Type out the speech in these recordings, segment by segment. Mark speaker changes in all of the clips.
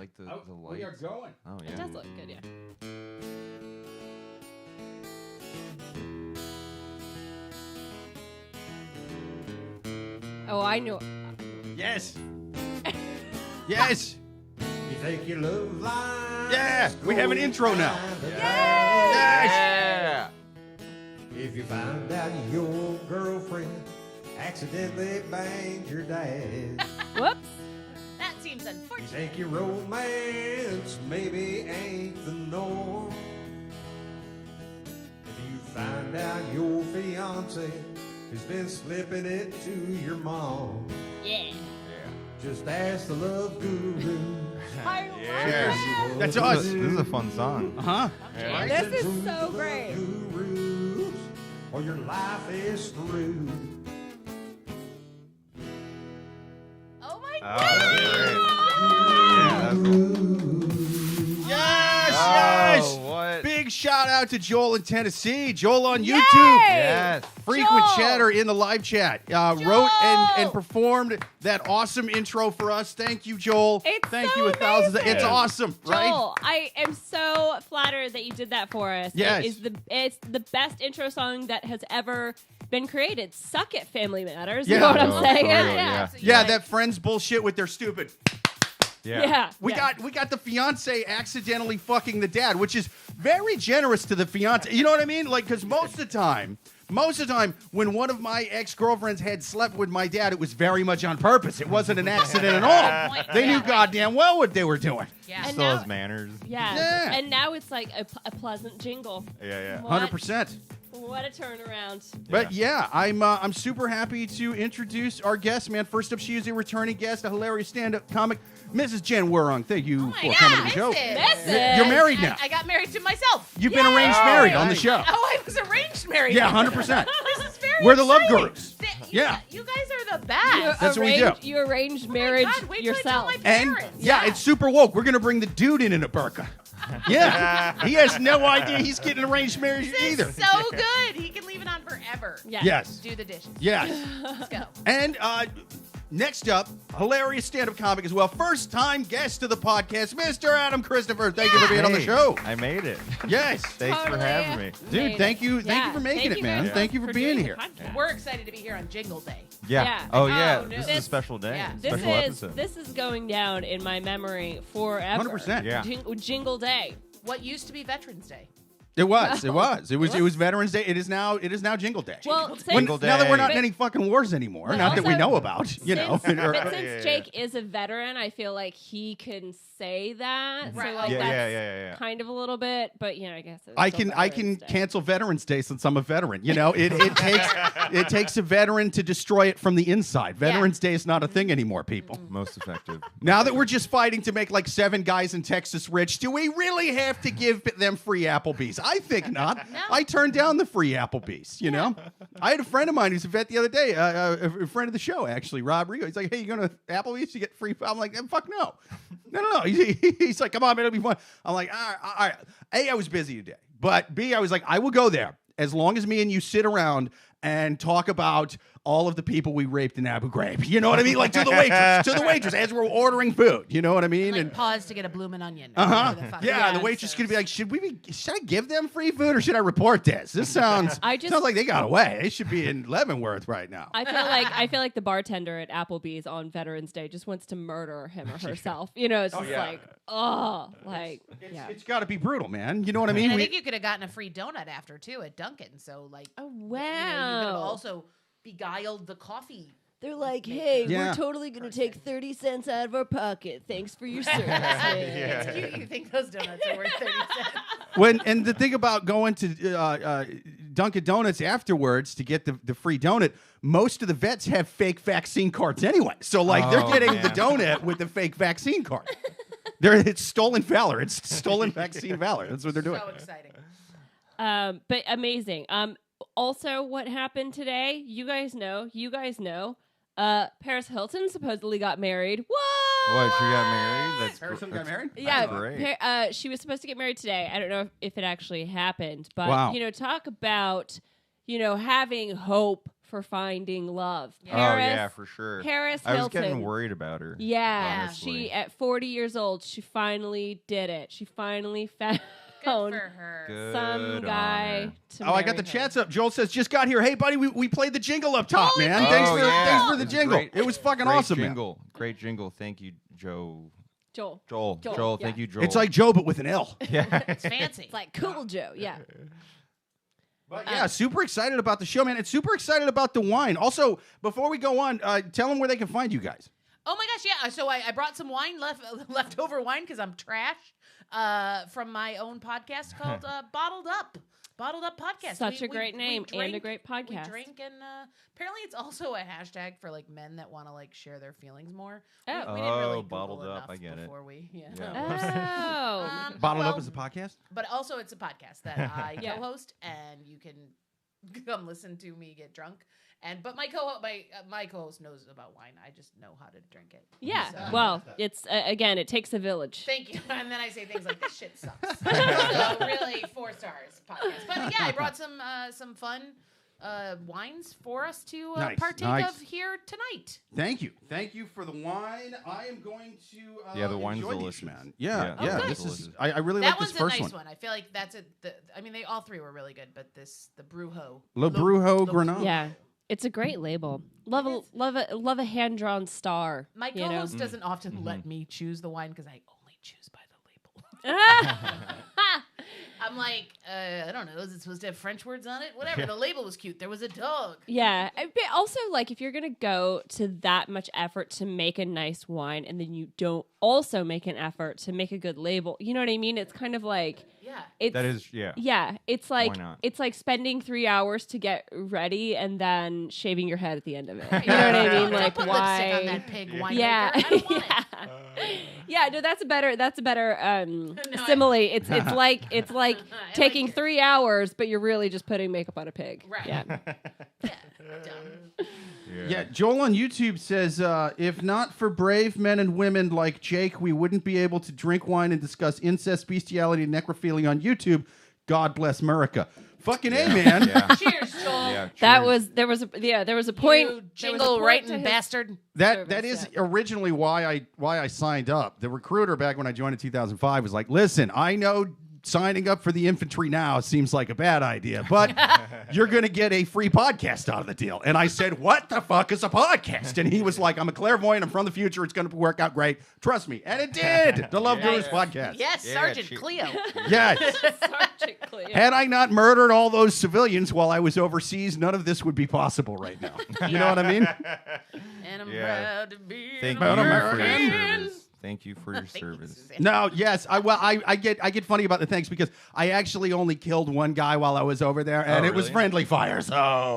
Speaker 1: like the lights.
Speaker 2: We are going.
Speaker 1: Oh yeah.
Speaker 3: It does look good, yeah. Oh, I know.
Speaker 2: Yes. Yes.
Speaker 4: You think your love life?
Speaker 2: Yeah. We have an intro now.
Speaker 1: Yeah.
Speaker 4: If you find out your girlfriend accidentally banged your dad,
Speaker 3: Whoops.
Speaker 5: That seems
Speaker 4: you
Speaker 5: unfortunate.
Speaker 4: think your romance maybe ain't the norm. If you find out your fiance has been slipping it to your mom,
Speaker 3: Yeah.
Speaker 4: just ask the love guru.
Speaker 1: Yeah.
Speaker 2: That's
Speaker 1: This
Speaker 2: us.
Speaker 1: is a fun song.
Speaker 2: Huh?
Speaker 1: Yeah.
Speaker 3: This is so great.
Speaker 4: Gurus, or your life is screwed.
Speaker 5: Oh my
Speaker 1: Oh,
Speaker 5: god!
Speaker 1: that's great.
Speaker 2: Yes.
Speaker 1: Oh,
Speaker 2: Yes.
Speaker 1: what?
Speaker 2: Big shout out to Joel in Tennessee. Joel on
Speaker 3: Yay!
Speaker 2: YouTube.
Speaker 1: Yes.
Speaker 2: Frequent
Speaker 3: Joel!
Speaker 2: chatter in the live chat. Wrote and performed that awesome intro for us. Thank you, Joel.
Speaker 3: It's
Speaker 2: Thank
Speaker 3: so
Speaker 2: you a thousand.
Speaker 3: amazing.
Speaker 2: It's awesome, right?
Speaker 3: Joel, I am so flattered that you did that for us.
Speaker 2: Yes.
Speaker 3: It's the best intro song that has ever been created. Suck it, Family Matters.
Speaker 2: Yeah.
Speaker 3: You know what
Speaker 1: Oh,
Speaker 3: I'm saying?
Speaker 1: for real,
Speaker 3: Yeah.
Speaker 2: Yeah, that friends bullshit with their stupid.
Speaker 3: Yeah.
Speaker 2: We got the fiance accidentally fucking the dad, which is very generous to the fiance. You know what I mean? Like, because most of the time, when one of my ex-girlfriends had slept with my dad, it was very much on purpose. It wasn't an accident at all. They knew goddamn well what they were doing.
Speaker 5: Yeah.
Speaker 3: And
Speaker 1: Still
Speaker 3: now-
Speaker 1: has manners.
Speaker 3: Yeah.
Speaker 2: Yeah.
Speaker 3: And now it's like a pleasant jingle.
Speaker 1: Yeah.
Speaker 3: What?
Speaker 2: 100%.
Speaker 3: What a turnaround.
Speaker 2: But yeah, I'm super happy to introduce our guest, man. First up, she is a returning guest, a hilarious stand-up comic, Mrs. Jenn Wehrung. Thank you
Speaker 5: my
Speaker 2: for
Speaker 5: God,
Speaker 2: coming to the show.
Speaker 3: Mrs.
Speaker 2: You're married now.
Speaker 5: I got married to myself.
Speaker 2: You've been arranged married on the
Speaker 1: nice.
Speaker 2: show.
Speaker 5: Oh, I was arranged married.
Speaker 2: Yeah, 100%.
Speaker 5: This is very
Speaker 2: We're the love
Speaker 5: exciting.
Speaker 2: gurus.
Speaker 5: Yeah. You guys are the best.
Speaker 2: That's what we do.
Speaker 3: You arranged
Speaker 5: Oh my
Speaker 3: marriage
Speaker 5: God, wait till I tell
Speaker 3: yourself.
Speaker 5: my
Speaker 2: And
Speaker 5: parents.
Speaker 2: yeah, it's super woke. We're gonna bring the dude in a burqa. Yeah, he has no idea he's getting arranged marriage
Speaker 5: This
Speaker 2: either.
Speaker 5: is so good. He can leave it on forever.
Speaker 3: Yeah.
Speaker 2: Yes,
Speaker 5: Do the dishes.
Speaker 2: yes.
Speaker 5: Let's go.
Speaker 2: And next up, hilarious stand-up comic as well. First-time guest to the podcast, Mr. Adam Christopher. Thank you for being on the
Speaker 1: Hey,
Speaker 2: show.
Speaker 1: I made it.
Speaker 2: Yes,
Speaker 1: Thanks for
Speaker 3: Totally
Speaker 1: having me.
Speaker 2: dude.
Speaker 3: made
Speaker 2: Thank
Speaker 3: it.
Speaker 2: you for making it, man.
Speaker 3: very
Speaker 2: Thank you
Speaker 3: much
Speaker 2: for being
Speaker 3: doing
Speaker 2: here.
Speaker 3: the podcast.
Speaker 5: We're excited to be here on Jingle Day.
Speaker 3: Yeah.
Speaker 1: Oh,
Speaker 5: Oh,
Speaker 1: yeah.
Speaker 5: no.
Speaker 1: This is a
Speaker 3: This-
Speaker 1: special day.
Speaker 5: yeah.
Speaker 1: Special episode.
Speaker 3: This is going down in my memory forever.
Speaker 2: 100%.
Speaker 1: Yeah.
Speaker 3: Jingle Day.
Speaker 5: What used to be Veterans Day.
Speaker 2: It was Veterans Day. It is now Jingle Day.
Speaker 3: Well,
Speaker 2: When-
Speaker 3: since,
Speaker 2: now that we're not in
Speaker 3: But-
Speaker 2: any fucking wars anymore,
Speaker 3: But
Speaker 2: not that we
Speaker 3: also-
Speaker 2: know about, you know.
Speaker 3: But
Speaker 1: Yeah,
Speaker 3: since
Speaker 1: yeah.
Speaker 3: Jake is a veteran, I feel like he can say that.
Speaker 5: Right.
Speaker 3: So like
Speaker 1: Yeah,
Speaker 3: that's
Speaker 1: yeah.
Speaker 3: kind of a little bit, but I guess it's
Speaker 2: I
Speaker 3: still
Speaker 2: can
Speaker 3: Veterans Day.
Speaker 2: cancel Veterans Day since I'm a veteran. You know, it takes a veteran to destroy it from the inside. Veterans Day is not a thing anymore, people.
Speaker 1: Most effective.
Speaker 2: Now that we're just fighting to make like 7 guys in Texas rich, do we really have to give them free Applebee's? I think not.
Speaker 5: No.
Speaker 2: I turned down the free Applebee's, you know? I had a friend of mine who's a vet the other day, a friend of the show, actually, Rob Rigo. He's like, hey, you going to Applebee's to get free? I'm like, fuck no. No. He's like, come on, man, it'll be fun. I'm like, all right. A, I was busy today. But B, I was like, I will go there as long as me and you sit around and talk about all of the people we raped in Abu Ghraib. You know what I mean? Like to the waitress as we're ordering food. You know what I mean?
Speaker 5: Like pause to get a bloomin' onion.
Speaker 2: Uh-huh.
Speaker 5: Whatever the fuck.
Speaker 2: Yeah, the
Speaker 3: Yeah,
Speaker 2: waitress is
Speaker 3: so-
Speaker 2: gonna be like, should I give them free food or should I report this? This sounds sounds like they got away. They should be in Leavenworth right now.
Speaker 3: I feel like the bartender at Applebee's on Veterans Day just wants to murder him or herself. You know, it's just
Speaker 2: It's got to be brutal, man. You know what I mean?
Speaker 5: And I think you could have gotten a free donut after too at Dunkin'. So like,
Speaker 3: Oh
Speaker 5: you could have
Speaker 3: wow.
Speaker 5: also beguiled the coffee.
Speaker 3: They're like, hey,
Speaker 2: Yeah.
Speaker 3: we're totally going to take 30 cents out of our pocket. Thanks for your service.
Speaker 5: It's cute. You think those donuts are worth 30 cents?
Speaker 2: And the thing about going to Dunkin' Donuts afterwards to get the free donut, most of the vets have fake vaccine cards anyway. So like they're getting the donut with the fake vaccine card. It's stolen valor. It's stolen vaccine valor. That's what they're doing.
Speaker 5: So exciting.
Speaker 3: But amazing. Also, what happened today? You guys know. Paris Hilton supposedly got married. Whoa!
Speaker 1: What, she got married? That's
Speaker 2: Harrison
Speaker 1: gr-
Speaker 2: got
Speaker 1: that's-
Speaker 2: married?
Speaker 3: Yeah,
Speaker 1: great.
Speaker 3: she was supposed to get married today. I don't know if it actually happened, but
Speaker 2: Wow.
Speaker 3: talk about having hope for finding love.
Speaker 5: Yeah.
Speaker 1: Oh
Speaker 3: Paris,
Speaker 1: yeah, for sure.
Speaker 3: Paris
Speaker 1: I was
Speaker 3: Hilton.
Speaker 1: getting worried about her.
Speaker 3: Yeah,
Speaker 1: honestly.
Speaker 3: she at 40 years old, she finally did it. She finally found
Speaker 5: Good for her.
Speaker 1: Good
Speaker 3: some
Speaker 1: on
Speaker 3: guy
Speaker 1: her.
Speaker 3: to
Speaker 2: Oh, I got
Speaker 3: marry
Speaker 2: the
Speaker 3: her.
Speaker 2: chats up. Joel says, just got here. Hey, buddy, we played the jingle up top,
Speaker 5: Holy
Speaker 2: man.
Speaker 5: cow.
Speaker 2: Thanks
Speaker 1: Oh,
Speaker 2: for
Speaker 1: yeah.
Speaker 2: thanks for the
Speaker 1: It's
Speaker 2: jingle.
Speaker 1: great.
Speaker 2: It was fucking
Speaker 1: Great
Speaker 2: awesome, man.
Speaker 1: jingle. Great jingle. Thank you, Joel.
Speaker 3: Joel.
Speaker 1: Joel.
Speaker 3: Yeah.
Speaker 1: Thank you, Joel.
Speaker 2: It's like Joe, but with an L.
Speaker 1: yeah.
Speaker 5: It's fancy.
Speaker 3: It's like Cool Joe. Yeah.
Speaker 2: But yeah, super excited about the show, man. And super excited about the wine. Also, before we go on, tell them where they can find you guys.
Speaker 5: Oh my gosh, yeah. So I brought some wine, leftover wine, because I'm trash, from my own podcast called Bottled Up. Bottled Up Podcast.
Speaker 3: Such a great name and a great
Speaker 5: We
Speaker 3: podcast.
Speaker 5: drink, and apparently it's also a hashtag for like men that want to like share their feelings more.
Speaker 3: Oh.
Speaker 5: We didn't really
Speaker 1: Oh,
Speaker 5: Google
Speaker 1: Bottled Up,
Speaker 5: enough
Speaker 1: I get it.
Speaker 5: before we,
Speaker 1: Yeah.
Speaker 3: Oh.
Speaker 2: Bottled
Speaker 5: well,
Speaker 2: Up is a podcast?
Speaker 5: But also it's a podcast that I
Speaker 3: Yeah.
Speaker 5: co-host, and you can come listen to me get drunk. But my co-host knows about wine. I just know how to drink it.
Speaker 3: Yeah.
Speaker 5: So-
Speaker 3: Well, it's again, it takes a village.
Speaker 5: Thank you. And then I say things like, "This shit sucks." So really, 4 stars podcast. But yeah, I brought some fun wines for us to
Speaker 2: Nice,
Speaker 5: partake
Speaker 2: nice.
Speaker 5: of here tonight.
Speaker 2: Thank you. Thank you for the wine. I am going to
Speaker 1: Yeah, the wine's
Speaker 2: enjoy these,
Speaker 1: delicious.
Speaker 2: man. Yeah,
Speaker 1: Yeah,
Speaker 2: yeah.
Speaker 5: good.
Speaker 2: This is
Speaker 1: delicious.
Speaker 2: I really
Speaker 5: That
Speaker 2: like this
Speaker 5: one's a
Speaker 2: first
Speaker 5: nice
Speaker 2: one.
Speaker 5: one. I feel like that's it. I mean, they all 3 were really good, but the Brujo.
Speaker 2: Le Brujo
Speaker 5: Le-
Speaker 2: Grenache.
Speaker 3: Yeah. It's a great label. Love a hand drawn star.
Speaker 5: My
Speaker 3: you know?
Speaker 5: co-host doesn't often let me choose the wine because I only choose by the label. I'm like, I don't know. Is it supposed to have French words on it? Whatever. The label was cute. There was a dog.
Speaker 3: Yeah, but also like if you're gonna go to that much effort to make a nice wine and then you don't also make an effort to make a good label, you know what I mean? It's kind of like
Speaker 5: Yeah.
Speaker 3: it's
Speaker 1: That is, yeah.
Speaker 3: yeah. It's like
Speaker 1: not?
Speaker 3: it's like spending 3 hours to get ready and then shaving your head at the end of it. You know what I mean?
Speaker 5: Don't
Speaker 3: Like
Speaker 5: put
Speaker 3: why?
Speaker 5: lipstick on that pig winemaker.
Speaker 3: Yeah,
Speaker 5: I don't want it.
Speaker 3: yeah. No, that's a better
Speaker 5: I-
Speaker 3: simile. It's like
Speaker 5: I
Speaker 3: taking
Speaker 5: like it.
Speaker 3: 3 hours, but you're really just putting makeup on a pig.
Speaker 5: Right.
Speaker 3: Yeah.
Speaker 5: Dumb.
Speaker 2: Yeah, Joel on YouTube says, if not for brave men and women like Jake, we wouldn't be able to drink wine and discuss incest, bestiality, and necrophilia on YouTube. God bless America. Fucking A, man.
Speaker 1: Yeah.
Speaker 5: Cheers, Joel.
Speaker 1: Yeah,
Speaker 3: That
Speaker 1: cheers.
Speaker 3: there was a point.
Speaker 5: You
Speaker 3: there was a
Speaker 5: jingle
Speaker 3: point
Speaker 5: writing
Speaker 3: to his-
Speaker 5: bastard.
Speaker 2: That
Speaker 3: service,
Speaker 2: is
Speaker 3: yeah.
Speaker 2: originally why I signed up. The recruiter back when I joined in 2005 was like, listen, I know signing up for the infantry now seems like a bad idea, but you're going to get a free podcast out of the deal. And I said, what the fuck is a podcast? And he was like, I'm a clairvoyant. I'm from the future. It's going to work out great. Trust me. And it did. The Love Gurus podcast.
Speaker 5: Yes,
Speaker 1: Yeah,
Speaker 5: Sergeant
Speaker 1: cheers.
Speaker 5: Cleo.
Speaker 2: Yes.
Speaker 3: Sergeant Cleo.
Speaker 2: Had I not murdered all those civilians while I was overseas, none of this would be possible right now. You know what I mean?
Speaker 5: And I'm
Speaker 1: Yeah.
Speaker 5: proud to be
Speaker 1: Thank
Speaker 5: an
Speaker 1: you
Speaker 2: American.
Speaker 1: for your
Speaker 5: American.
Speaker 1: service. Thank you for your
Speaker 5: Thank you,
Speaker 1: service.
Speaker 5: Suzanne.
Speaker 2: No, yes. I get funny about the thanks because I actually only killed one guy while I was over there, and
Speaker 1: Oh,
Speaker 2: it was
Speaker 1: really?
Speaker 2: friendly fire. So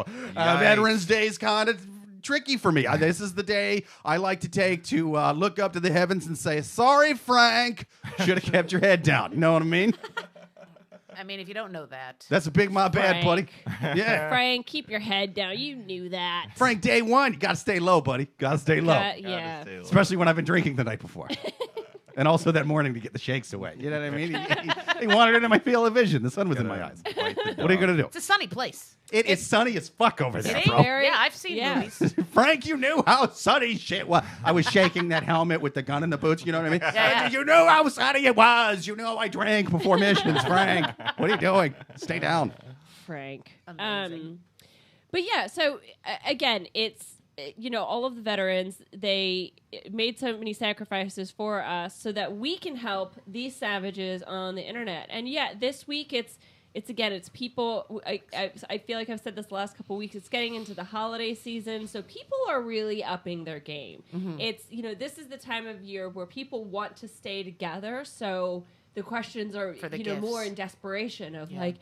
Speaker 1: Yikes.
Speaker 2: Veterans Day is kind of tricky for me. This is the day I like to take to look up to the heavens and say, sorry, Frank. Should have kept your head down. You know what I mean?
Speaker 5: I mean, if you don't know that.
Speaker 2: That's a big my bad, buddy.
Speaker 3: Frank.
Speaker 2: Yeah.
Speaker 3: Frank, keep your head down. You knew that.
Speaker 2: Frank, day one, you got to stay low, buddy. Got to stay low.
Speaker 3: Yeah.
Speaker 2: Especially when I've been drinking the night before. And also that morning to get the shakes away. You know what I mean? He wandered into my field of vision. The sun was in my eyes. What are you going to do?
Speaker 5: It's a sunny place.
Speaker 2: It is sunny as fuck over there,
Speaker 5: It
Speaker 2: bro.
Speaker 5: ain't?
Speaker 3: Very-
Speaker 5: Yeah, I've seen
Speaker 3: yeah.
Speaker 5: movies.
Speaker 2: Frank, you knew how sunny shit was. I was shaking that helmet with the gun in the boots. You know what I mean?
Speaker 5: Yeah.
Speaker 2: You knew how sunny it was. You know I drank before missions, Frank. What are you doing? Stay down.
Speaker 3: Frank.
Speaker 5: Amazing.
Speaker 3: But yeah, so again, it's all of the veterans, they made so many sacrifices for us so that we can help these savages on the internet. And yeah, this week it's people. I feel like I've said this the last couple weeks. It's getting into the holiday season, so people are really upping their game.
Speaker 5: Mm-hmm.
Speaker 3: It's this is the time of year where people want to stay together. So the questions are
Speaker 5: For the gifts.
Speaker 3: more in desperation of
Speaker 5: Yeah.
Speaker 3: like,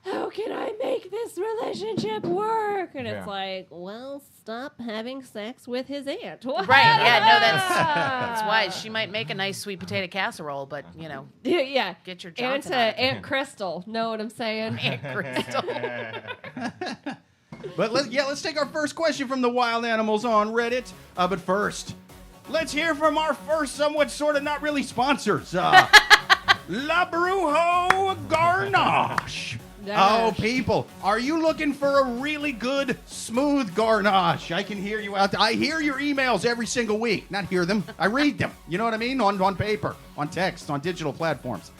Speaker 3: how can I make this relationship work? And it's
Speaker 1: Yeah.
Speaker 3: like, well, stop having sex with his aunt.
Speaker 5: Right, yeah, no, that's wise. She might make a nice sweet potato casserole, but,
Speaker 3: yeah.
Speaker 5: get your Johnson on it.
Speaker 3: Aunt Crystal. Know what I'm saying?
Speaker 5: Aunt Crystal.
Speaker 2: But let's take our first question from the wild animals on Reddit. But first, let's hear from our first somewhat sort of not really sponsors. La Brujo Garnache. Oh, people, are you looking for a really good, smooth garnish? I can hear you out there. I hear your emails every single week. Not hear them. I read them. You know what I mean? On paper, on text, on digital platforms.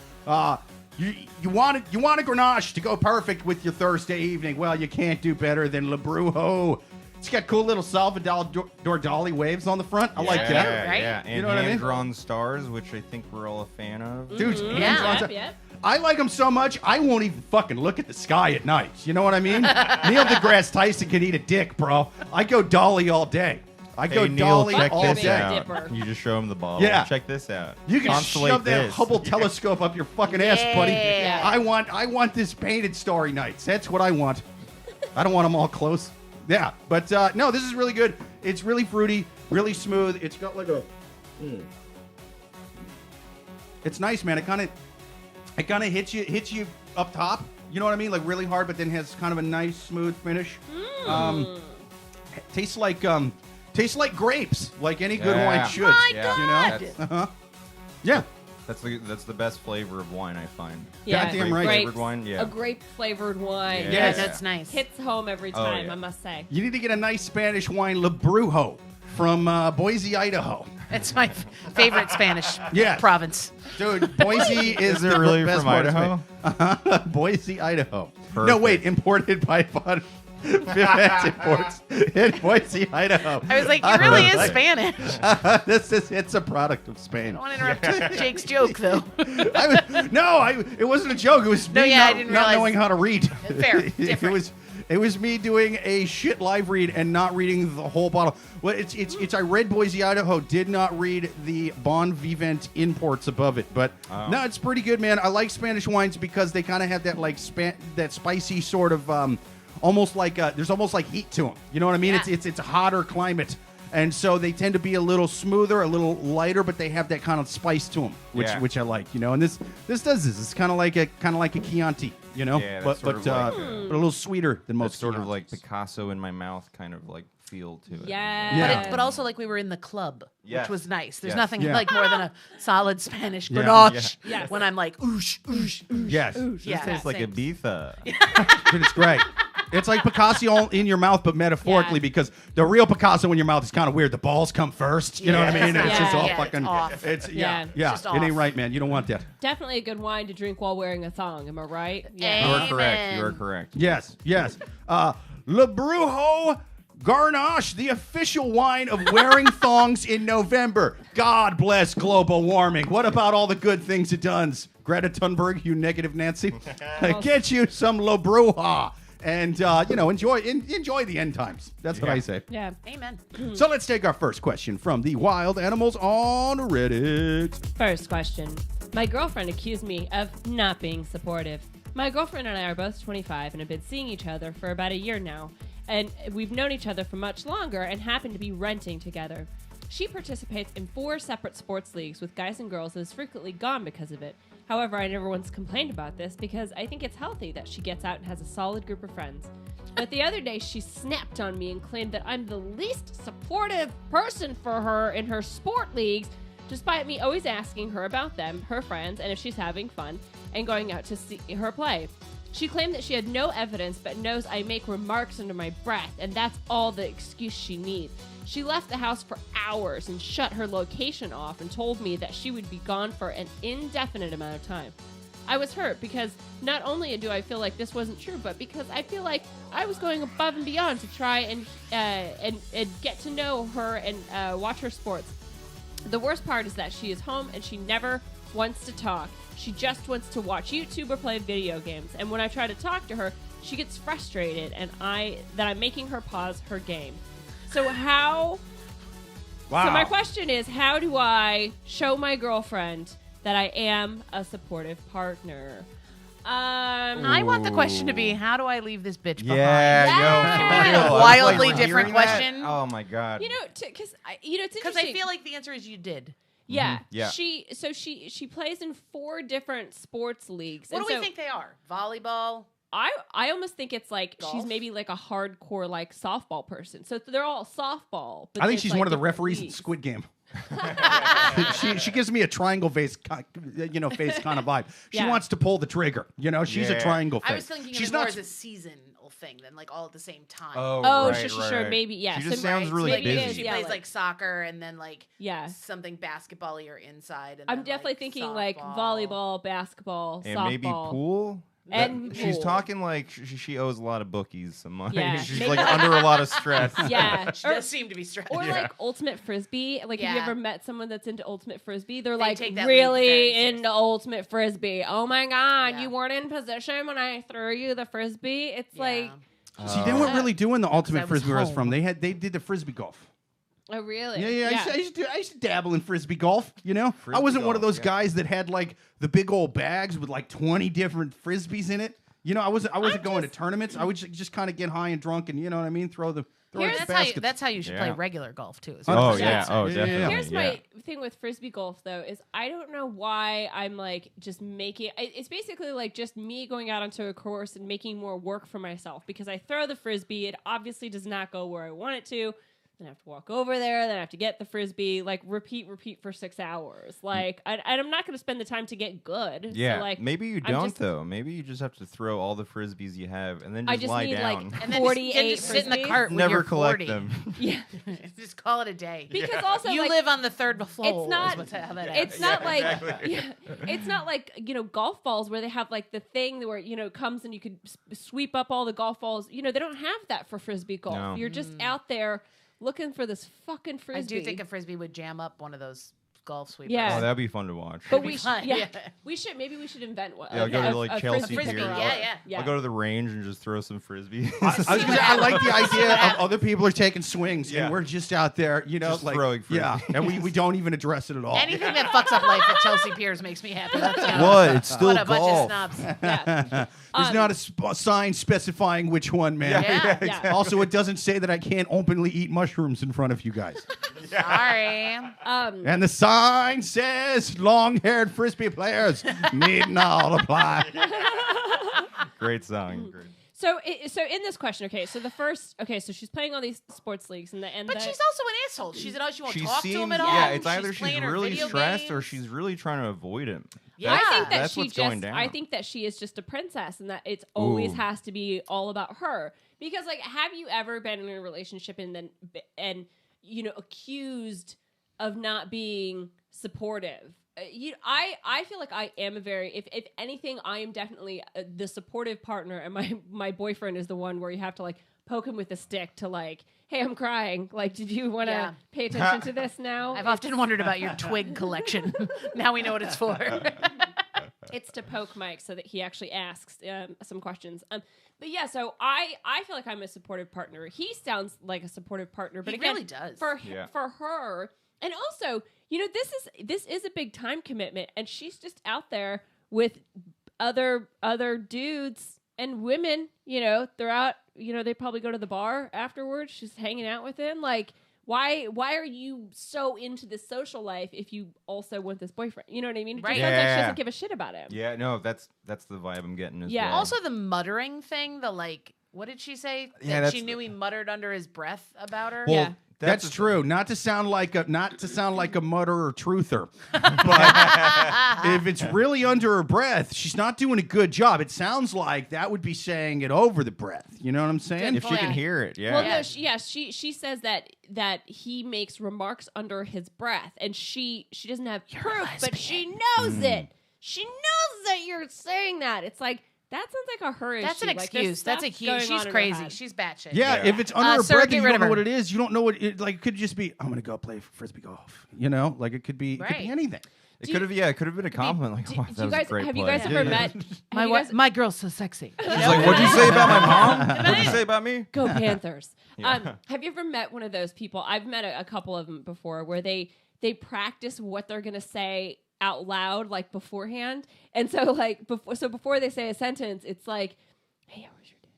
Speaker 2: You want a garnish to go perfect with your Thursday evening. Well, you can't do better than Le Brujo. It's got cool little Salvador Dali waves on the front. I like that.
Speaker 5: Right?
Speaker 1: Yeah, and
Speaker 2: You know what I mean?
Speaker 1: hand-drawn stars, which I think we're all a fan of.
Speaker 2: Dude,
Speaker 5: Yeah.
Speaker 3: Yep.
Speaker 2: I like them so much, I won't even fucking look at the sky at night. You know what I mean? Neil deGrasse Tyson can eat a dick, bro. I go Dolly all day. I go
Speaker 1: Hey, Neil,
Speaker 2: Dolly
Speaker 1: check
Speaker 2: all
Speaker 1: this
Speaker 3: Big
Speaker 2: day.
Speaker 1: out.
Speaker 3: Dipper.
Speaker 1: You just show him the bottle.
Speaker 2: Yeah.
Speaker 1: Check this out.
Speaker 2: You can
Speaker 1: Constellate
Speaker 2: shove that
Speaker 1: this.
Speaker 2: Hubble telescope up your fucking ass, buddy.
Speaker 5: Yeah.
Speaker 2: I want this painted Starry Nights. That's what I want. I don't want them all close. Yeah, but no, this is really good. It's really fruity, really smooth. It's got like a. It's nice, man. It kind of hits you up top. You know what I mean? Like really hard, but then has kind of a nice, smooth finish. Tastes like grapes, like any good
Speaker 1: Yeah.
Speaker 2: wine should.
Speaker 5: My
Speaker 1: Yeah.
Speaker 5: God.
Speaker 2: You know? Yeah.
Speaker 1: That's the best flavor of wine I find.
Speaker 3: Yeah.
Speaker 2: Goddamn right.
Speaker 3: Grapes.
Speaker 1: Flavored wine, yeah.
Speaker 3: A grape flavored wine.
Speaker 1: Yeah.
Speaker 5: Yeah,
Speaker 2: Yes.
Speaker 5: that's nice.
Speaker 3: Hits home every
Speaker 1: Oh,
Speaker 3: time,
Speaker 1: yeah.
Speaker 3: I must say.
Speaker 2: You need to get a nice Spanish wine, Le Brujo, from Boise, Idaho.
Speaker 5: It's my favorite Spanish
Speaker 2: Yeah.
Speaker 5: province.
Speaker 2: Dude, Boise is
Speaker 1: Is
Speaker 2: the
Speaker 1: it really
Speaker 2: best
Speaker 1: from
Speaker 2: part of
Speaker 1: Idaho?
Speaker 2: Spain. Boise, Idaho. No,
Speaker 1: Perfect.
Speaker 2: wait, imported by Vivint Imports in Boise, Idaho.
Speaker 5: I was like, you really is
Speaker 2: Like-
Speaker 5: Spanish.
Speaker 2: It's a product of Spain.
Speaker 5: I don't want to interrupt Jake's joke, though.
Speaker 2: It wasn't a joke. It was
Speaker 5: No,
Speaker 2: me
Speaker 5: yeah, I
Speaker 2: not,
Speaker 5: didn't
Speaker 2: not
Speaker 5: realize-
Speaker 2: knowing how to read.
Speaker 5: Fair,
Speaker 2: it
Speaker 5: different.
Speaker 2: was me doing a shit live read and not reading the whole bottle. Well, it's I read Boise, Idaho, did not read the Bon Vivant imports above it, but
Speaker 1: Oh.
Speaker 2: no, it's pretty good, man. I like Spanish wines because they kind of have that like that spicy sort of almost like there's almost like heat to them. You know what I mean?
Speaker 5: Yeah.
Speaker 2: It's a hotter climate. And so they tend to be a little smoother, a little lighter, but they have that kind of spice to them,
Speaker 1: Yeah.
Speaker 2: which I like, you know. And this does this. It's kind of like a Chianti, you know,
Speaker 1: Yeah, that's
Speaker 2: but
Speaker 1: sort of like,
Speaker 2: but a little sweeter than most.
Speaker 1: It's sort of
Speaker 2: Chiantis.
Speaker 1: like Picasso in my mouth kind of like feel to it.
Speaker 3: Yeah.
Speaker 2: Yeah.
Speaker 5: But also, like, we were in the club,
Speaker 1: Yes.
Speaker 5: which was nice. There's
Speaker 1: Yes.
Speaker 5: nothing
Speaker 2: Yeah.
Speaker 5: like more than a solid Spanish
Speaker 2: Yeah.
Speaker 5: Grenache
Speaker 3: Yeah. Yes.
Speaker 5: when I'm like, oosh, oosh, oosh.
Speaker 2: Yes,
Speaker 1: This
Speaker 5: Yeah,
Speaker 1: tastes like
Speaker 5: same.
Speaker 1: Ibiza.
Speaker 2: dude, it's great. It's like Picasso in your mouth, but metaphorically,
Speaker 3: Yeah.
Speaker 2: because the real Picasso in your mouth is kind of weird. The balls come first. You know what I
Speaker 5: Yeah.
Speaker 2: mean? It's just
Speaker 3: Yeah.
Speaker 2: all
Speaker 5: Yeah, it's
Speaker 2: fucking.
Speaker 5: off.
Speaker 2: It's
Speaker 3: Yeah.
Speaker 2: yeah.
Speaker 5: It's just
Speaker 2: It ain't
Speaker 5: off.
Speaker 2: right, man. You don't want that.
Speaker 3: Definitely a good wine to drink while wearing a thong. Am I right?
Speaker 1: You
Speaker 5: Amen.
Speaker 1: are correct. You are correct.
Speaker 2: Yes, yes. Le Brujo Garnache, the official wine of wearing thongs in November. God bless global warming. What about all the good things it does? Greta Thunberg, you negative Nancy. Get you some Le Brujo. And, enjoy the end times. That's what
Speaker 1: Yeah.
Speaker 2: I say.
Speaker 3: Yeah.
Speaker 5: Amen.
Speaker 2: So let's take our first question from the wild animals on Reddit.
Speaker 3: First question. My girlfriend accused me of not being supportive. My girlfriend and I are both 25 and have been seeing each other for about a year now. And we've known each other for much longer and happen to be renting together. She participates in 4 separate sports leagues with guys and girls and is frequently gone because of it. However, I never once complained about this because I think it's healthy that she gets out and has a solid group of friends. But the other day, she snapped on me and claimed that I'm the least supportive person for her in her sport leagues, despite me always asking her about them, her friends, and if she's having fun, and going out to see her play. She claimed that she had no evidence but knows I make remarks under my breath, and that's all the excuse she needs. She left the house for hours and shut her location off and told me that she would be gone for an indefinite amount of time. I was hurt because not only do I feel like this wasn't true, but because I feel like I was going above and beyond to try and get to know her and watch her sports. The worst part is that she is home and she never wants to talk. She just wants to watch YouTube or play video games. And when I try to talk to her, she gets frustrated and that I'm making her pause her game. So how...
Speaker 2: Wow.
Speaker 3: So my question is, how do I show my girlfriend that I am a supportive partner?
Speaker 5: I want the question to be, how do I leave this bitch behind?
Speaker 1: Yeah,
Speaker 3: Yeah.
Speaker 1: yo, for real. I was,
Speaker 5: Wildly
Speaker 1: like,
Speaker 5: different
Speaker 1: hearing that.
Speaker 5: question.
Speaker 1: Oh my god.
Speaker 3: You know, because it's
Speaker 5: Because
Speaker 3: interesting.
Speaker 5: I feel like the answer is you did.
Speaker 3: yeah,
Speaker 1: Yeah.
Speaker 3: She plays in 4 different sports leagues.
Speaker 5: What
Speaker 3: and
Speaker 5: do we
Speaker 3: so
Speaker 5: think they are? Volleyball?
Speaker 3: I almost think it's like she's
Speaker 5: Golf?
Speaker 3: maybe like a hardcore like softball person. So they're all softball. But
Speaker 2: I think
Speaker 3: it's,
Speaker 2: she's
Speaker 3: like,
Speaker 2: one of the
Speaker 3: different
Speaker 2: referees in
Speaker 3: leagues.
Speaker 2: Squid Game. she gives me a triangle face, face kind of vibe. She
Speaker 3: Yeah.
Speaker 2: wants to pull the trigger. She's a
Speaker 1: Yeah.
Speaker 2: triangle face.
Speaker 5: I was thinking
Speaker 2: she's
Speaker 5: of it more
Speaker 2: not.
Speaker 5: as a seasonal thing than like all at the same time.
Speaker 3: Oh,
Speaker 1: right,
Speaker 3: sure,
Speaker 1: right.
Speaker 3: maybe, yeah.
Speaker 1: She
Speaker 3: So
Speaker 1: just sounds
Speaker 3: right,
Speaker 1: really
Speaker 3: maybe it
Speaker 1: busy.
Speaker 3: is,
Speaker 5: She
Speaker 3: yeah,
Speaker 5: plays like soccer and then like
Speaker 3: yeah.
Speaker 5: something basketball or inside. And
Speaker 3: I'm
Speaker 5: then,
Speaker 3: definitely
Speaker 5: like,
Speaker 3: thinking like
Speaker 5: softball.
Speaker 3: volleyball, basketball,
Speaker 1: And
Speaker 3: softball.
Speaker 1: maybe pool.
Speaker 3: And
Speaker 1: She's
Speaker 3: pool.
Speaker 1: talking like she owes a lot of bookies some money.
Speaker 3: Yeah.
Speaker 1: She's
Speaker 3: Maybe
Speaker 1: like
Speaker 3: like-
Speaker 1: under a lot of stress.
Speaker 3: Yeah.
Speaker 5: She
Speaker 3: Or-
Speaker 5: does seem to be stressed.
Speaker 3: Or like ultimate frisbee. Like, have you
Speaker 5: Yeah.
Speaker 3: ever met someone that's into ultimate frisbee? They're
Speaker 5: They
Speaker 3: like
Speaker 5: take that league
Speaker 3: really
Speaker 5: very seriously.
Speaker 3: into ultimate frisbee. Oh my god,
Speaker 5: Yeah.
Speaker 3: you weren't in position when I threw you the frisbee. It's like,
Speaker 2: See, they weren't really doing the ultimate
Speaker 5: I was
Speaker 2: frisbee where I was
Speaker 5: home.
Speaker 2: from. They did the frisbee golf.
Speaker 3: oh really?
Speaker 2: Yeah. I used to dabble in frisbee golf. I
Speaker 1: Frisbee
Speaker 2: wasn't one of
Speaker 1: golf,
Speaker 2: those
Speaker 1: yeah.
Speaker 2: guys that had like the big old bags with like 20 different frisbees in it. I wasn't going to tournaments. I would just kind of get high and drunk and throw the
Speaker 3: Here's-
Speaker 2: baskets.
Speaker 5: That's how you should play
Speaker 1: Yeah.
Speaker 5: regular golf too. is
Speaker 1: Oh
Speaker 5: with
Speaker 1: yeah.
Speaker 5: frisbees.
Speaker 1: Oh
Speaker 2: Yeah, yeah, yeah.
Speaker 1: definitely.
Speaker 3: Here's
Speaker 1: yeah.
Speaker 3: my thing with frisbee golf though is I don't know why I'm like just making it's basically like just me going out onto a course and making more work for myself because I throw the frisbee, it obviously does not go where I want it to. Then I have to walk over there. Then I have to get the frisbee. Like repeat for 6 hours. Like I'm not going to spend the time to get good.
Speaker 1: Yeah,
Speaker 3: So, like
Speaker 1: maybe you
Speaker 3: I'm
Speaker 1: don't
Speaker 3: just-
Speaker 1: though. Maybe you just have to throw all the frisbees you have and then
Speaker 3: I
Speaker 1: just
Speaker 3: just
Speaker 1: lie
Speaker 3: need
Speaker 1: down.
Speaker 3: like
Speaker 5: And then
Speaker 3: 48
Speaker 5: just sit in the
Speaker 3: frisbees.
Speaker 5: cart when
Speaker 1: Never
Speaker 5: you're
Speaker 1: collect
Speaker 5: 40.
Speaker 1: them.
Speaker 3: Yeah,
Speaker 5: Just call it a day.
Speaker 3: because also
Speaker 5: you
Speaker 3: like,
Speaker 5: live on the third floor.
Speaker 3: It's not.
Speaker 5: Is what's how that
Speaker 3: It's
Speaker 5: happens.
Speaker 3: not like. Yeah, it's not like golf balls where they have like the thing where it comes and you could sweep up all the golf balls. They don't have that for frisbee golf.
Speaker 1: No.
Speaker 3: You're just out there looking for this fucking
Speaker 5: I
Speaker 3: frisbee.
Speaker 5: do think a frisbee would jam up one of those golf sweepers.
Speaker 3: Yeah.
Speaker 1: Oh, that'd be fun to watch.
Speaker 3: But
Speaker 5: be
Speaker 3: we
Speaker 5: fun,
Speaker 3: should. Yeah,
Speaker 5: yeah.
Speaker 3: we should. Maybe we should invent one.
Speaker 1: Yeah, I'll go to, like, Chelsea
Speaker 3: frisbee.
Speaker 1: Pier.
Speaker 5: Yeah.
Speaker 1: I'll go to the range and just throw some frisbees.
Speaker 2: I was gonna say, I like the idea of other people are taking swings
Speaker 1: Yeah.
Speaker 2: and we're just out there,
Speaker 1: Just
Speaker 2: like
Speaker 1: throwing
Speaker 2: yeah, and we don't even address it at all.
Speaker 5: Anything that fucks up life at Chelsea Piers makes me happy. Let's go.
Speaker 1: What? It's still
Speaker 5: What a bunch
Speaker 1: golf.
Speaker 5: of snobs.
Speaker 3: Yeah.
Speaker 2: There's not a sign specifying which one, man.
Speaker 5: Yeah.
Speaker 3: Yeah.
Speaker 2: Also, it doesn't say that I can't openly eat mushrooms in front of you guys.
Speaker 5: Sorry.
Speaker 2: And the sign says long-haired frisbee players need not apply.
Speaker 1: Great song. Great.
Speaker 3: So in this question, so she's playing all these sports leagues and
Speaker 5: But she's also an asshole. She won't
Speaker 1: She
Speaker 5: talk to him
Speaker 1: seems,
Speaker 5: at all.
Speaker 1: yeah, it's either she's
Speaker 5: playing her
Speaker 1: really
Speaker 5: video
Speaker 1: stressed or
Speaker 5: games.
Speaker 1: she's really trying to avoid him.
Speaker 5: Yeah.
Speaker 3: I think that
Speaker 1: That's
Speaker 3: she
Speaker 1: what's
Speaker 3: just.
Speaker 1: going down.
Speaker 3: I think that she is just a princess, and that it's always
Speaker 1: Ooh.
Speaker 3: has to be all about her. Because, like, have you ever been in a relationship and accused of not being supportive? I feel like I am a very, if anything, I am definitely the supportive partner, and my boyfriend is the one where you have to like poke him with a stick to like, hey, I'm crying. Like, did you want to
Speaker 5: Yeah.
Speaker 3: pay attention to this now?
Speaker 5: I've often wondered about your twig collection. Now we know what it's for.
Speaker 3: It's to poke Mike so that he actually asks some questions. But yeah, so I feel like I'm a supportive partner. He sounds like a supportive partner, but
Speaker 5: He
Speaker 3: again,
Speaker 5: really does.
Speaker 3: for
Speaker 1: Yeah.
Speaker 3: for her. And also, this is a big time commitment, and she's just out there with other dudes and women. Throughout. They probably go to the bar afterwards. She's hanging out with him. Like, why are you so into this social life if you also want this boyfriend? You know what I mean? It just
Speaker 5: Right.
Speaker 3: sounds like she
Speaker 1: Yeah.
Speaker 3: doesn't give a shit about him.
Speaker 1: Yeah, no, that's the vibe I'm getting as
Speaker 3: Yeah.
Speaker 1: well.
Speaker 5: Also, the muttering thing, the like, what did she say?
Speaker 1: Yeah,
Speaker 5: That she
Speaker 1: that's-
Speaker 5: knew he muttered under his breath about her?
Speaker 3: Yeah.
Speaker 2: That's true. Not to sound like a mutterer truther, but if it's really under her breath, she's not doing a good job. It sounds like that would be saying it over the breath. You know what I'm saying?
Speaker 1: If she can
Speaker 5: Yeah.
Speaker 1: hear it, yeah.
Speaker 3: Well,
Speaker 5: Yeah.
Speaker 3: no, she says that he makes remarks under his breath, and she doesn't have proof, but she knows it. She knows that you're saying that. It's like that sounds like a her issue.
Speaker 5: That's an
Speaker 3: Like, there's
Speaker 5: excuse. That's a
Speaker 3: stuff
Speaker 5: huge.
Speaker 3: going on
Speaker 5: She's
Speaker 3: in her
Speaker 5: crazy.
Speaker 3: head.
Speaker 5: She's batshit.
Speaker 2: Yeah,
Speaker 1: Yeah.
Speaker 2: if it's under her
Speaker 5: Sir,
Speaker 2: breath
Speaker 5: get
Speaker 2: and you
Speaker 5: rid
Speaker 2: don't
Speaker 5: of
Speaker 2: know
Speaker 5: her.
Speaker 2: what it is, you don't know what it like. It could just be, I'm gonna go play frisbee golf. Like it could be
Speaker 5: Right.
Speaker 2: anything.
Speaker 1: It could have, it could have been a compliment. Like,
Speaker 3: Do
Speaker 1: wow,
Speaker 3: you
Speaker 1: that was
Speaker 3: guys
Speaker 1: a great
Speaker 3: have you
Speaker 1: play.
Speaker 3: guys ever met? have you guys-
Speaker 5: My girl's so sexy.
Speaker 1: She's like, what'd you say about my mom? What'd you say about me?
Speaker 3: Go Panthers.
Speaker 1: Yeah.
Speaker 3: Have you ever met one of those people? I've met a couple of them before where they practice what they're gonna say out loud like beforehand, and so like before they say a sentence, it's like, hey, how was your day?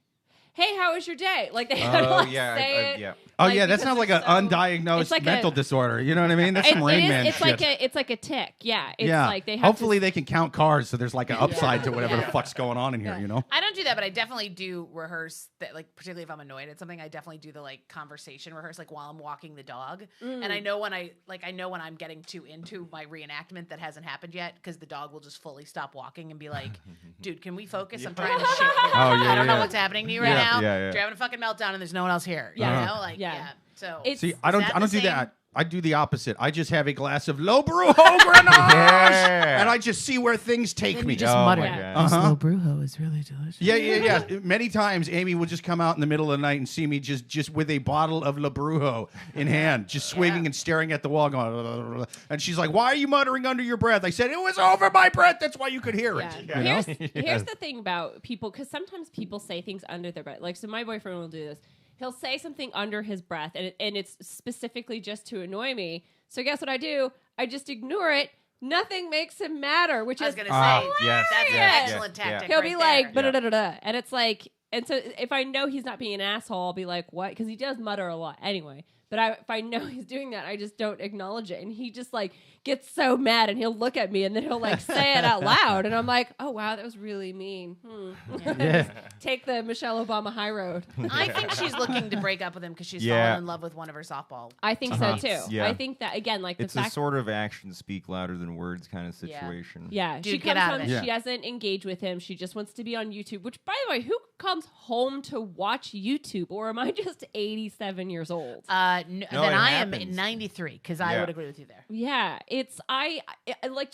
Speaker 3: "Hey, how was your day?" Like they have to like say it.
Speaker 1: yeah.
Speaker 2: Oh
Speaker 3: like,
Speaker 2: yeah, that's
Speaker 3: because
Speaker 2: not like
Speaker 3: it's
Speaker 2: an
Speaker 3: so-
Speaker 2: undiagnosed
Speaker 3: it's like
Speaker 2: mental disorder. You know what I mean? That's some Rain Man
Speaker 3: it's
Speaker 2: shit.
Speaker 3: it's like a tick. Yeah, it's
Speaker 2: yeah.
Speaker 3: like they have
Speaker 2: Hopefully
Speaker 3: to,
Speaker 2: they can count cars, so there's like an upside to whatever
Speaker 5: Yeah.
Speaker 2: the fuck's going on in here. You know?
Speaker 5: I don't do that, but I definitely do rehearse that. Like, particularly if I'm annoyed at something, I definitely do the like conversation rehearse, like while I'm walking the dog. And I know when I'm getting too into my reenactment that hasn't happened yet, because the dog will just fully stop walking and be like, "Dude, can we focus? I'm trying to shit here.
Speaker 2: Oh, yeah,
Speaker 5: I don't know
Speaker 2: yeah.
Speaker 5: what's happening to you right
Speaker 1: Yeah,
Speaker 5: now.
Speaker 1: yeah, yeah.
Speaker 5: You're having a fucking meltdown, and there's no one else here.
Speaker 3: Yeah.
Speaker 5: You know, like
Speaker 3: Yeah.
Speaker 5: So
Speaker 3: It's-
Speaker 2: See, I don't
Speaker 5: that
Speaker 2: do
Speaker 5: the
Speaker 2: that.
Speaker 5: same?
Speaker 2: I do the opposite. I just have a glass of low brew Grenache,
Speaker 1: Yeah.
Speaker 2: and I just see where things take
Speaker 5: Then
Speaker 2: me.
Speaker 5: you just
Speaker 1: Oh
Speaker 5: mutter.
Speaker 1: my
Speaker 3: Yeah.
Speaker 1: God.
Speaker 2: Uh-huh.
Speaker 5: Brujo is really delicious.
Speaker 2: Yeah. Many times, Amy will just come out in the middle of the night and see me just with a bottle of La Brujo in hand, just swinging and staring at the wall, going. And she's like, "Why are you muttering under your breath?" I said, "It was over my breath. That's why you could hear it."
Speaker 3: Yeah.
Speaker 2: You know?
Speaker 3: Here's the thing about people, because sometimes people say things under their breath. Like, so my boyfriend will do this. He'll say something under his breath, and it's specifically just to annoy me. So guess what I do? I just ignore it. Nothing makes him matter, which
Speaker 5: I was
Speaker 3: is
Speaker 5: gonna say
Speaker 1: yes,
Speaker 5: that's an
Speaker 3: yes,
Speaker 5: excellent
Speaker 1: yes, yeah.
Speaker 5: tactic.
Speaker 3: he'll
Speaker 5: right
Speaker 3: be like,
Speaker 5: there.
Speaker 3: "Da-da-da-da-da," and it's like, and so if I know he's not being an asshole, I'll be like, "What?" Because he does mutter a lot anyway. But if I know he's doing that, I just don't acknowledge it, and he just like gets so mad, and he'll look at me, and then he'll like say it out loud, and I'm like, "Oh wow, that was really mean."
Speaker 2: Yeah.
Speaker 3: Take the Michelle Obama high road.
Speaker 5: I think she's looking to break up with him because she's
Speaker 1: Yeah.
Speaker 5: fallen in love with one of her softball.
Speaker 3: I think so too.
Speaker 1: Yeah.
Speaker 3: I think that again, like
Speaker 1: It's
Speaker 3: the
Speaker 1: a
Speaker 3: fact.
Speaker 1: sort of actions speak louder than words kind of
Speaker 5: Yeah.
Speaker 1: situation.
Speaker 3: Yeah,
Speaker 5: Dude,
Speaker 3: she
Speaker 5: get
Speaker 3: comes
Speaker 5: out of
Speaker 3: home.
Speaker 5: it.
Speaker 2: Yeah.
Speaker 3: She doesn't engage with him. She just wants to be on YouTube. Which, by the way, who comes home to watch YouTube? Or am I just 87 years old?
Speaker 5: Then
Speaker 1: No,
Speaker 5: I
Speaker 1: it
Speaker 5: am
Speaker 1: happens.
Speaker 5: 93 because I
Speaker 1: Yeah.
Speaker 5: would agree with you there.
Speaker 3: Yeah, it's I like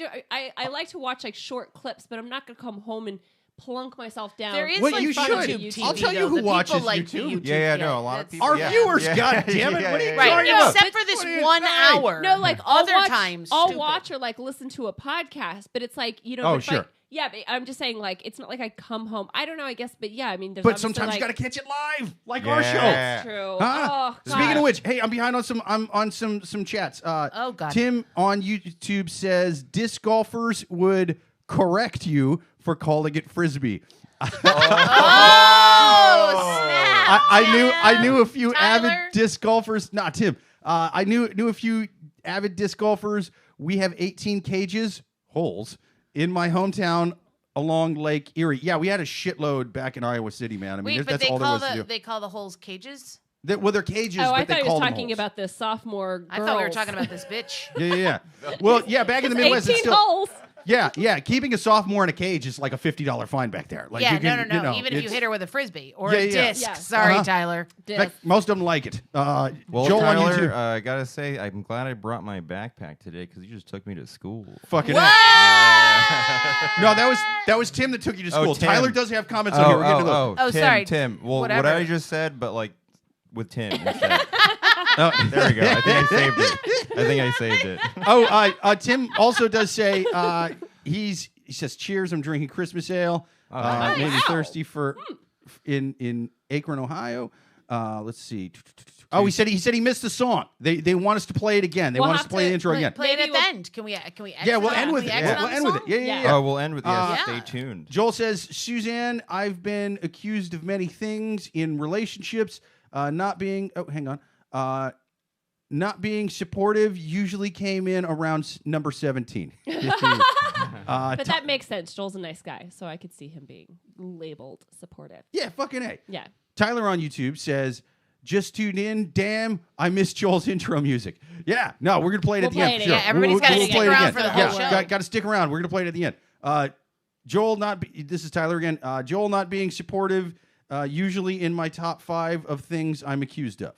Speaker 3: to watch like short clips, but I'm not gonna come home and plunk myself down.
Speaker 5: There is
Speaker 2: Well,
Speaker 5: like
Speaker 2: you
Speaker 5: fun
Speaker 2: should.
Speaker 5: YouTube
Speaker 2: I'll tell you
Speaker 5: though.
Speaker 2: who
Speaker 5: The people
Speaker 2: watches
Speaker 5: like
Speaker 2: YouTube.
Speaker 5: the YouTube.
Speaker 1: Yeah, no, a lot of
Speaker 5: that's-
Speaker 1: people.
Speaker 2: Our
Speaker 1: Yeah.
Speaker 2: viewers,
Speaker 1: Yeah.
Speaker 2: God damn it! What are you
Speaker 5: Right,
Speaker 2: talking about?
Speaker 5: except for this
Speaker 2: What are you-
Speaker 5: one
Speaker 2: Right.
Speaker 5: hour.
Speaker 3: No, like I'll
Speaker 5: other
Speaker 3: watch,
Speaker 5: times,
Speaker 3: I'll
Speaker 5: stupid.
Speaker 3: watch or like listen to a podcast, but it's like
Speaker 2: Oh,
Speaker 3: it's
Speaker 2: sure.
Speaker 3: like, yeah, but I'm just saying like it's not like I come home. I don't know, I guess, but yeah, I mean, there's
Speaker 2: But
Speaker 3: obviously,
Speaker 2: sometimes
Speaker 3: like,
Speaker 2: you got to catch it live, like our show.
Speaker 1: Yeah.
Speaker 3: True.
Speaker 2: Huh?
Speaker 3: Oh,
Speaker 2: Speaking
Speaker 3: God.
Speaker 2: of which, hey, I'm behind on some chats.
Speaker 5: Oh, God.
Speaker 2: Tim on YouTube says disc golfers would correct you for calling it frisbee.
Speaker 5: Oh, snap!
Speaker 2: I knew a few
Speaker 5: Tyler?
Speaker 2: avid disc golfers. Not Tim. I knew a few avid disc golfers. We have 18 holes in my hometown along Lake Erie. Yeah, we had a shitload back in Iowa City, man. I mean,
Speaker 5: Wait, but
Speaker 2: that's
Speaker 5: they
Speaker 2: all there
Speaker 5: call
Speaker 2: was to do.
Speaker 5: they call the holes cages.
Speaker 2: Well, they're cages,
Speaker 3: Oh,
Speaker 2: but
Speaker 3: I
Speaker 2: they
Speaker 3: thought he
Speaker 2: call
Speaker 3: was
Speaker 2: them
Speaker 3: talking
Speaker 2: holes.
Speaker 3: about the sophomore girls.
Speaker 5: I thought we were talking about this bitch.
Speaker 2: Yeah. Well, yeah, back in the Midwest, it's
Speaker 3: 18
Speaker 2: still
Speaker 3: holes.
Speaker 2: yeah. Keeping a sophomore in a cage is like a $50 fine back there. Like,
Speaker 5: Yeah,
Speaker 2: you can,
Speaker 5: no.
Speaker 2: You know,
Speaker 5: Even if you
Speaker 2: it's-
Speaker 5: hit her with a frisbee or
Speaker 2: Yeah,
Speaker 5: a
Speaker 2: yeah.
Speaker 5: disc.
Speaker 3: Yeah.
Speaker 5: Sorry,
Speaker 2: Uh-huh.
Speaker 5: Tyler.
Speaker 2: in fact,
Speaker 3: Disc.
Speaker 2: most of them like it.
Speaker 1: Well,
Speaker 2: Joel on
Speaker 1: Tyler,
Speaker 2: YouTube.
Speaker 1: I gotta say, I'm glad I brought my backpack today because you just took me to school.
Speaker 2: Fucking
Speaker 5: What?
Speaker 2: No, that was Tim that took you to school.
Speaker 1: Tim.
Speaker 2: Tyler does have comments on here. We're getting to those.
Speaker 5: Oh,
Speaker 1: Tim,
Speaker 5: sorry.
Speaker 1: Tim. Well,
Speaker 5: Whatever.
Speaker 1: what I just said, but like with Tim. Instead. There we go. I think I saved it.
Speaker 2: Tim also does say he says, "Cheers! I'm drinking Christmas ale. Maybe
Speaker 5: wow.
Speaker 2: thirsty for in Akron, Ohio." Let's see. Oh, he said he missed the song. They want us to play it again. They
Speaker 3: We'll
Speaker 2: want us
Speaker 3: have
Speaker 2: to play
Speaker 3: to
Speaker 2: the intro again.
Speaker 5: Play it
Speaker 3: Maybe
Speaker 5: at the
Speaker 3: we'll-
Speaker 5: end. Can we exit
Speaker 2: Yeah, we'll
Speaker 5: on-
Speaker 2: end with
Speaker 5: can
Speaker 2: it.
Speaker 5: we exit
Speaker 2: We'll
Speaker 5: on
Speaker 2: end
Speaker 5: the
Speaker 2: with it.
Speaker 5: song?
Speaker 2: Yeah.
Speaker 1: Oh, we'll end with
Speaker 5: Yeah.
Speaker 1: Stay tuned.
Speaker 2: Joel says, Suzanne, I've been accused of many things in relationships, not being supportive. Usually came in around number 17.
Speaker 3: But that makes sense. Joel's a nice guy, so I could see him being labeled supportive.
Speaker 2: Yeah, fucking A.
Speaker 3: Yeah.
Speaker 2: Tyler on YouTube says, just tuned in. Damn, I missed Joel's intro music. Yeah, no, we're gonna play it at the
Speaker 3: We'll
Speaker 2: end.
Speaker 3: play
Speaker 2: For
Speaker 3: it.
Speaker 2: sure.
Speaker 3: Yeah,
Speaker 5: everybody's gotta
Speaker 2: We'll
Speaker 5: stick
Speaker 2: play it
Speaker 5: around
Speaker 2: again.
Speaker 5: for the
Speaker 2: yeah,
Speaker 5: whole show.
Speaker 2: Got to stick around. We're gonna play it at the end. Joel this is Tyler again. Joel not being supportive. Usually in my top 5 of things I'm accused of.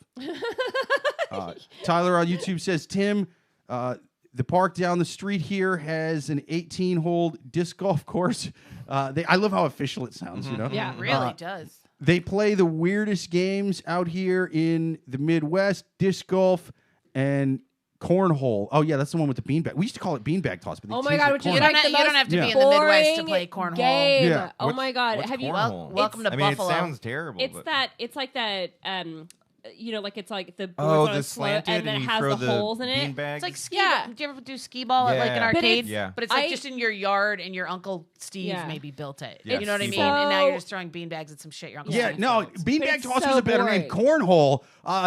Speaker 2: Tyler on YouTube says, Tim, the park down the street here has an 18-hole disc golf course. I love how official it sounds, you know?
Speaker 3: Yeah.
Speaker 5: It really does.
Speaker 2: They play the weirdest games out here in the Midwest, disc golf and cornhole. Oh, yeah, that's the one with the beanbag. We used to call it beanbag toss. But they
Speaker 3: Oh my
Speaker 2: changed
Speaker 3: God,
Speaker 2: it
Speaker 3: which is
Speaker 2: cornhole.
Speaker 5: You don't
Speaker 3: like the
Speaker 5: you don't
Speaker 3: most
Speaker 5: have to
Speaker 2: Yeah.
Speaker 5: be in the Midwest to
Speaker 3: boring
Speaker 5: play cornhole.
Speaker 3: game.
Speaker 2: Yeah.
Speaker 3: Oh my God.
Speaker 1: What's
Speaker 3: Have you?
Speaker 1: cornhole?
Speaker 5: Welcome to
Speaker 1: I mean,
Speaker 5: Buffalo.
Speaker 1: it sounds terrible.
Speaker 3: It's
Speaker 1: but
Speaker 3: that. It's like that. like it's like the board's
Speaker 1: Oh,
Speaker 3: on
Speaker 1: the
Speaker 3: a slope,
Speaker 1: slanted,
Speaker 3: and then
Speaker 1: and
Speaker 3: it
Speaker 1: you
Speaker 3: has
Speaker 1: throw
Speaker 3: the
Speaker 1: the
Speaker 3: holes in it.
Speaker 1: bean bags.
Speaker 5: It's like ski.
Speaker 3: Yeah.
Speaker 5: Do you ever do skee ball at like an
Speaker 1: Yeah.
Speaker 3: But
Speaker 5: arcade?
Speaker 3: it's-
Speaker 1: Yeah.
Speaker 5: But it's like
Speaker 3: I-
Speaker 5: just in your yard, and your Uncle Steve
Speaker 3: Yeah.
Speaker 5: maybe built it.
Speaker 1: Yeah,
Speaker 5: You know what I
Speaker 1: skee
Speaker 5: mean?
Speaker 1: ball.
Speaker 5: And now you're
Speaker 3: So-
Speaker 5: just throwing beanbags at some shit your uncle.
Speaker 2: Yeah,
Speaker 5: Steve
Speaker 2: no,
Speaker 5: built.
Speaker 2: beanbag
Speaker 3: it's
Speaker 2: toss
Speaker 3: so
Speaker 2: is a better name.
Speaker 3: boring.
Speaker 2: Cornhole,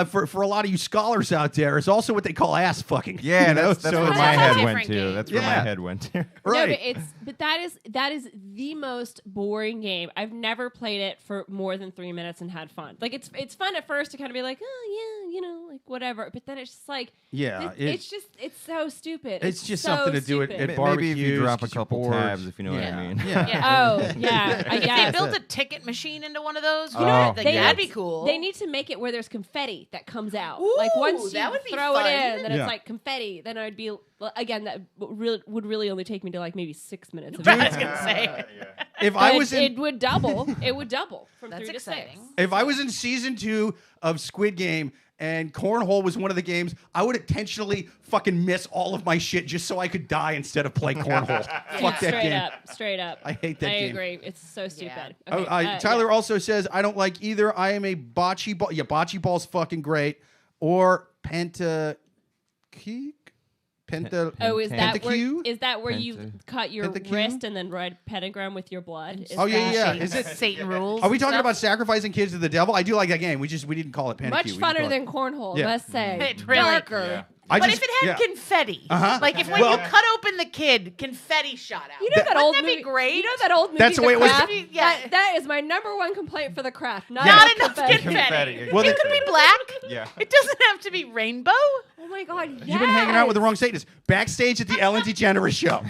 Speaker 2: for a lot of you scholars out there, is also what they call ass fucking.
Speaker 1: Yeah,
Speaker 2: you know?
Speaker 1: that's
Speaker 2: So
Speaker 1: where
Speaker 2: it's-
Speaker 1: my
Speaker 5: That's a
Speaker 1: head
Speaker 5: different
Speaker 1: went to.
Speaker 5: game.
Speaker 1: That's where
Speaker 2: Yeah.
Speaker 1: my head went to.
Speaker 2: right.
Speaker 3: No, but that is the most boring game. I've never played it for more than 3 minutes and had fun. Like it's fun at first to kind of be like, oh yeah, like whatever. But then it's just like,
Speaker 2: Yeah,
Speaker 3: it's so stupid.
Speaker 2: it's just
Speaker 3: so
Speaker 2: something to do at
Speaker 3: stupid.
Speaker 2: barbecues.
Speaker 1: Maybe if you drop a
Speaker 2: 'cause you're
Speaker 1: couple
Speaker 2: bored.
Speaker 1: tabs, if you know
Speaker 5: Yeah.
Speaker 1: what I mean.
Speaker 2: Yeah.
Speaker 3: Oh yeah, I
Speaker 5: If
Speaker 3: guess.
Speaker 5: they built a ticket machine into one of those,
Speaker 1: You know what?
Speaker 5: like,
Speaker 3: They
Speaker 5: that'd
Speaker 3: need-
Speaker 5: be cool.
Speaker 3: They need to make it where there's confetti that comes out.
Speaker 5: Ooh,
Speaker 3: like once you
Speaker 5: that would be
Speaker 3: throw
Speaker 5: fun.
Speaker 3: it in, then
Speaker 2: Yeah.
Speaker 3: it's like confetti. Then I'd be again that would really only take me to like maybe 6 minutes. Of
Speaker 5: I was
Speaker 3: it.
Speaker 5: gonna say.
Speaker 2: If I
Speaker 3: But
Speaker 2: was in,
Speaker 3: it would double. It would double from
Speaker 5: That's
Speaker 3: 3 to
Speaker 5: exciting.
Speaker 3: 6.
Speaker 2: if I was in season 2 of Squid Game and cornhole was one of the games, I would intentionally fucking miss all of my shit just so I could die instead of play cornhole. Fuck that game.
Speaker 3: Straight up.
Speaker 2: I hate that
Speaker 3: I
Speaker 2: game.
Speaker 3: agree. It's so stupid.
Speaker 2: Oh,
Speaker 3: Okay,
Speaker 2: Tyler
Speaker 3: yeah.
Speaker 2: also says, I don't like either. I am a bocce ball. Yeah, bocce ball's fucking great. Or penta.
Speaker 3: Oh, is that where
Speaker 2: Pentacue?
Speaker 3: you cut your
Speaker 2: Pentacue?
Speaker 3: wrist and then write pentagram with your blood? Is
Speaker 2: Oh, yeah,
Speaker 3: that-
Speaker 2: yeah.
Speaker 5: Satan,
Speaker 2: Is it-
Speaker 5: Satan rules?
Speaker 2: Are we talking
Speaker 5: stuff?
Speaker 2: about sacrificing kids to the devil? I do like that game. We didn't call it Pentacue.
Speaker 3: Much
Speaker 2: We just
Speaker 3: funner
Speaker 2: call it-
Speaker 3: than cornhole,
Speaker 2: Yeah.
Speaker 3: must say.
Speaker 5: It really-
Speaker 3: Darker.
Speaker 1: Yeah.
Speaker 2: I
Speaker 5: But
Speaker 2: just-
Speaker 5: if it had
Speaker 2: yeah.
Speaker 5: confetti,
Speaker 2: Uh-huh.
Speaker 5: like if when
Speaker 2: Well-
Speaker 5: you cut open the kid, confetti shot out.
Speaker 3: You know that old
Speaker 5: Wouldn't that
Speaker 3: movie?
Speaker 5: be great?
Speaker 3: You know that old movie?
Speaker 2: That's the way it was-
Speaker 3: Craft?
Speaker 5: Yeah.
Speaker 3: That is my number one complaint for the craft. Not
Speaker 5: Not
Speaker 3: enough
Speaker 5: enough
Speaker 3: confetti.
Speaker 5: confetti.
Speaker 2: Well,
Speaker 5: it could be black.
Speaker 1: Yeah.
Speaker 5: It doesn't have to be rainbow.
Speaker 3: Oh my god! Yes.
Speaker 2: You've been hanging out with the wrong Satanists. Backstage at the Ellen DeGeneres show,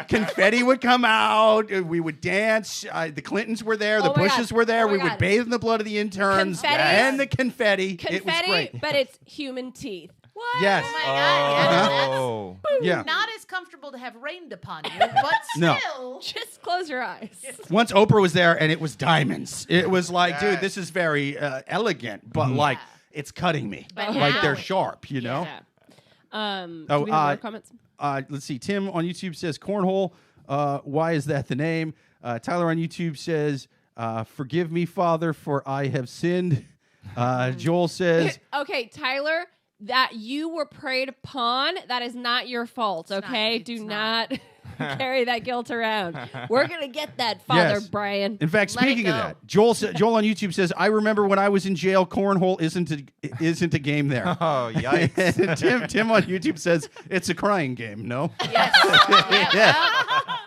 Speaker 2: confetti would come out. We would dance. The Clintons were there. The
Speaker 3: Oh my
Speaker 2: Bushes
Speaker 3: God.
Speaker 2: were there.
Speaker 3: Oh my
Speaker 2: we would
Speaker 3: God.
Speaker 2: bathe in the blood of the interns
Speaker 3: Confetti.
Speaker 2: and the confetti. It was
Speaker 3: confetti,
Speaker 2: great.
Speaker 3: but it's human teeth. What?
Speaker 2: Yes.
Speaker 5: Oh my god!
Speaker 1: Oh.
Speaker 2: Yeah.
Speaker 5: That's not as comfortable to have rained upon you, but
Speaker 2: No.
Speaker 5: still.
Speaker 3: Just close your eyes.
Speaker 2: Once Oprah was there, and it was diamonds. It was like, dude,
Speaker 1: Yes.
Speaker 2: this is very elegant, but like it's cutting me.
Speaker 5: But
Speaker 2: Like they're
Speaker 5: now-
Speaker 2: sharp, you know.
Speaker 3: Yeah.
Speaker 2: Oh,
Speaker 3: do we have more comments?
Speaker 2: Let's see. Tim on YouTube says cornhole. Why is that the name? Tyler on YouTube says, "Forgive me, Father, for I have sinned." Joel says,
Speaker 3: Okay, Tyler, that you were preyed upon, that is not your fault, okay?
Speaker 5: It's
Speaker 3: Do
Speaker 5: not.
Speaker 3: not carry that guilt around. We're going to get that, Father
Speaker 2: Yes.
Speaker 3: Brian.
Speaker 2: In fact,
Speaker 5: Let it
Speaker 2: speaking of
Speaker 5: go.
Speaker 2: that, Joel on YouTube says, "I remember when I was in jail, cornhole isn't a game there."
Speaker 1: Oh, yikes.
Speaker 2: And Tim on YouTube says, "It's a crying game." No,
Speaker 5: Yes.
Speaker 2: yeah.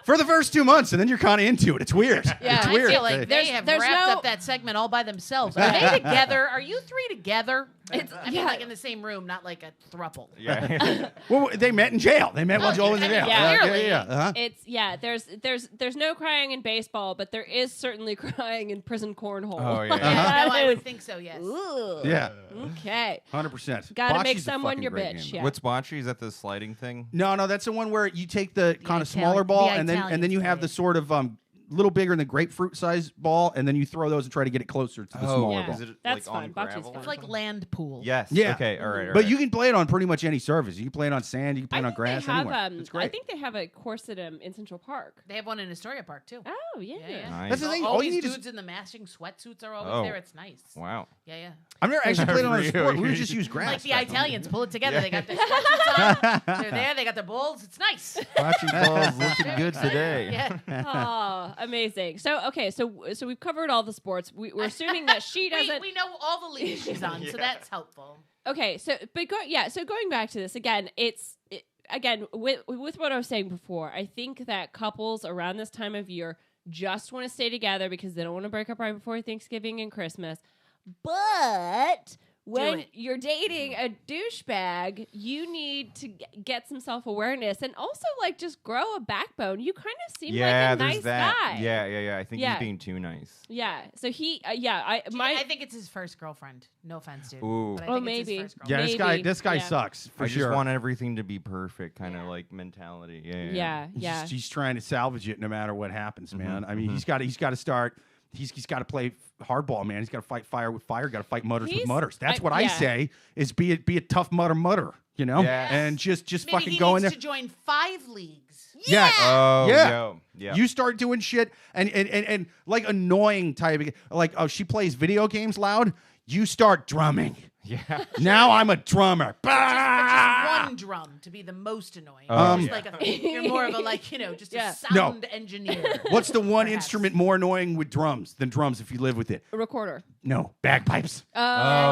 Speaker 2: For the first 2 months, and then you're kind of into it. It's weird.
Speaker 3: Yeah,
Speaker 2: It's
Speaker 5: I
Speaker 2: weird.
Speaker 5: feel like they
Speaker 3: There's-
Speaker 5: have
Speaker 3: there's
Speaker 5: wrapped
Speaker 3: no-
Speaker 5: up that segment all by themselves. Are they together? Are you three together? I mean,
Speaker 3: yeah.
Speaker 5: like in the same room, not like a thruple.
Speaker 1: Yeah.
Speaker 2: Well, they met in jail. They met while
Speaker 5: Oh,
Speaker 2: Joel was in jail.
Speaker 3: yeah.
Speaker 5: Clearly.
Speaker 2: Uh-huh.
Speaker 3: There's no crying in baseball, but there is certainly crying in prison cornhole.
Speaker 1: Oh, yeah.
Speaker 5: Yeah, no, I
Speaker 3: That
Speaker 5: would
Speaker 3: is-
Speaker 5: think so. Yes.
Speaker 3: Ooh.
Speaker 2: Yeah,
Speaker 3: Okay.
Speaker 2: 100%.
Speaker 3: Gotta make
Speaker 2: Bocce's a
Speaker 3: someone
Speaker 2: fucking
Speaker 3: your
Speaker 2: great
Speaker 3: bitch.
Speaker 2: game.
Speaker 3: Yeah.
Speaker 1: What's bocce? Is that the sliding thing?
Speaker 2: No, that's the one where you take the kind of
Speaker 5: Italian-
Speaker 2: smaller ball,
Speaker 5: the
Speaker 2: and then
Speaker 5: Italian
Speaker 2: you have the
Speaker 5: style.
Speaker 2: sort of little bigger than grapefruit size ball, and then you throw those and try to get it closer to the smaller
Speaker 3: yeah.
Speaker 2: ball.
Speaker 1: Is it
Speaker 3: That's
Speaker 1: like on
Speaker 3: fun. Bocce's
Speaker 1: gravel?
Speaker 3: fun.
Speaker 5: It's like land pool.
Speaker 1: Yes.
Speaker 2: Yeah.
Speaker 1: Okay. All right.
Speaker 2: But you can play it on pretty much any surface. You can play it on sand. You can play it on
Speaker 3: think
Speaker 2: grass.
Speaker 3: they have,
Speaker 2: Anywhere. It's great.
Speaker 3: I think they have a course at in Central Park.
Speaker 5: They have one in Astoria Park too.
Speaker 3: Oh yeah.
Speaker 5: Yeah.
Speaker 1: Nice.
Speaker 2: That's the thing.
Speaker 5: All
Speaker 2: All you
Speaker 5: these
Speaker 2: need is.
Speaker 5: dudes in the matching sweatsuits are always
Speaker 1: Oh.
Speaker 5: there. It's nice.
Speaker 1: Wow.
Speaker 5: Yeah.
Speaker 2: I've never actually played it on a
Speaker 1: Really?
Speaker 2: sport. We would just use grass.
Speaker 5: Like the
Speaker 2: back then.
Speaker 5: Italians pull it together. They got their sweatsuits on. They're there. They got their bowls. It's nice.
Speaker 1: Bocce ball's looking good today.
Speaker 5: Yeah.
Speaker 3: Oh, amazing. So okay, so we've covered all the sports. We're assuming that she doesn't.
Speaker 5: We know all the leagues she's on, so that's helpful.
Speaker 3: Okay, so going back to this again, again with what I was saying before. I think that couples around this time of year just want to stay together because they don't want to break up right before Thanksgiving and Christmas. But when
Speaker 5: it.
Speaker 3: you're dating a douchebag, you need to get some self-awareness and also like just grow a backbone. You kind of seem
Speaker 1: Yeah,
Speaker 3: like a
Speaker 1: there's
Speaker 3: nice
Speaker 1: that.
Speaker 3: guy.
Speaker 1: Yeah. I think
Speaker 3: Yeah.
Speaker 1: he's being too nice.
Speaker 3: Yeah. So he
Speaker 5: I think it's his first girlfriend. No offense, dude.
Speaker 1: Ooh.
Speaker 5: But I
Speaker 3: Oh,
Speaker 5: think it's his
Speaker 3: maybe.
Speaker 5: first
Speaker 2: Yeah,
Speaker 5: girlfriend.
Speaker 2: this guy
Speaker 3: Yeah.
Speaker 2: sucks for
Speaker 1: I
Speaker 2: sure.
Speaker 1: just want everything to be perfect, kind of
Speaker 5: Yeah.
Speaker 1: like mentality.
Speaker 3: Yeah. Yeah.
Speaker 2: He's trying to salvage it no matter what happens, man.
Speaker 1: Mhm,
Speaker 2: I mean, he's got to start. He's got to play hardball, man. He's got to fight fire with fire. Got to fight mutters with
Speaker 3: He's-
Speaker 2: mutters. That's what I
Speaker 3: yeah.
Speaker 2: say. Is be a tough mutter. You know,
Speaker 1: Yes.
Speaker 2: and just
Speaker 5: Maybe
Speaker 2: fucking
Speaker 5: he
Speaker 2: go in
Speaker 5: needs
Speaker 2: there.
Speaker 5: to join 5 leagues.
Speaker 2: Yes.
Speaker 1: Oh,
Speaker 2: Yeah.
Speaker 1: yo. Yeah.
Speaker 2: You start doing shit and like annoying type of, like, oh, she plays video games loud. You start drumming.
Speaker 1: Yeah.
Speaker 2: Now I'm a drummer.
Speaker 5: But just one drum to be the most annoying.
Speaker 1: Oh,
Speaker 5: Just you're more of a just
Speaker 3: Yeah.
Speaker 5: a sound engineer.
Speaker 2: What's the one
Speaker 5: Perhaps.
Speaker 2: instrument more annoying with drums than drums if you live with it?
Speaker 3: A recorder.
Speaker 2: No, bagpipes.
Speaker 1: Oh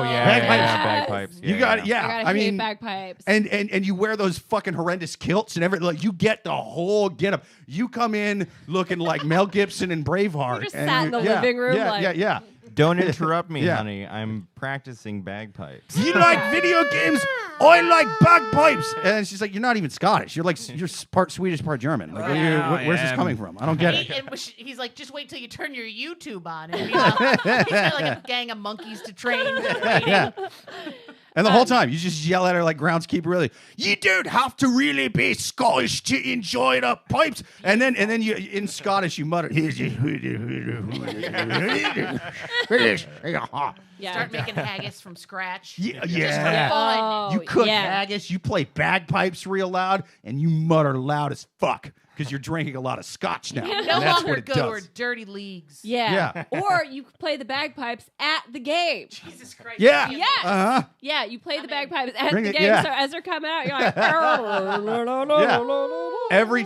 Speaker 1: yeah.
Speaker 2: Bagpipes.
Speaker 1: Bagpipes.
Speaker 2: You got it.
Speaker 3: I
Speaker 2: Yeah,
Speaker 3: gotta
Speaker 2: I
Speaker 3: hate
Speaker 2: mean,
Speaker 3: bagpipes.
Speaker 2: and you wear those fucking horrendous kilts and everything. Like you get the whole getup. You come in looking like Mel Gibson and Braveheart.
Speaker 3: You just
Speaker 2: and
Speaker 3: sat in the living room,
Speaker 2: Yeah,
Speaker 3: like-
Speaker 2: yeah.
Speaker 1: Don't interrupt me,
Speaker 2: Yeah.
Speaker 1: honey. I'm practicing bagpipes.
Speaker 2: You like video games? I like bagpipes. And she's like, you're not even Scottish. You're part Swedish, part German. Like, where's this coming from? I don't get it.
Speaker 5: He's like, just wait till you turn your YouTube on. And he's got like a gang of monkeys to train.
Speaker 2: Yeah. And the whole time, you just yell at her like groundskeeper, really. You don't have to really be Scottish to enjoy the pipes. And then you in Scottish you mutter.
Speaker 3: Yeah.
Speaker 5: Start making haggis from scratch.
Speaker 2: Yeah.
Speaker 5: Just for fun.
Speaker 3: Oh,
Speaker 2: You cook
Speaker 3: yeah.
Speaker 2: haggis, you play bagpipes real loud, and you mutter loud as fuck because you're drinking a lot of scotch now.
Speaker 5: No
Speaker 2: and that's
Speaker 5: longer
Speaker 2: what it
Speaker 5: go to
Speaker 2: does.
Speaker 5: our dirty leagues.
Speaker 3: Yeah.
Speaker 2: Yeah.
Speaker 3: Or you play the bagpipes at the game.
Speaker 5: Jesus Christ.
Speaker 2: Yeah.
Speaker 3: Yeah.
Speaker 2: Uh-huh.
Speaker 3: Yeah, you play the bagpipes at
Speaker 2: Bring
Speaker 3: the
Speaker 2: it-
Speaker 3: game.
Speaker 2: yeah.
Speaker 3: So as they're coming out, you're like,
Speaker 2: Every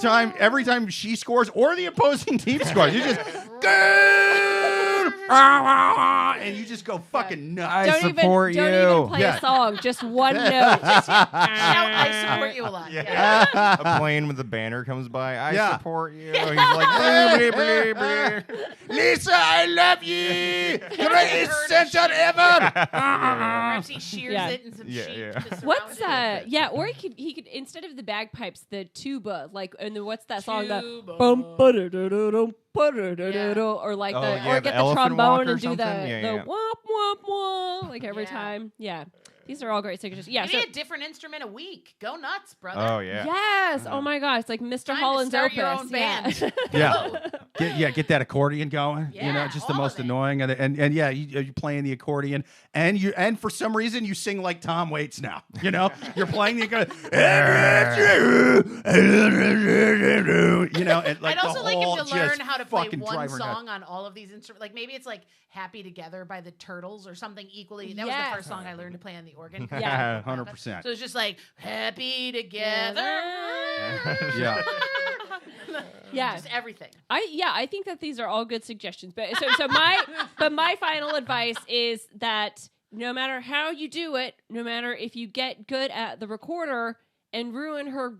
Speaker 2: time she scores or the opposing team scores, you just good, and you just go fucking nuts.
Speaker 3: don't
Speaker 1: support
Speaker 3: even
Speaker 1: you.
Speaker 3: play
Speaker 2: Yeah.
Speaker 3: a song, just one note.
Speaker 5: Shout, I support you a lot. Yeah.
Speaker 1: A plane with a banner comes by. I
Speaker 2: Yeah.
Speaker 1: support you. He's like, "Blee, blee, blee, blee."
Speaker 2: Lisa, I love you. Greatest center ever.
Speaker 5: Perhaps he shears
Speaker 3: Yeah.
Speaker 5: it in some
Speaker 1: Yeah,
Speaker 5: sheep.
Speaker 1: yeah.
Speaker 5: to surround
Speaker 3: What's
Speaker 5: it.
Speaker 3: yeah, or he could instead of the bagpipes, the tuba, like, and then what's that song? The
Speaker 5: Tuba.
Speaker 3: bum ba-da-da-da-dum, ba-da-da-da-da, or like
Speaker 1: Oh,
Speaker 3: the
Speaker 1: yeah,
Speaker 3: or
Speaker 1: the
Speaker 3: get the
Speaker 1: elephant walk
Speaker 3: trombone
Speaker 1: or
Speaker 3: and do the
Speaker 1: something? Yeah, yeah.
Speaker 3: womp womp womp like every
Speaker 5: Yeah.
Speaker 3: time. Yeah, these are all great signatures. Yeah,
Speaker 5: Maybe
Speaker 3: so
Speaker 5: a different instrument a week. Go nuts, brother.
Speaker 1: Oh yeah.
Speaker 3: yes, oh my gosh, it's like Mr.
Speaker 5: Time to
Speaker 3: Holland's
Speaker 5: start
Speaker 3: Opus.
Speaker 5: your own band.
Speaker 2: Yeah. Get that accordion going.
Speaker 5: Yeah,
Speaker 2: just the
Speaker 5: all
Speaker 2: most
Speaker 5: of it.
Speaker 2: annoying. And yeah, you're playing the accordion, and for some reason you sing like Tom Waits now. You're playing the accordion. And like
Speaker 5: I'd also
Speaker 2: the
Speaker 5: like
Speaker 2: whole
Speaker 5: him to learn
Speaker 2: just
Speaker 5: how to play
Speaker 2: fucking
Speaker 5: one
Speaker 2: drive her nuts.
Speaker 5: song on all of these instruments. Like maybe it's like "Happy Together" by the Turtles or something equally. That was
Speaker 3: Yes.
Speaker 5: the first song I learned to play on the organ.
Speaker 3: Yeah.
Speaker 2: 100%.
Speaker 5: So it's just like "Happy Together."
Speaker 2: Yeah.
Speaker 3: Yeah.
Speaker 5: Just everything.
Speaker 3: I think that these are all good suggestions. But my final advice is that no matter how you do it, no matter if you get good at the recorder and ruin her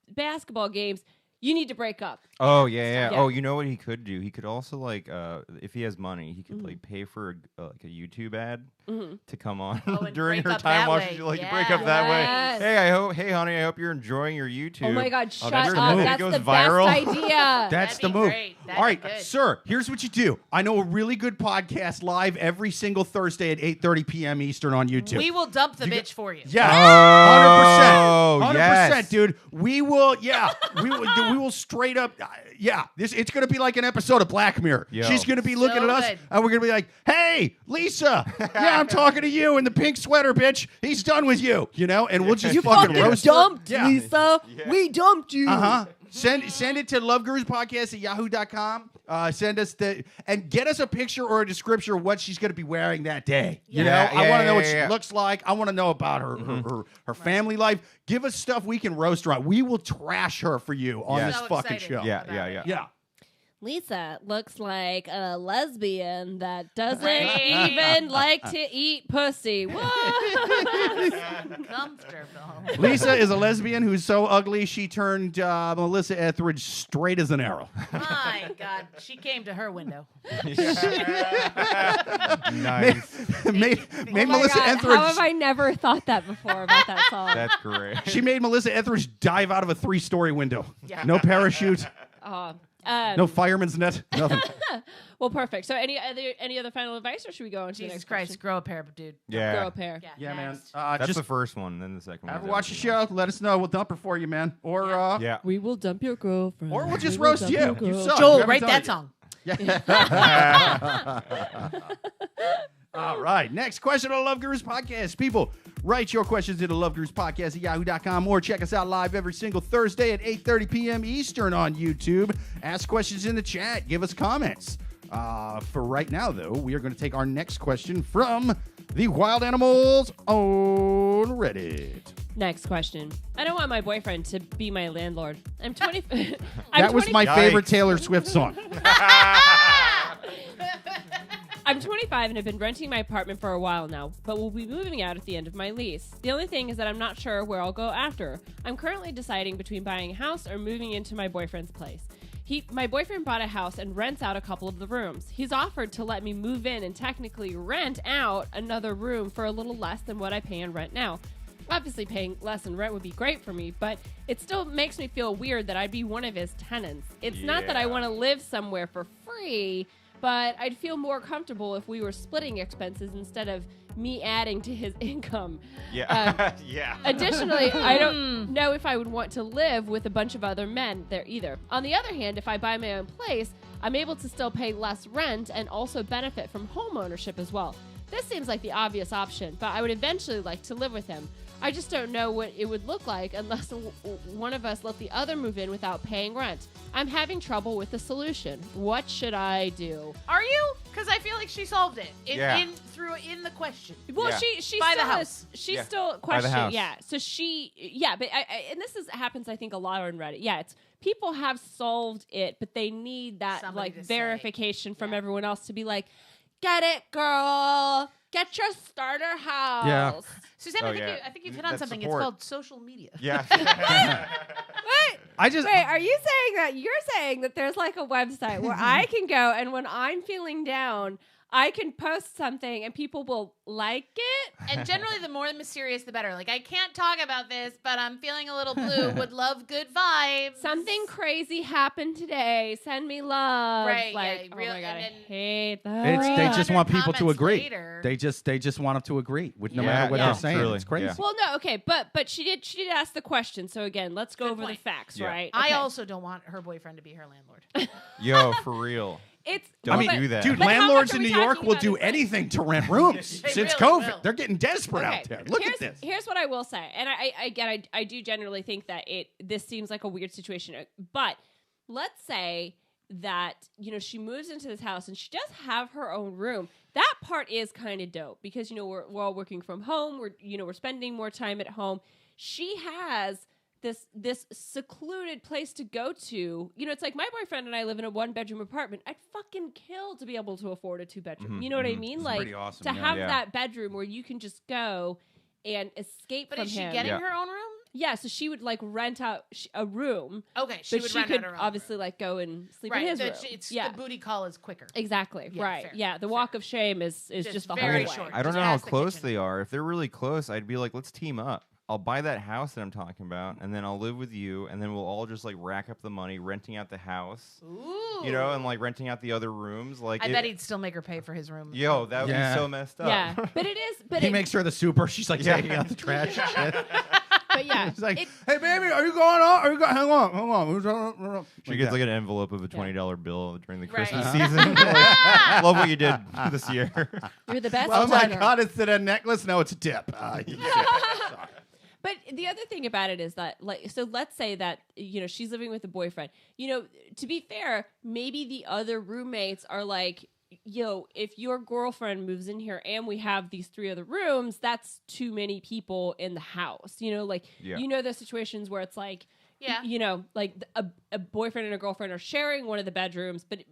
Speaker 3: basketball games, you need to break up.
Speaker 1: Oh yeah.
Speaker 3: Yeah.
Speaker 1: Oh, you know what he could do? He could also if he has money, he could like pay for like a YouTube ad to come on
Speaker 5: and
Speaker 1: during
Speaker 5: break
Speaker 1: her
Speaker 5: up
Speaker 1: time
Speaker 5: that
Speaker 1: while
Speaker 5: way.
Speaker 1: she's like
Speaker 5: Yeah.
Speaker 1: break up that
Speaker 3: Yes.
Speaker 1: way. Hey honey, I hope you're enjoying your YouTube.
Speaker 3: Oh my God, shut
Speaker 2: that's
Speaker 3: up.
Speaker 2: the move.
Speaker 3: That's
Speaker 1: It goes
Speaker 3: the
Speaker 1: viral.
Speaker 3: best idea.
Speaker 2: That's
Speaker 5: That'd
Speaker 2: the
Speaker 5: be
Speaker 2: move.
Speaker 5: great. That'd
Speaker 2: All right,
Speaker 5: be good.
Speaker 2: sir, here's what you do. I know a really good podcast live every single Thursday at 8:30 p.m. Eastern on YouTube.
Speaker 5: We will dump the
Speaker 2: You
Speaker 5: bitch for you.
Speaker 2: Yeah,
Speaker 1: Oh,
Speaker 2: 100%, 100%,
Speaker 1: yes.
Speaker 2: dude. We will, we will straight up, it's gonna be like an episode of Black Mirror.
Speaker 1: Yo.
Speaker 2: She's gonna be looking
Speaker 5: So
Speaker 2: at us,
Speaker 5: good.
Speaker 2: and we're gonna be like, "Hey, Lisa, yeah, I'm talking to you in the pink sweater, bitch. He's done with you, and we'll just fucking roast her. Yeah.
Speaker 3: Lisa. We dumped you.
Speaker 2: Uh-huh. Send it to loveguruspodcast@yahoo.com. Send us and get us a picture or a description of what she's going to be wearing that day.
Speaker 1: Yeah,
Speaker 2: I want to know what
Speaker 1: yeah.
Speaker 2: she looks like. I want to know about her family life. Give us stuff we can roast her on. We will trash her for you on
Speaker 1: Yeah.
Speaker 2: this
Speaker 5: So
Speaker 2: fucking
Speaker 5: excited.
Speaker 2: show.
Speaker 1: Yeah.
Speaker 2: Yeah.
Speaker 3: Lisa looks like a lesbian that doesn't
Speaker 5: Right.
Speaker 3: even like to eat pussy. What?
Speaker 5: Comfortable.
Speaker 2: Lisa is a lesbian who's so ugly she turned Melissa Etheridge straight as an arrow.
Speaker 5: My God, she came to her window.
Speaker 1: Nice.
Speaker 2: made
Speaker 3: Oh my
Speaker 2: Melissa
Speaker 3: God,
Speaker 2: Etheridge.
Speaker 3: how have I never thought that before about that song?
Speaker 1: That's great.
Speaker 2: She made Melissa Etheridge dive out of a 3-story window.
Speaker 5: Yeah.
Speaker 2: No parachute,
Speaker 3: No,
Speaker 2: fireman's net, nothing.
Speaker 3: well, perfect. So, any other final advice, or should we go on to the
Speaker 5: Jesus
Speaker 3: next
Speaker 5: Christ,
Speaker 3: question?
Speaker 5: grow a pair, dude.
Speaker 3: Grow
Speaker 1: Yeah.
Speaker 3: a pair.
Speaker 2: Yeah, man.
Speaker 5: next.
Speaker 1: That's
Speaker 2: Just
Speaker 1: the first one, then the second one.
Speaker 2: ever watch the show? Let us know. We'll dump her for you, man. Or
Speaker 1: Yeah.
Speaker 3: We will dump your girlfriend.
Speaker 2: or we'll just
Speaker 3: We will
Speaker 2: roast
Speaker 3: dump
Speaker 2: you.
Speaker 3: your
Speaker 2: You
Speaker 3: girl-
Speaker 2: suck.
Speaker 5: Joel,
Speaker 2: Every
Speaker 5: write
Speaker 2: time.
Speaker 5: that song.
Speaker 2: All right. Next question on Love Gurus Podcast. People, write your questions into loveguruspodcast@yahoo.com or check us out live every single Thursday at 8:30 p.m. Eastern on YouTube. Ask questions in the chat. Give us comments. For right now, though, we are going to take our next question from The wild animals on Reddit.
Speaker 3: Next question. I don't want my boyfriend to be my landlord. I'm 20.
Speaker 2: That was my favorite
Speaker 1: Yikes.
Speaker 2: Taylor Swift song.
Speaker 3: I'm 25 and have been renting my apartment for a while now, but will be moving out at the end of my lease. The only thing is that I'm not sure where I'll go after. I'm currently deciding between buying a house or moving into my boyfriend's place. My boyfriend bought a house and rents out a couple of the rooms. He's offered to let me move in and technically rent out another room for a little less than what I pay in rent now. Obviously, paying less in rent would be great for me, but it still makes me feel weird that I'd be one of his tenants. It's not that I want to live somewhere for free, but I'd feel more comfortable if we were splitting expenses instead of me adding to his income.
Speaker 1: Yeah.
Speaker 3: Additionally, I don't know if I would want to live with a bunch of other men there either. On the other hand, if I buy my own place, I'm able to still pay less rent and also benefit from home ownership as well. This seems like the obvious option, but I would eventually like to live with him. I just don't know what it would look like unless one of us let the other move in without paying rent. I'm having trouble with the solution. What should I do?
Speaker 5: Are you? Because I feel like she solved it in the question.
Speaker 3: Well,
Speaker 1: Yeah.
Speaker 3: she
Speaker 5: By
Speaker 3: still
Speaker 5: the house.
Speaker 3: She's
Speaker 1: Yeah.
Speaker 3: still
Speaker 1: By the
Speaker 3: questioning.
Speaker 1: house.
Speaker 3: Yeah. So but and this happens I think a lot on Reddit. Yeah, it's people have solved it, but they need that
Speaker 5: Somebody to say.
Speaker 3: verification from everyone else to be like, get it, girl. Get your starter house.
Speaker 2: Yeah.
Speaker 5: Suzanne,
Speaker 1: Oh,
Speaker 5: I think you've hit on
Speaker 1: That's
Speaker 5: something.
Speaker 1: support.
Speaker 5: It's called social media.
Speaker 1: Yeah.
Speaker 3: Wait, are you saying that you're saying that there's like a website where I can go and when I'm feeling down, I can post something and people will like it?
Speaker 5: And generally, the more mysterious, the better. Like, I can't talk about this, but I'm feeling a little blue. Would love good vibes.
Speaker 3: Something crazy happened today. Send me love.
Speaker 5: Right,
Speaker 3: Like,
Speaker 5: yeah,
Speaker 3: oh
Speaker 5: real-
Speaker 3: my God,
Speaker 5: and
Speaker 3: I
Speaker 5: then
Speaker 3: hate that.
Speaker 2: They just want people to
Speaker 5: comments
Speaker 2: agree.
Speaker 5: later.
Speaker 2: They just want them to agree with no
Speaker 1: Yeah,
Speaker 2: matter what
Speaker 3: yeah.
Speaker 2: they're saying.
Speaker 1: Truly,
Speaker 2: It's crazy.
Speaker 1: yeah.
Speaker 3: Well, no, okay, but she did ask the question. So again, let's go
Speaker 5: Good
Speaker 3: over
Speaker 5: point.
Speaker 3: the facts,
Speaker 1: Yeah.
Speaker 3: right?
Speaker 5: I
Speaker 3: Okay.
Speaker 5: also don't want her boyfriend to be her landlord.
Speaker 1: Yo, for real.
Speaker 3: It's
Speaker 1: Don't
Speaker 3: but-
Speaker 1: do that.
Speaker 2: Dude,
Speaker 3: But how
Speaker 2: landlords
Speaker 3: much
Speaker 2: in
Speaker 3: are
Speaker 2: New
Speaker 3: we
Speaker 2: York
Speaker 3: talking
Speaker 2: will
Speaker 3: about
Speaker 2: do
Speaker 3: is, like-
Speaker 2: anything to rent rooms
Speaker 5: They
Speaker 2: since
Speaker 5: really
Speaker 2: COVID.
Speaker 5: will.
Speaker 2: They're getting desperate out there. Look at this.
Speaker 3: Here's what I will say, and I do generally think that this seems like a weird situation, but let's say that she moves into this house and she does have her own room. That part is kind of dope because we're all working from home. We're spending more time at home. She has this secluded place to go to. It's like my boyfriend and I live in a 1-bedroom apartment. I'd fucking kill to be able to afford a 2-bedroom. You know what I mean?
Speaker 2: It's
Speaker 3: Like
Speaker 2: pretty awesome,
Speaker 3: to
Speaker 2: yeah.
Speaker 3: have
Speaker 1: Yeah.
Speaker 3: that bedroom where you can just go and escape
Speaker 5: But
Speaker 3: from
Speaker 5: is she
Speaker 3: him.
Speaker 5: getting
Speaker 1: Yeah.
Speaker 5: her own room?
Speaker 3: Yeah, so she would like rent out a room,
Speaker 5: Okay, she
Speaker 3: but
Speaker 5: would
Speaker 3: she
Speaker 5: rent
Speaker 3: could
Speaker 5: out her own
Speaker 3: obviously
Speaker 5: room.
Speaker 3: like go and sleep
Speaker 5: Right,
Speaker 3: in his
Speaker 5: the,
Speaker 3: room.
Speaker 5: it's,
Speaker 3: Yeah,
Speaker 5: the booty call is quicker.
Speaker 3: exactly.
Speaker 5: Yeah,
Speaker 3: right.
Speaker 5: fair,
Speaker 3: Yeah, the
Speaker 5: fair.
Speaker 3: walk of shame is just the
Speaker 5: very
Speaker 3: hallway.
Speaker 5: short.
Speaker 1: I don't
Speaker 5: Just
Speaker 1: know how
Speaker 5: ask the
Speaker 1: close
Speaker 5: kitchen.
Speaker 1: they are. If they're really close, I'd be like, let's team up. I'll buy that house that I'm talking about, and then I'll live with you, and then we'll all just like rack up the money, renting out the house,
Speaker 5: Ooh.
Speaker 1: and like renting out the other rooms. Like,
Speaker 5: I bet he'd still make her pay for his room.
Speaker 1: Yo, that would
Speaker 2: Yeah.
Speaker 1: be so messed up.
Speaker 3: Yeah, but it is. But
Speaker 2: He
Speaker 3: it,
Speaker 2: makes her the super. She's like
Speaker 1: Yeah.
Speaker 2: taking out the trash and shit.
Speaker 3: but yeah,
Speaker 2: She's like,
Speaker 3: it-
Speaker 2: hey, baby, are you going on? Are you going? Hang on.
Speaker 1: She gets like an envelope of a $20 bill during the
Speaker 5: Right.
Speaker 1: Christmas season. Like, love what you did this year.
Speaker 3: you're the best.
Speaker 2: Oh my
Speaker 3: donor.
Speaker 2: God, it's a necklace? No, it's a tip.
Speaker 3: But the other thing about it is that, like, so let's say that, she's living with a boyfriend. To be fair, maybe the other roommates are like, if your girlfriend moves in here and we have these 3 other rooms, that's too many people in the house.
Speaker 1: Yeah.
Speaker 3: There's situations where it's like,
Speaker 5: Yeah.
Speaker 3: like a boyfriend and a girlfriend are sharing one of the bedrooms, but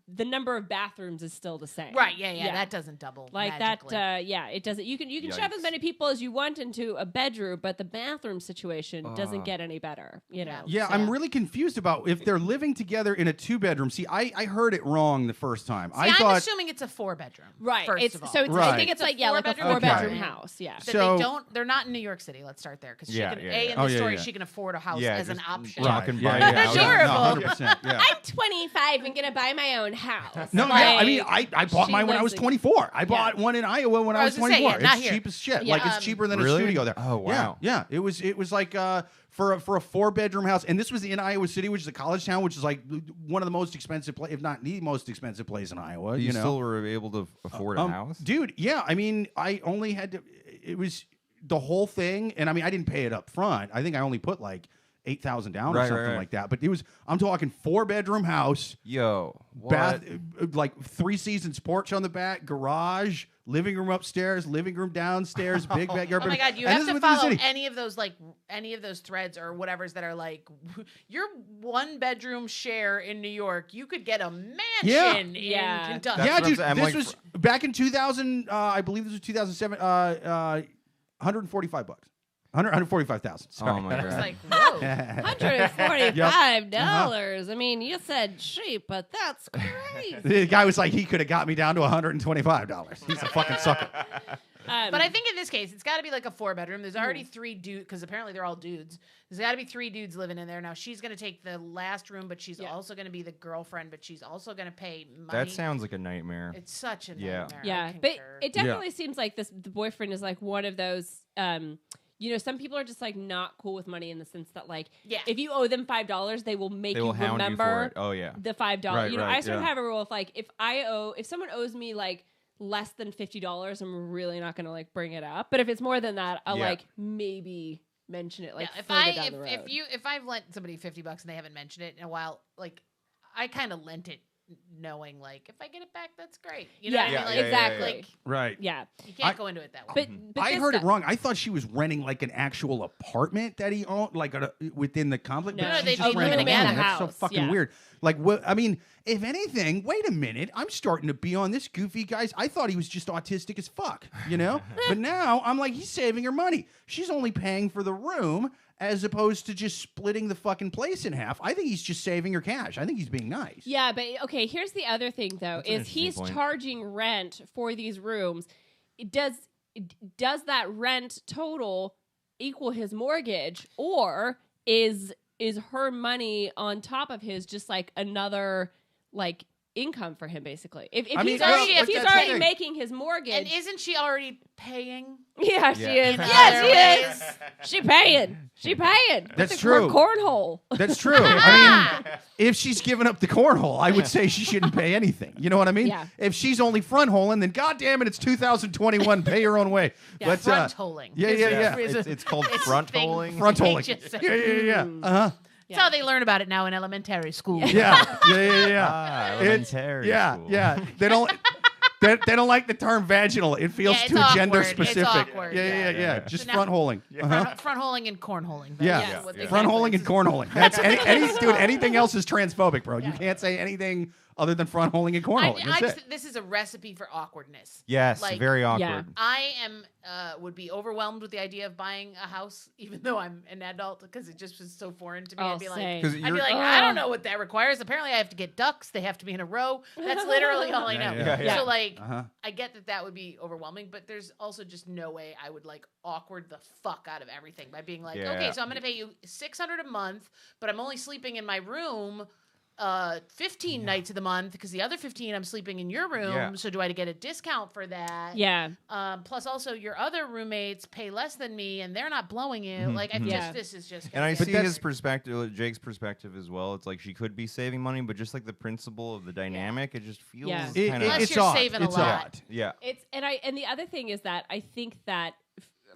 Speaker 3: the number of bathrooms is still the same.
Speaker 5: Right, yeah. That doesn't double.
Speaker 3: Like
Speaker 5: magically.
Speaker 3: it doesn't. You can shove as
Speaker 1: Yikes.
Speaker 3: many people as you want into a bedroom, but the bathroom situation doesn't get any better.
Speaker 5: Yeah.
Speaker 2: Yeah,
Speaker 3: So-
Speaker 2: I'm really confused about if they're living together in a 2-bedroom. See, I heard it wrong the first time.
Speaker 5: See,
Speaker 2: I
Speaker 5: I'm
Speaker 2: thought
Speaker 5: assuming it's a 4-bedroom.
Speaker 3: right.
Speaker 5: First
Speaker 3: It's
Speaker 5: of all.
Speaker 3: so it's, I
Speaker 2: Right.
Speaker 3: think it's like
Speaker 5: a
Speaker 3: like a
Speaker 5: 4-bedroom
Speaker 3: 4-bedroom
Speaker 2: Okay.
Speaker 3: house. Yeah.
Speaker 5: That
Speaker 2: So-
Speaker 5: they're not in New York City. Let's start there because she
Speaker 1: Yeah,
Speaker 5: can
Speaker 1: yeah,
Speaker 5: in
Speaker 1: yeah.
Speaker 5: the
Speaker 2: Oh, yeah,
Speaker 5: story
Speaker 2: yeah.
Speaker 5: she can afford a house
Speaker 1: Yeah,
Speaker 5: as an
Speaker 1: just
Speaker 5: option.
Speaker 1: Talking
Speaker 2: yeah,
Speaker 1: about
Speaker 2: yeah,
Speaker 1: it.
Speaker 2: yeah,
Speaker 5: Adorable.
Speaker 2: No, 100%. Yeah.
Speaker 3: I'm 25 and gonna buy my own house.
Speaker 2: No,
Speaker 3: Like,
Speaker 2: yeah, I mean, I bought
Speaker 3: she
Speaker 2: mine when I
Speaker 3: lives
Speaker 2: was
Speaker 3: in-
Speaker 2: 24. I bought one in Iowa when I was
Speaker 5: I was gonna say,
Speaker 2: 24.
Speaker 5: yeah, not
Speaker 2: It's
Speaker 5: here.
Speaker 2: cheap as shit.
Speaker 3: Yeah.
Speaker 2: Like it's cheaper than
Speaker 1: Really?
Speaker 2: a studio there.
Speaker 1: Oh, wow.
Speaker 2: Yeah. It was like for a 4-bedroom house, and this was in Iowa City, which is a college town, which is like one of the most expensive, if not the most expensive place in Iowa.
Speaker 1: You
Speaker 2: know,
Speaker 1: still were able to afford a house?
Speaker 2: dude. Yeah, I mean, I only had to. It was the whole thing, and I mean, I didn't pay it up front. I think I only put like $8,000 down or
Speaker 1: Right,
Speaker 2: something
Speaker 1: right.
Speaker 2: like that. But I'm talking 4-bedroom house,
Speaker 1: Yo, what?
Speaker 2: bath, like 3 seasons porch on the back, garage, living room upstairs, living room downstairs, big backyard.
Speaker 5: Oh my God, you
Speaker 2: And
Speaker 5: have
Speaker 2: this is
Speaker 5: to
Speaker 2: within the
Speaker 5: follow
Speaker 2: city.
Speaker 5: any of those threads or whatever's that are like your 1-bedroom share in New York. You could get a mansion
Speaker 3: Yeah.
Speaker 5: in Kentucky.
Speaker 1: That's
Speaker 2: Yeah,
Speaker 1: what I'm
Speaker 2: dude.
Speaker 1: saying. I'm
Speaker 2: This
Speaker 1: like,
Speaker 2: was back in 2000. I believe this was 2007. $145. 145,000. Sorry.
Speaker 1: Oh my
Speaker 5: I was
Speaker 1: God.
Speaker 5: like, whoa.
Speaker 3: $145. I mean, you said cheap, but that's crazy.
Speaker 2: The guy was like, he could have got me down to $125. He's a fucking sucker.
Speaker 5: But I think in this case, it's got to be like a 4-bedroom. There's already 3 dudes, because apparently they're all dudes. There's got to be 3 dudes living in there. Now, she's going to take the last room, but she's also going to be the girlfriend, but she's also going to pay money.
Speaker 1: That sounds like a nightmare.
Speaker 5: It's such a
Speaker 1: Yeah.
Speaker 5: nightmare.
Speaker 3: Yeah,
Speaker 5: I
Speaker 3: but
Speaker 5: concur.
Speaker 3: it definitely seems like the boyfriend is like one of those. Some people are just like not cool with money in the sense that like, if you owe them $5, they will make
Speaker 1: They will
Speaker 3: you
Speaker 1: hound you for
Speaker 3: remember
Speaker 1: it. Oh yeah.
Speaker 3: the $5.
Speaker 1: Right,
Speaker 3: I sort of
Speaker 1: yeah.
Speaker 3: have a rule of like, if someone owes me like less than $50, I'm really not going to like bring it up. But if it's more than that, I'll
Speaker 1: Yeah.
Speaker 3: like maybe mention it like
Speaker 5: if
Speaker 3: further down the road.
Speaker 5: if I've lent somebody $50 and they haven't mentioned it in a while, like I kind of lent it knowing like if I get it back, that's great. You know what I mean? Like,
Speaker 3: exactly.
Speaker 5: Like,
Speaker 2: Right.
Speaker 3: Yeah,
Speaker 5: you can't go into it that way.
Speaker 3: but
Speaker 2: I
Speaker 3: this
Speaker 2: heard it
Speaker 3: stuff-
Speaker 2: wrong. I thought she was renting like an actual apartment that he owned, like within the complex.
Speaker 3: No,
Speaker 2: but she's
Speaker 5: they
Speaker 2: just
Speaker 5: live
Speaker 2: renting
Speaker 5: in
Speaker 2: a
Speaker 5: a
Speaker 2: room. That's so
Speaker 3: house,
Speaker 2: fucking
Speaker 3: yeah.
Speaker 2: weird. Like, what? I mean, if anything, wait a minute. I'm starting to be on this goofy guy's. I thought he was just autistic as fuck, you know. But now I'm like, he's saving her money. She's only paying for the room as opposed to just splitting the fucking place in half. I think he's just saving her cash. I think he's being nice.
Speaker 3: Yeah, but okay, here's the other thing though,
Speaker 1: That's an
Speaker 3: is
Speaker 1: interesting
Speaker 3: he's
Speaker 1: point.
Speaker 3: charging rent for these rooms. Does that rent total equal his mortgage, or is her money on top of his just like another like income for him basically? If
Speaker 2: I mean,
Speaker 3: he's
Speaker 2: well,
Speaker 3: already, if
Speaker 2: but
Speaker 3: he's
Speaker 2: that's the
Speaker 3: already
Speaker 2: thing.
Speaker 3: making his mortgage,
Speaker 5: And isn't she already paying?
Speaker 3: yeah, she
Speaker 1: Yeah.
Speaker 3: is.
Speaker 5: In
Speaker 3: Yes,
Speaker 5: other
Speaker 3: she
Speaker 5: ways?
Speaker 3: is. She paying. She paying.
Speaker 2: That's
Speaker 3: It's a
Speaker 2: true.
Speaker 3: Cornhole.
Speaker 2: That's true. I mean, if she's giving up the cornhole, I would say she shouldn't pay anything. You know what I mean?
Speaker 3: Yeah.
Speaker 2: If she's only front holing, then goddamn it, it's 2021. Pay your own way.
Speaker 5: Yeah,
Speaker 2: But
Speaker 5: front holing.
Speaker 2: yeah, yeah, yeah.
Speaker 1: It's called
Speaker 5: It's
Speaker 1: front
Speaker 5: thing.
Speaker 1: holing.
Speaker 2: front
Speaker 5: They
Speaker 2: holing.
Speaker 5: just said-
Speaker 2: Yeah, yeah, yeah. Uh-huh.
Speaker 5: That's how they learn about it now in elementary school.
Speaker 2: Yeah, yeah, yeah, yeah.
Speaker 1: Ah,
Speaker 2: It's-
Speaker 1: elementary
Speaker 2: yeah,
Speaker 1: school.
Speaker 2: yeah. They don't. They don't like the term vaginal. It feels
Speaker 5: Yeah, it's
Speaker 2: too
Speaker 5: awkward.
Speaker 2: gender
Speaker 5: It's
Speaker 2: specific.
Speaker 5: awkward,
Speaker 2: Yeah, yeah,
Speaker 5: yeah.
Speaker 2: yeah,
Speaker 1: Yeah.
Speaker 2: Just
Speaker 5: So now-
Speaker 2: front holing. Uh-huh.
Speaker 5: Front holing and cornholing.
Speaker 2: Yeah.
Speaker 5: That's
Speaker 3: Yes,
Speaker 5: what
Speaker 3: yeah.
Speaker 5: they
Speaker 2: Front
Speaker 5: call
Speaker 2: holing
Speaker 5: it.
Speaker 2: and cornholing. That's dude. Anything else is transphobic, bro. You can't say anything other than front holing and cornholing. That's it.
Speaker 5: This is a recipe for awkwardness.
Speaker 1: Yes,
Speaker 5: Like,
Speaker 1: very awkward.
Speaker 3: Yeah.
Speaker 5: I would be overwhelmed with the idea of buying a house, even though I'm an adult, because it just was so foreign to me.
Speaker 3: Oh,
Speaker 5: I'd be like,
Speaker 3: same.
Speaker 1: 'Cause
Speaker 5: I
Speaker 1: you're-
Speaker 5: don't know what that requires. Apparently, I have to get ducks. They have to be in a row. That's literally all I know.
Speaker 2: Yeah.
Speaker 5: So, like,
Speaker 2: Uh-huh.
Speaker 5: I get that would be overwhelming, but there's also just no way I would like awkward the fuck out of everything by being like,
Speaker 1: Yeah.
Speaker 5: okay, so I'm going to pay you $600 a month, but I'm only sleeping in my room 15 nights of the month because the other 15 I'm sleeping in your room.
Speaker 1: Yeah.
Speaker 5: So do I get a discount for that?
Speaker 3: Yeah.
Speaker 5: Plus, also your other roommates pay less than me, and they're not blowing you. Like,
Speaker 3: Yeah.
Speaker 5: this is just.
Speaker 1: And I
Speaker 2: But
Speaker 1: see
Speaker 2: that's-
Speaker 1: his perspective, Jake's perspective as well. It's like she could be saving money, but just like the principle of the dynamic, it just feels
Speaker 3: Yeah.
Speaker 1: kind
Speaker 5: Unless
Speaker 1: of.
Speaker 2: It's
Speaker 5: you're
Speaker 2: odd.
Speaker 5: saving a
Speaker 2: It's
Speaker 5: lot.
Speaker 2: odd.
Speaker 1: Yeah.
Speaker 3: It's and the other thing is that I think that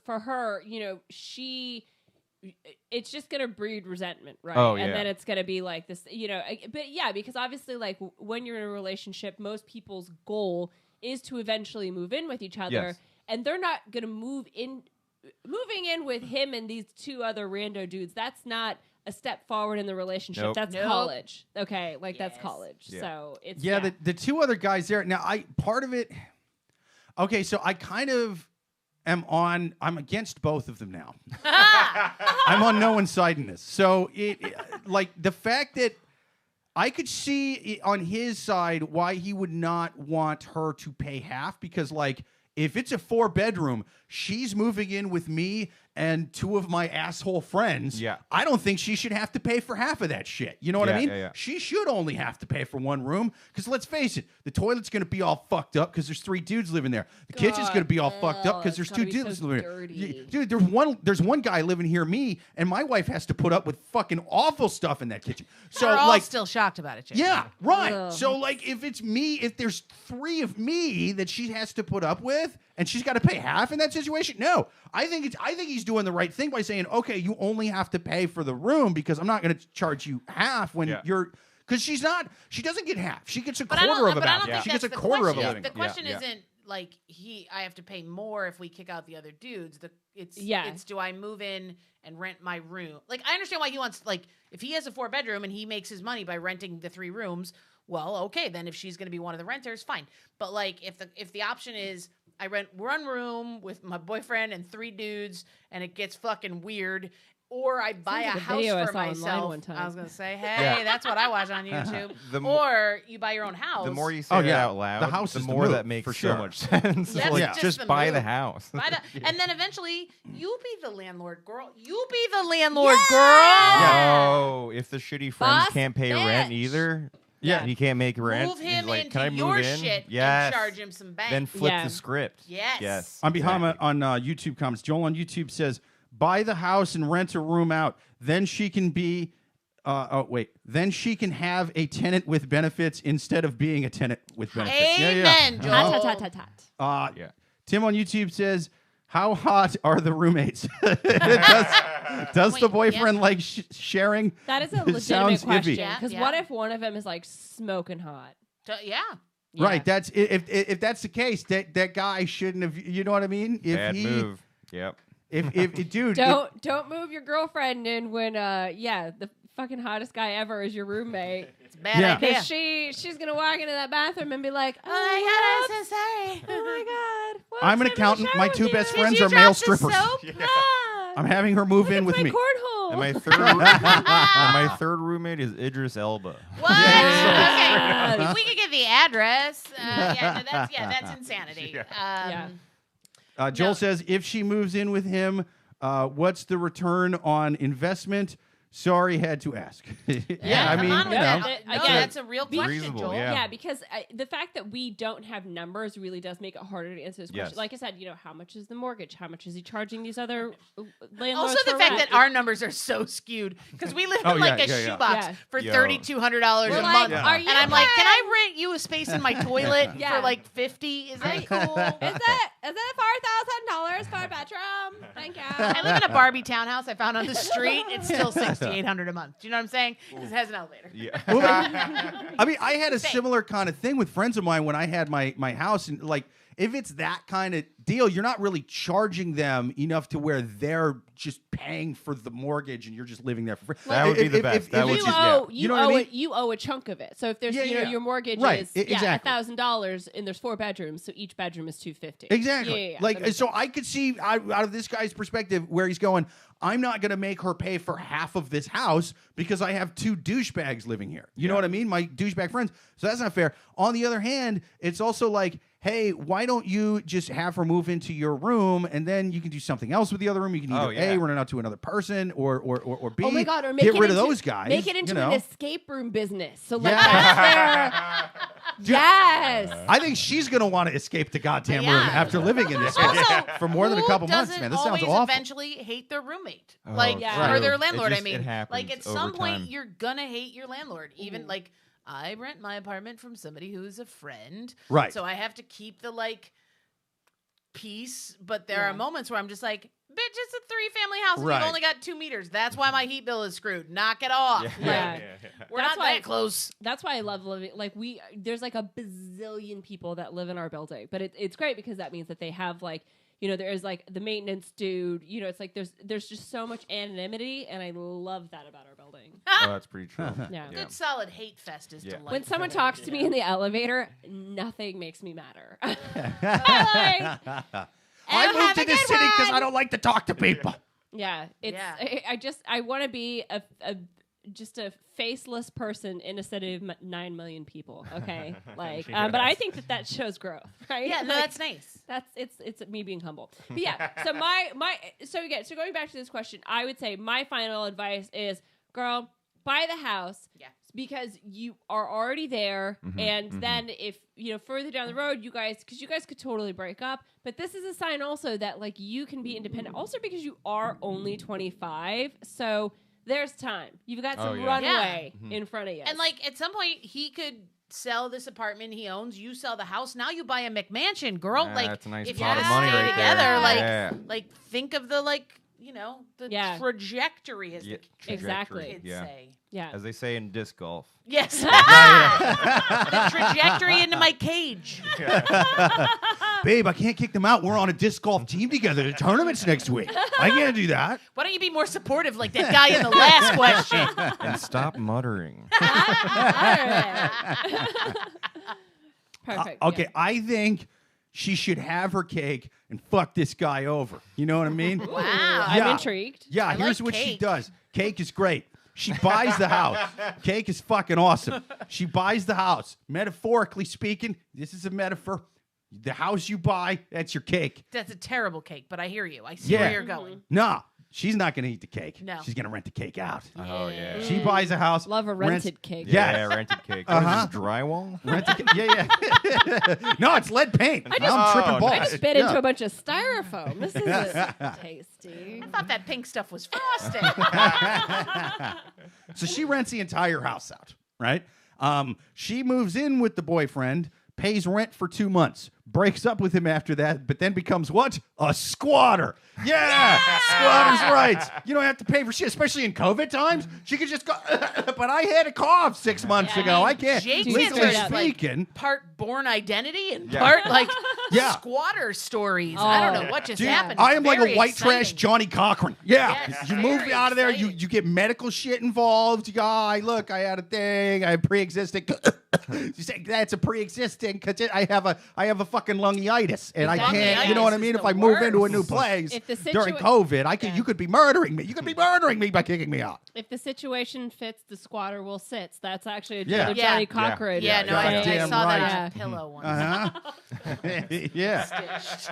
Speaker 3: for her, it's just gonna breed resentment, right?
Speaker 1: Oh,
Speaker 3: And
Speaker 1: yeah.
Speaker 3: then it's gonna be like this, but yeah, because obviously, like when you're in a relationship, most people's goal is to eventually move in with each other,
Speaker 1: Yes.
Speaker 3: and they're not gonna moving in with him and these two other rando dudes. That's not a step forward in the relationship.
Speaker 1: Nope.
Speaker 3: That's
Speaker 5: Nope.
Speaker 3: college. Okay, like that's
Speaker 5: Yes.
Speaker 3: college.
Speaker 1: Yeah.
Speaker 3: So it's
Speaker 2: Yeah, the two other guys there. Now, part of it. Okay, so I kind of I'm against both of them now. I'm on no one's side in this. So like the fact that I could see on his side why he would not want her to pay half, because like if it's a 4-bedroom, she's moving in with me and two of my asshole friends.
Speaker 1: Yeah.
Speaker 2: I don't think she should have to pay for half of that shit. You know what I
Speaker 1: Yeah,
Speaker 2: mean?
Speaker 1: yeah, yeah.
Speaker 2: She should only have to pay for one room, because let's face it, the toilet's going to be all fucked up because there's 3 dudes living there. The kitchen's going to be all fucked up because
Speaker 3: it's
Speaker 2: there's 2
Speaker 3: gotta be
Speaker 2: dudes
Speaker 3: so
Speaker 2: living there.
Speaker 3: dirty.
Speaker 2: Dude, there's one guy living here, me, and my wife has to put up with fucking awful stuff in that kitchen. So
Speaker 5: We're all
Speaker 2: like,
Speaker 5: still shocked about it, Jake.
Speaker 2: yeah, right.
Speaker 3: Ugh.
Speaker 2: So like, if it's me, if there's 3 of me that she has to put up with, and she's got to pay half in that situation, no, I think he's doing the right thing by saying, okay, you only have to pay for the room because I'm not going to charge you half when you're. Because she doesn't get half. She gets a quarter of a bathroom. She gets a quarter of a living room.
Speaker 5: The question isn't like I have to pay more if we kick out the other dudes. It's do I move in and rent my room? Like, I understand why he wants, like, if he has a 4-bedroom and he makes his money by renting the 3 rooms, well, okay, then if she's going to be one of the renters, fine. But like, if the option is I rent 1 room with my boyfriend and 3 dudes and it gets fucking weird, or I buy a house for myself. I was gonna say, hey, that's what I watch on YouTube. Or you buy your own house.
Speaker 1: The more you say it out loud,
Speaker 2: the house
Speaker 1: the
Speaker 2: is
Speaker 1: more
Speaker 2: the
Speaker 1: that
Speaker 2: move,
Speaker 1: makes
Speaker 2: for
Speaker 1: so
Speaker 2: sure.
Speaker 1: much sense.
Speaker 5: That's
Speaker 1: Like, just buy the house.
Speaker 5: And then eventually, you be the landlord, girl. You be the landlord, girl.
Speaker 1: No, if the shitty friends
Speaker 3: Boss
Speaker 1: can't pay rent either.
Speaker 2: Yeah.
Speaker 1: He can't make rent.
Speaker 5: Move him
Speaker 1: He's like,
Speaker 5: into
Speaker 1: can I move
Speaker 5: your
Speaker 1: in?
Speaker 5: shit
Speaker 1: Yes.
Speaker 5: and charge him some bank.
Speaker 1: Then flip
Speaker 3: Yeah.
Speaker 1: the script.
Speaker 5: Yes.
Speaker 2: I'm behind on YouTube comments. Joel on YouTube says, buy the house and rent a room out. Then she can be, then she can have a tenant with benefits instead of being a tenant with benefits.
Speaker 5: Amen, Joel.
Speaker 3: Hot, hot, hot, hot, hot.
Speaker 1: Yeah.
Speaker 2: Tim on YouTube says, how hot are the roommates? Does the boyfriend like sharing?
Speaker 3: That is a
Speaker 2: Sounds
Speaker 3: legitimate
Speaker 2: iffy.
Speaker 3: question. Because what if one of them is like smoking hot?
Speaker 5: Yeah.
Speaker 2: Right. That's if that's the case, that guy shouldn't have. You know what I mean?
Speaker 1: Bad move. Yep.
Speaker 2: If dude,
Speaker 3: Don't move your girlfriend in when the fucking hottest guy ever is your roommate.
Speaker 5: It's a bad idea.
Speaker 3: Because she's gonna walk into that bathroom and be like,
Speaker 5: Oh my God, I'm so sorry.
Speaker 3: oh my God, whoops,
Speaker 2: I'm an
Speaker 3: in the
Speaker 2: accountant. My
Speaker 3: shower
Speaker 2: 2
Speaker 3: with
Speaker 2: best
Speaker 3: you.
Speaker 2: friends
Speaker 5: Did
Speaker 2: are
Speaker 5: you
Speaker 2: male
Speaker 5: drop the
Speaker 2: strippers.
Speaker 5: soap?
Speaker 3: Ah,
Speaker 2: I'm having her move in
Speaker 3: look
Speaker 2: with
Speaker 3: at
Speaker 2: me.
Speaker 3: my cornhole.
Speaker 1: And my third roommate is Idris Elba.
Speaker 5: What? Okay. If we could get the address, that's insanity.
Speaker 2: Joel
Speaker 5: No.
Speaker 2: says if she moves in with him, what's the return on investment? Sorry, had to ask. I mean,
Speaker 5: come on with that.
Speaker 3: Again,
Speaker 5: that's a real question,
Speaker 1: reasonable,
Speaker 5: Joel.
Speaker 1: yeah.
Speaker 3: Yeah, because the fact that we don't have numbers really does make it harder to answer this question.
Speaker 1: Yes.
Speaker 3: Like I said, how much is the mortgage? How much is he charging these other landlords?
Speaker 5: Also, the
Speaker 3: for
Speaker 5: fact
Speaker 3: rent?
Speaker 5: that our numbers are so skewed because we live in like a shoebox
Speaker 3: Yeah.
Speaker 5: for
Speaker 1: Yo.
Speaker 5: $3,200 a
Speaker 3: We're
Speaker 5: month,
Speaker 3: like, are you
Speaker 5: and I'm like, can I rent you a space in my toilet
Speaker 3: Yeah.
Speaker 5: for like $50? Is that cool?
Speaker 3: Is that $4,000 for a bedroom? Thank you.
Speaker 5: I live in a Barbie townhouse I found on the street. It's still $6,800 a month. Do you know what I'm saying? Because it has an elevator.
Speaker 1: Yeah.
Speaker 2: I mean, I had a
Speaker 5: Same.
Speaker 2: similar kind of thing with friends of mine when I had my house, and like, if it's that kind of deal, you're not really charging them enough to where they're just paying for the mortgage and you're just living there for free.
Speaker 1: That would be the best. That would
Speaker 3: You
Speaker 1: just-
Speaker 3: owe,
Speaker 2: You know what I mean?
Speaker 3: you owe a chunk of it. So if there's your mortgage
Speaker 2: Right,
Speaker 3: is
Speaker 2: exactly.
Speaker 3: $1,000 and there's 4 bedrooms, so each bedroom is $250.
Speaker 2: Exactly.
Speaker 3: Yeah,
Speaker 2: like,
Speaker 3: that makes
Speaker 2: so
Speaker 3: sense.
Speaker 2: I could see out of this guy's perspective where he's going, I'm not going to make her pay for half of this house because I have 2 douchebags living here. You know what I mean? My douchebag friends. So that's not fair. On the other hand, it's also like, hey, why don't you just have her move into your room and then you can do something else with the other room? You can either A, rent it out to another person or B,
Speaker 3: Oh my God! Or make
Speaker 2: get
Speaker 3: it
Speaker 2: rid
Speaker 3: into,
Speaker 2: of those guys.
Speaker 3: Make it into
Speaker 2: you know?
Speaker 3: an escape room business. So like
Speaker 2: Yeah.
Speaker 3: that's their yes.
Speaker 2: I think she's going to want to escape the goddamn room
Speaker 5: Yeah.
Speaker 2: after living in this
Speaker 5: Also,
Speaker 2: for more than a
Speaker 5: who
Speaker 2: couple months,
Speaker 5: doesn't
Speaker 2: man. This sounds
Speaker 5: always
Speaker 2: awful.
Speaker 5: eventually hate their roommate,
Speaker 1: Oh,
Speaker 5: like
Speaker 3: Yeah.
Speaker 5: or their
Speaker 1: true.
Speaker 5: landlord.
Speaker 1: It happens
Speaker 5: Like at
Speaker 1: over
Speaker 5: some point,
Speaker 1: time.
Speaker 5: you're gonna hate your landlord. Even like I rent my apartment from somebody who's a friend,
Speaker 2: Right.
Speaker 5: So I have to keep the like peace. But there are moments where I'm just like, bitch, it's a 3-family house and
Speaker 2: Right.
Speaker 5: you've only got 2 meters. That's why my heat bill is screwed. Knock it off.
Speaker 3: Yeah.
Speaker 5: Like, we're
Speaker 3: That's
Speaker 5: not
Speaker 3: why-
Speaker 5: that close.
Speaker 3: That's why I love living. Like there's like a bazillion people that live in our building, but it's great because that means that they have like. There is like the maintenance dude. It's like there's just so much anonymity, and I love that about our building.
Speaker 1: Oh, that's pretty true.
Speaker 3: Yeah.
Speaker 5: Good solid hate fest is delightful.
Speaker 3: When someone talks to me in the elevator, nothing makes me madder.
Speaker 2: I
Speaker 5: have
Speaker 2: moved
Speaker 5: a
Speaker 2: to this
Speaker 5: good
Speaker 2: city because
Speaker 5: one.
Speaker 2: I don't like to talk to people.
Speaker 3: Yeah, it's.
Speaker 5: Yeah.
Speaker 3: I want to be just a faceless person in a city of 9 million people. Okay, but I think that shows growth, right?
Speaker 5: Yeah, no,
Speaker 3: Like,
Speaker 5: that's nice.
Speaker 3: it's me being humble. But yeah, so so going back to this question, I would say my final advice is, girl, buy the house.
Speaker 5: Yeah.
Speaker 3: Because you are already there, and then if further down the road, you guys could totally break up. But this is a sign also that like you can be independent. Also because you are only 25, so there's time. You've got some runway in front of you.
Speaker 5: And like at some point, he could sell this apartment he owns. You sell the house. Now you buy a McMansion, girl. Like
Speaker 1: That's a nice
Speaker 5: if you
Speaker 1: pot
Speaker 5: guys
Speaker 1: of money
Speaker 5: stay
Speaker 1: right
Speaker 5: together,
Speaker 1: there. Yeah.
Speaker 5: like think of the like the
Speaker 3: Yeah.
Speaker 5: trajectory, as the
Speaker 3: Exactly.
Speaker 5: kids
Speaker 1: Yeah.
Speaker 5: say.
Speaker 3: Yeah.
Speaker 1: As they say in disc golf.
Speaker 5: Yes. The trajectory into my cage.
Speaker 2: Babe, I can't kick them out. We're on a disc golf team together. The tournament's next week. I can't do that.
Speaker 5: Why don't you be more supportive like that guy in the last question?
Speaker 1: And stop muttering.
Speaker 3: Perfect.
Speaker 2: Okay,
Speaker 3: yeah.
Speaker 2: I think she should have her cake and fuck this guy over. You know what I mean?
Speaker 5: Wow.
Speaker 3: I'm
Speaker 2: Yeah.
Speaker 3: intrigued.
Speaker 2: Yeah,
Speaker 5: I
Speaker 2: here's
Speaker 5: like
Speaker 2: what she
Speaker 5: cake.
Speaker 2: does. Cake is great. She buys the house. Cake is fucking awesome. She buys the house. Metaphorically speaking, this is a metaphor. The house you buy, that's your cake.
Speaker 5: That's a terrible cake, but I hear you. I see
Speaker 2: Yeah.
Speaker 5: where you're going.
Speaker 2: Nah, she's not going to eat the cake.
Speaker 5: No.
Speaker 2: She's going to rent the cake out.
Speaker 1: Oh, yeah.
Speaker 2: She buys a house.
Speaker 3: Love a
Speaker 2: rents-
Speaker 3: rented cake.
Speaker 2: Yeah.
Speaker 1: rented cake. What is
Speaker 2: Uh-huh.
Speaker 1: this, drywall?
Speaker 2: Rent the cake. Yeah. No, it's lead paint. I'm tripping
Speaker 1: Oh,
Speaker 2: balls.
Speaker 3: I just bit
Speaker 2: Yeah.
Speaker 3: into a bunch of styrofoam. This isn't tasty.
Speaker 5: I thought that pink stuff was frosting.
Speaker 2: So she rents the entire house out, right? She moves in with the boyfriend, pays rent for 2 months, breaks up with him after that, but then becomes what? A squatter. Yeah! Squatter's rights. You don't have to pay for shit, especially in COVID times. She could just go, but I had a cough 6 months ago. I can't.
Speaker 5: Jake's
Speaker 2: Legally
Speaker 3: answer is,
Speaker 5: like,
Speaker 2: speaking.
Speaker 5: part born identity and
Speaker 1: Yeah.
Speaker 5: part like
Speaker 2: Yeah.
Speaker 5: squatter stories. I don't know what just
Speaker 2: Dude,
Speaker 5: happened.
Speaker 2: I
Speaker 5: It's
Speaker 2: am like a
Speaker 5: very
Speaker 2: white trash
Speaker 5: exciting.
Speaker 2: Johnny Cochran. Yeah.
Speaker 5: Yes,
Speaker 2: You move
Speaker 5: very
Speaker 2: out of there,
Speaker 5: exciting.
Speaker 2: you get medical shit involved. You go, "Hi, look, I had a thing. I had pre-existing. You say that's a pre-existing because I have a fucking lungiitis and I can't. You know what I
Speaker 5: Lungiitis
Speaker 2: mean?
Speaker 5: is
Speaker 2: If I
Speaker 5: the
Speaker 2: move into a
Speaker 5: worst.
Speaker 2: new place
Speaker 3: If the
Speaker 2: during COVID, you could be murdering me. You could be murdering me by kicking me out.
Speaker 3: If the situation fits, the squatter will sit. That's actually
Speaker 2: Yeah.
Speaker 3: another
Speaker 5: Yeah.
Speaker 3: Johnny Cochran.
Speaker 5: Yeah, no, I
Speaker 2: Goddamn
Speaker 5: saw that
Speaker 2: right.
Speaker 5: on a pillow once.
Speaker 2: Yeah.
Speaker 5: Stitched.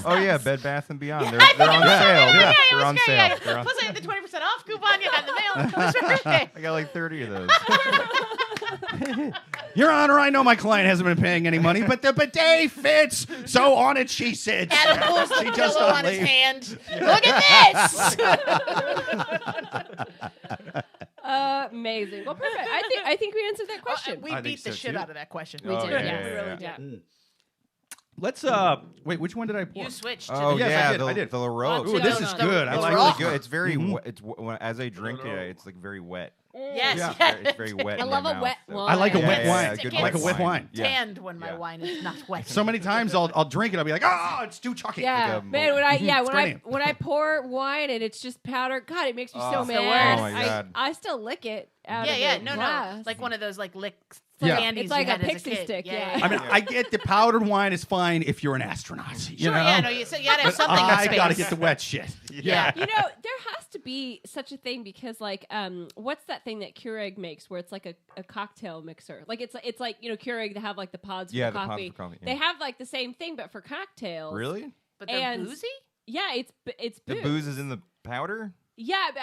Speaker 1: Oh, yeah, Bed Bath & Beyond. They're,
Speaker 5: I
Speaker 1: they're
Speaker 5: think
Speaker 1: on
Speaker 5: it was
Speaker 1: sale.
Speaker 5: great.
Speaker 1: Yeah,
Speaker 5: it
Speaker 1: they're
Speaker 5: was
Speaker 1: on
Speaker 5: great.
Speaker 1: sale.
Speaker 5: Yeah.
Speaker 1: They're on-
Speaker 5: Plus, I had the 20% off coupon you got in the mail. It was birthday.
Speaker 1: I got like 30 of those.
Speaker 2: Your Honor, I know my client hasn't been paying any money, but the bidet fits. So on it she sits.
Speaker 5: Adam pulls the
Speaker 2: She just
Speaker 5: pillow
Speaker 2: don't
Speaker 5: on his
Speaker 2: leave.
Speaker 5: hand. Look at this.
Speaker 3: Amazing. Well, perfect. I think we answered that question.
Speaker 5: We
Speaker 2: I think
Speaker 5: beat the
Speaker 2: so,
Speaker 5: shit
Speaker 2: too.
Speaker 5: out of that question.
Speaker 3: We
Speaker 1: Oh,
Speaker 3: did.
Speaker 1: yeah,
Speaker 3: Yes.
Speaker 1: yeah,
Speaker 3: We really
Speaker 1: yeah.
Speaker 3: did.
Speaker 2: Let's wait, which one did I pour?
Speaker 5: You switched.
Speaker 1: Oh,
Speaker 5: to the
Speaker 2: Yes,
Speaker 1: yeah,
Speaker 2: I did.
Speaker 1: the LaRoche.
Speaker 2: Ooh, this is
Speaker 3: No,
Speaker 2: good. I
Speaker 1: It's
Speaker 2: like
Speaker 1: really
Speaker 2: this.
Speaker 1: good. It's very
Speaker 2: Mhm.
Speaker 1: wet. As I drink it, it's like very wet.
Speaker 5: Yes.
Speaker 2: Yeah.
Speaker 5: yes.
Speaker 1: It's very wet.
Speaker 3: I
Speaker 1: in
Speaker 3: love
Speaker 1: my
Speaker 3: a
Speaker 1: mouth,
Speaker 3: wet
Speaker 1: so-
Speaker 3: wine.
Speaker 2: I like a
Speaker 1: Yeah,
Speaker 2: wet
Speaker 1: yeah,
Speaker 2: wine.
Speaker 1: yeah,
Speaker 5: I
Speaker 1: good
Speaker 5: like
Speaker 2: a wet wine.
Speaker 1: Yeah.
Speaker 5: Tanned when my
Speaker 1: Yeah.
Speaker 5: wine is not wet.
Speaker 2: So many times I'll drink it. I'll be like, oh, it's too chucky.
Speaker 3: Yeah,
Speaker 1: Like a
Speaker 3: man.
Speaker 2: It's great.
Speaker 3: When I pour wine and it's just powder, God, it makes me so
Speaker 1: Oh,
Speaker 3: mad.
Speaker 1: oh my God.
Speaker 3: I still lick it out
Speaker 5: Yeah,
Speaker 3: of
Speaker 5: yeah.
Speaker 3: the
Speaker 5: No,
Speaker 3: glass.
Speaker 5: no. Like one of those like licks.
Speaker 2: Yeah.
Speaker 5: Candies
Speaker 3: It's like
Speaker 5: you
Speaker 3: a
Speaker 5: had as
Speaker 3: pixie
Speaker 5: kid.
Speaker 3: stick, yeah.
Speaker 2: I mean, I get the powdered wine is fine if you're an astronaut. You
Speaker 5: Sure,
Speaker 2: know?
Speaker 5: yeah, no, you gotta have something in
Speaker 2: I
Speaker 5: space.
Speaker 2: gotta get the wet shit.
Speaker 5: Yeah.
Speaker 3: You know, there has to be such a thing because, like, what's that thing that Keurig makes where it's like a cocktail mixer? Like, it's like Keurig, they have like the pods
Speaker 1: Yeah,
Speaker 3: for
Speaker 1: the pods
Speaker 3: coffee.
Speaker 1: for coffee, yeah.
Speaker 3: They have like the same thing, but for cocktails.
Speaker 1: Really?
Speaker 5: But they're
Speaker 3: And-
Speaker 5: boozy?
Speaker 3: Yeah, it's
Speaker 1: The
Speaker 3: booze.
Speaker 1: booze is in the powder?
Speaker 3: Yeah, but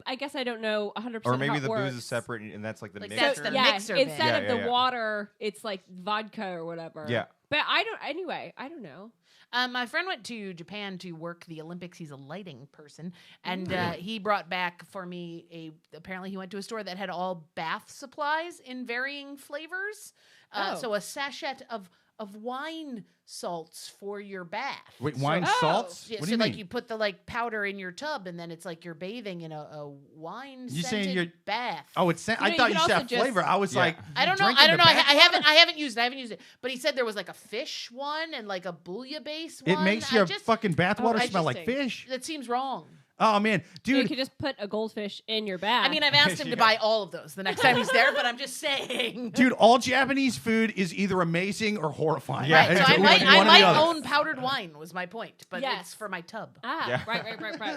Speaker 3: I guess I don't know 100%.
Speaker 1: Or maybe
Speaker 3: how it
Speaker 1: the
Speaker 3: works.
Speaker 1: booze is separate and that's like the
Speaker 5: Like,
Speaker 1: mixture?
Speaker 5: that's the
Speaker 3: yeah,
Speaker 5: mixer
Speaker 3: instead
Speaker 5: bit.
Speaker 3: of
Speaker 1: Yeah,
Speaker 3: the
Speaker 1: yeah, yeah.
Speaker 3: water, it's like vodka or whatever.
Speaker 1: Yeah.
Speaker 3: But I don't. Anyway, I don't know.
Speaker 5: My friend went to Japan to work the Olympics. He's a lighting person, and he brought back for me apparently he went to a store that had all bath supplies in varying flavors.
Speaker 3: Oh.
Speaker 5: So a sachet of wine salts for your bath.
Speaker 2: Wait, wine
Speaker 3: Oh.
Speaker 2: salts?
Speaker 5: Yeah,
Speaker 2: What do
Speaker 5: so
Speaker 2: you
Speaker 5: like
Speaker 2: mean?
Speaker 5: you put the powder in your tub, and then it's like you're bathing in a wine
Speaker 2: You saying
Speaker 5: scented
Speaker 2: you're-
Speaker 5: bath.
Speaker 2: Oh, it's.
Speaker 3: know,
Speaker 2: I
Speaker 3: you
Speaker 2: thought
Speaker 3: could
Speaker 2: you said
Speaker 3: also just-
Speaker 2: flavor. I was
Speaker 1: Yeah.
Speaker 2: like,
Speaker 5: I don't know.
Speaker 2: drinking
Speaker 5: I don't
Speaker 2: the
Speaker 5: know. I
Speaker 2: bath water?
Speaker 5: haven't used it. But he said there was like a fish one and like a bouilla base one.
Speaker 2: It makes
Speaker 5: I
Speaker 2: your
Speaker 5: just-
Speaker 2: fucking bathwater
Speaker 3: Oh,
Speaker 2: smell like
Speaker 3: interesting.
Speaker 2: fish.
Speaker 5: That seems wrong.
Speaker 2: Oh man,
Speaker 3: So you
Speaker 2: dude.
Speaker 3: could just put a goldfish in your bath.
Speaker 5: I mean, I've asked him to buy all of those the next time he's there, but I'm just saying.
Speaker 2: Dude, all Japanese food is either amazing or horrifying.
Speaker 1: Yeah.
Speaker 5: Right, so
Speaker 2: It's
Speaker 5: I
Speaker 2: like
Speaker 5: might,
Speaker 2: one or the
Speaker 5: I might
Speaker 2: other.
Speaker 5: own powdered wine was my point, but
Speaker 3: Yes.
Speaker 5: it's for my tub.
Speaker 1: Yeah.
Speaker 3: right.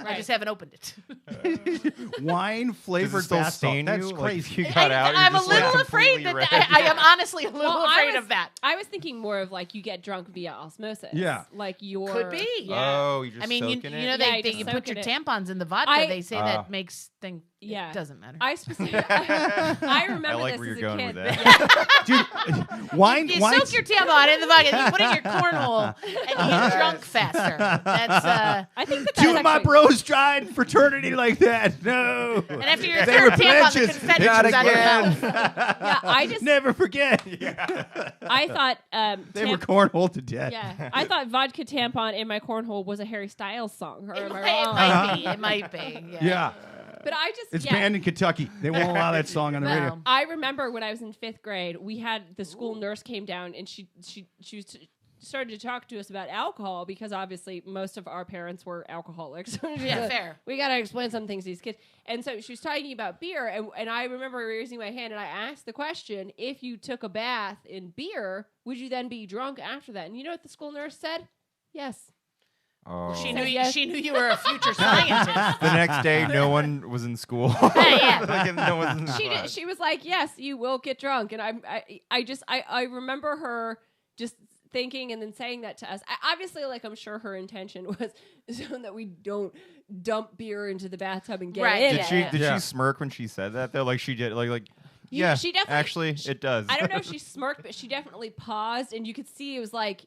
Speaker 5: I just haven't opened it.
Speaker 2: Wine
Speaker 1: Does it
Speaker 2: flavored
Speaker 1: still
Speaker 2: bath salt.
Speaker 1: stain
Speaker 2: That's
Speaker 1: you?
Speaker 2: crazy.
Speaker 1: Like, if you got out, you're
Speaker 5: I'm a
Speaker 1: just, like,
Speaker 5: little afraid
Speaker 1: completely
Speaker 5: that
Speaker 1: red.
Speaker 5: I am honestly a little
Speaker 3: Well,
Speaker 5: afraid of that.
Speaker 3: I was thinking more of like you get drunk via osmosis.
Speaker 2: Yeah.
Speaker 3: like your
Speaker 5: Could be.
Speaker 3: Yeah.
Speaker 1: Oh, you just
Speaker 5: I mean, you
Speaker 1: soaking
Speaker 5: know,
Speaker 1: it?
Speaker 3: Yeah,
Speaker 5: they,
Speaker 3: you just
Speaker 5: you
Speaker 3: soak
Speaker 5: put your
Speaker 3: it.
Speaker 5: tampons in the vodka.
Speaker 3: I-
Speaker 5: They say that makes thing.
Speaker 3: Yeah.
Speaker 5: It doesn't matter.
Speaker 3: I specifically, I remember
Speaker 1: like
Speaker 3: this
Speaker 1: where
Speaker 3: as
Speaker 1: you're
Speaker 3: a
Speaker 1: going
Speaker 3: kid.
Speaker 1: with that.
Speaker 2: Dude, wine.
Speaker 5: You
Speaker 2: wine-
Speaker 5: soak your tampon in the bucket, you put it in your cornhole, and you get drunk faster. That's
Speaker 3: I think that
Speaker 2: Two
Speaker 3: that's
Speaker 2: of my
Speaker 3: actually-
Speaker 2: bros tried fraternity like that. No.
Speaker 5: and after your
Speaker 2: They were
Speaker 5: third tampon, the
Speaker 2: pledges.
Speaker 5: confetti
Speaker 2: Not
Speaker 5: comes out of your
Speaker 2: again.
Speaker 5: mouth.
Speaker 3: Yeah, I just
Speaker 2: Never forget.
Speaker 3: I thought
Speaker 2: They were cornholed to death.
Speaker 3: yeah, I thought vodka tampon in my cornhole was a Harry Styles song. Or am I
Speaker 5: It
Speaker 3: wrong?
Speaker 5: might be. It might be. Yeah.
Speaker 2: Yeah.
Speaker 3: But I just
Speaker 2: It's
Speaker 3: yeah.
Speaker 2: banned in Kentucky. They won't allow that song on the radio.
Speaker 5: Well,
Speaker 3: I remember when I was in 5th grade, we had the school nurse came down and she started to talk to us about alcohol because obviously most of our parents were alcoholics.
Speaker 5: Yeah, fair.
Speaker 3: We got to explain some things to these kids. And so she was talking about beer and I remember raising my hand and I asked the question, if you took a bath in beer, would you then be drunk after that? And you know what the school nurse said? Yes.
Speaker 1: Oh.
Speaker 5: She knew
Speaker 3: Yes.
Speaker 5: she knew you were a future scientist.
Speaker 1: The next day, no one was in school.
Speaker 5: Yeah.
Speaker 1: Like, no one's in the
Speaker 3: She
Speaker 1: class.
Speaker 3: did, she was like, "Yes, you will get drunk," and I remember her just thinking and then saying that to us. Obviously, like I'm sure her intention was so that we don't dump beer into the bathtub and get
Speaker 5: Right,
Speaker 3: in.
Speaker 1: Did
Speaker 3: it.
Speaker 1: she smirk when she said that though? Like she did. Like
Speaker 3: Yeah,
Speaker 1: yeah.
Speaker 3: she definitely-
Speaker 1: Actually, it does.
Speaker 3: I don't know if she smirked, but she definitely paused, and you could see it was like,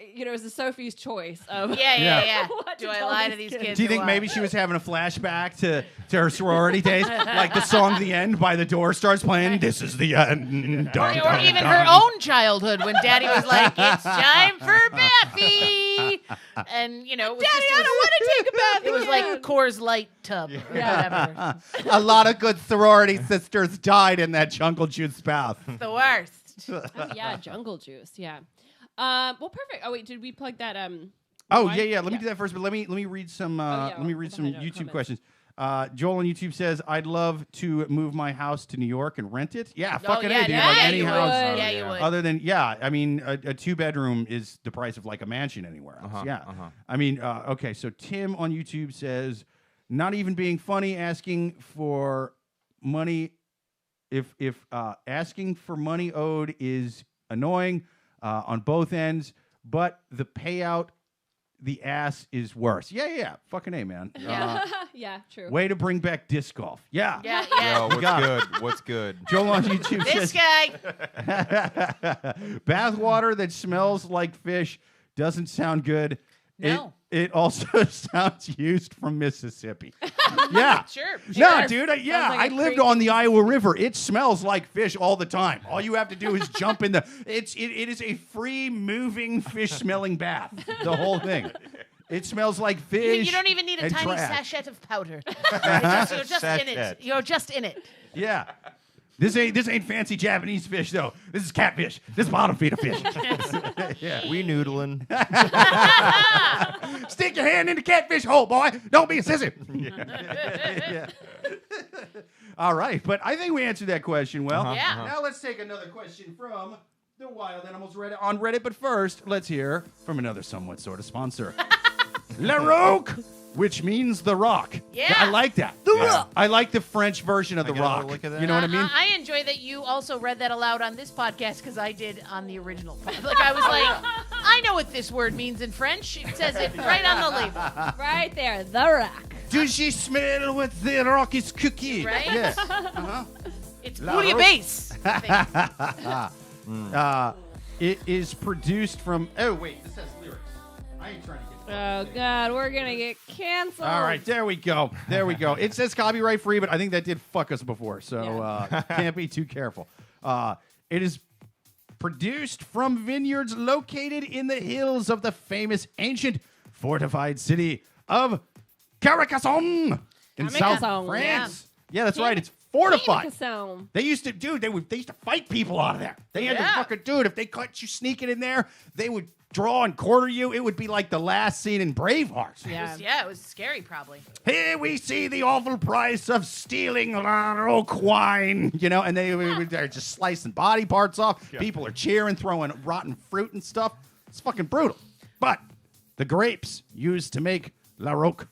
Speaker 3: it's a Sophie's choice of
Speaker 5: Yeah.
Speaker 3: what
Speaker 5: Do
Speaker 3: to
Speaker 5: I
Speaker 3: tell
Speaker 5: lie to these
Speaker 3: kids.
Speaker 5: kids?
Speaker 2: Do you
Speaker 5: or
Speaker 2: think
Speaker 5: what?
Speaker 2: maybe she was having a flashback to her sorority days? Like the song The End by The Doors starts playing, this is the end. Dun,
Speaker 5: Or
Speaker 2: dun,
Speaker 5: even
Speaker 2: dun.
Speaker 5: her own childhood when Daddy was like, "It's time for Baffy," and it was
Speaker 3: Daddy,
Speaker 5: just,
Speaker 3: I don't want to take a bath.
Speaker 5: It was like
Speaker 3: again.
Speaker 5: Coors Light tub. Or whatever.
Speaker 2: A lot of good sorority sisters died in that jungle juice bath.
Speaker 5: It's the worst.
Speaker 3: Oh, yeah, jungle juice. Yeah. Well, perfect. Oh wait, did we plug that?
Speaker 2: Oh
Speaker 3: wine?
Speaker 2: yeah. Let me do that first, but let me read some.
Speaker 3: yeah,
Speaker 2: Let me read some
Speaker 3: behind our
Speaker 2: YouTube
Speaker 3: comments.
Speaker 2: questions. Joel on YouTube says, "I'd love to move my house to New York and rent it." Yeah, fucking
Speaker 5: yeah,
Speaker 2: A, dude.
Speaker 5: yeah,
Speaker 2: Like
Speaker 5: yeah,
Speaker 2: any
Speaker 5: you
Speaker 2: house.
Speaker 5: would. Yeah, you would.
Speaker 2: Other than I mean, a 2-bedroom is the price of like a mansion anywhere else. Yeah. I mean, okay. So Tim on YouTube says, "Not even being funny, asking for money. If asking for money owed is annoying on both ends, but the payout, the ass is worse." Yeah. Fucking A, man.
Speaker 3: Yeah, true.
Speaker 2: Way to bring back disc golf. Yeah.
Speaker 5: Yeah,
Speaker 1: Yo,
Speaker 5: yeah.
Speaker 1: what's
Speaker 2: got
Speaker 1: good? What's good?
Speaker 2: Joel on YouTube
Speaker 5: This
Speaker 2: says,
Speaker 5: guy.
Speaker 2: bath water that smells like fish doesn't sound good.
Speaker 5: No.
Speaker 2: It also sounds used from Mississippi. Yeah.
Speaker 5: Sure.
Speaker 2: No,
Speaker 3: does.
Speaker 2: dude.
Speaker 3: Sounds
Speaker 2: Yeah,
Speaker 3: like
Speaker 2: I
Speaker 3: a
Speaker 2: lived
Speaker 3: creek.
Speaker 2: on the Iowa River. It smells like fish all the time. All you have to do is jump in the. It is a free moving fish smelling bath. The whole thing. It smells like fish.
Speaker 5: You don't even need a
Speaker 2: and
Speaker 5: tiny
Speaker 2: trash.
Speaker 5: sachet of powder. You're just in
Speaker 1: Sachet.
Speaker 5: it. You're just in it.
Speaker 2: Yeah. This ain't fancy Japanese fish though. This is catfish. This is bottom feeder fish.
Speaker 1: We noodling.
Speaker 2: Stick your hand in the catfish hole, boy. Don't be a sissy. Yeah. All right, but I think we answered that question well.
Speaker 5: Yeah.
Speaker 2: Now let's take another question from the Wild Animals Reddit on Reddit. But first, let's hear from another somewhat sort of sponsor. La Roque, which means the rock.
Speaker 5: Yeah.
Speaker 2: I like that. The rock. I like the French version of the
Speaker 1: get a little
Speaker 2: rock.
Speaker 1: look at that?
Speaker 2: You know what I mean?
Speaker 5: I enjoy that you also read that aloud on this podcast because I did on the original. Like I was like, I know what this word means in French. It says it right on the label.
Speaker 3: Right there, the rock.
Speaker 2: Do she smell what the rock is cookie?
Speaker 5: Right?
Speaker 2: Yes.
Speaker 5: It's
Speaker 2: La
Speaker 5: booty
Speaker 2: Roque.
Speaker 5: base.
Speaker 2: It is produced from. Oh wait, this has lyrics. I ain't trying to get.
Speaker 3: Oh God, we're gonna get canceled.
Speaker 2: All right, there we go. There we go. It says copyright free, but I think that did fuck us before, so can't be too careful. It is produced from vineyards located in the hills of the famous ancient fortified city of Carcassonne in South
Speaker 3: Carcassonne,
Speaker 2: France. Yeah, that's right. It's fortified.
Speaker 3: Carcassonne.
Speaker 2: They used to, dude. They used to fight people out of there. They had to fucking, dude. If they caught you sneaking in there, they would draw and quarter you. It would be like the last scene in Braveheart.
Speaker 3: Yeah.
Speaker 5: Yeah, it was scary probably.
Speaker 2: Here we see the awful price of stealing La Roque wine, and they're just slicing body parts off. People are cheering, throwing rotten fruit and stuff. It's fucking brutal. But the grapes used to make La Roque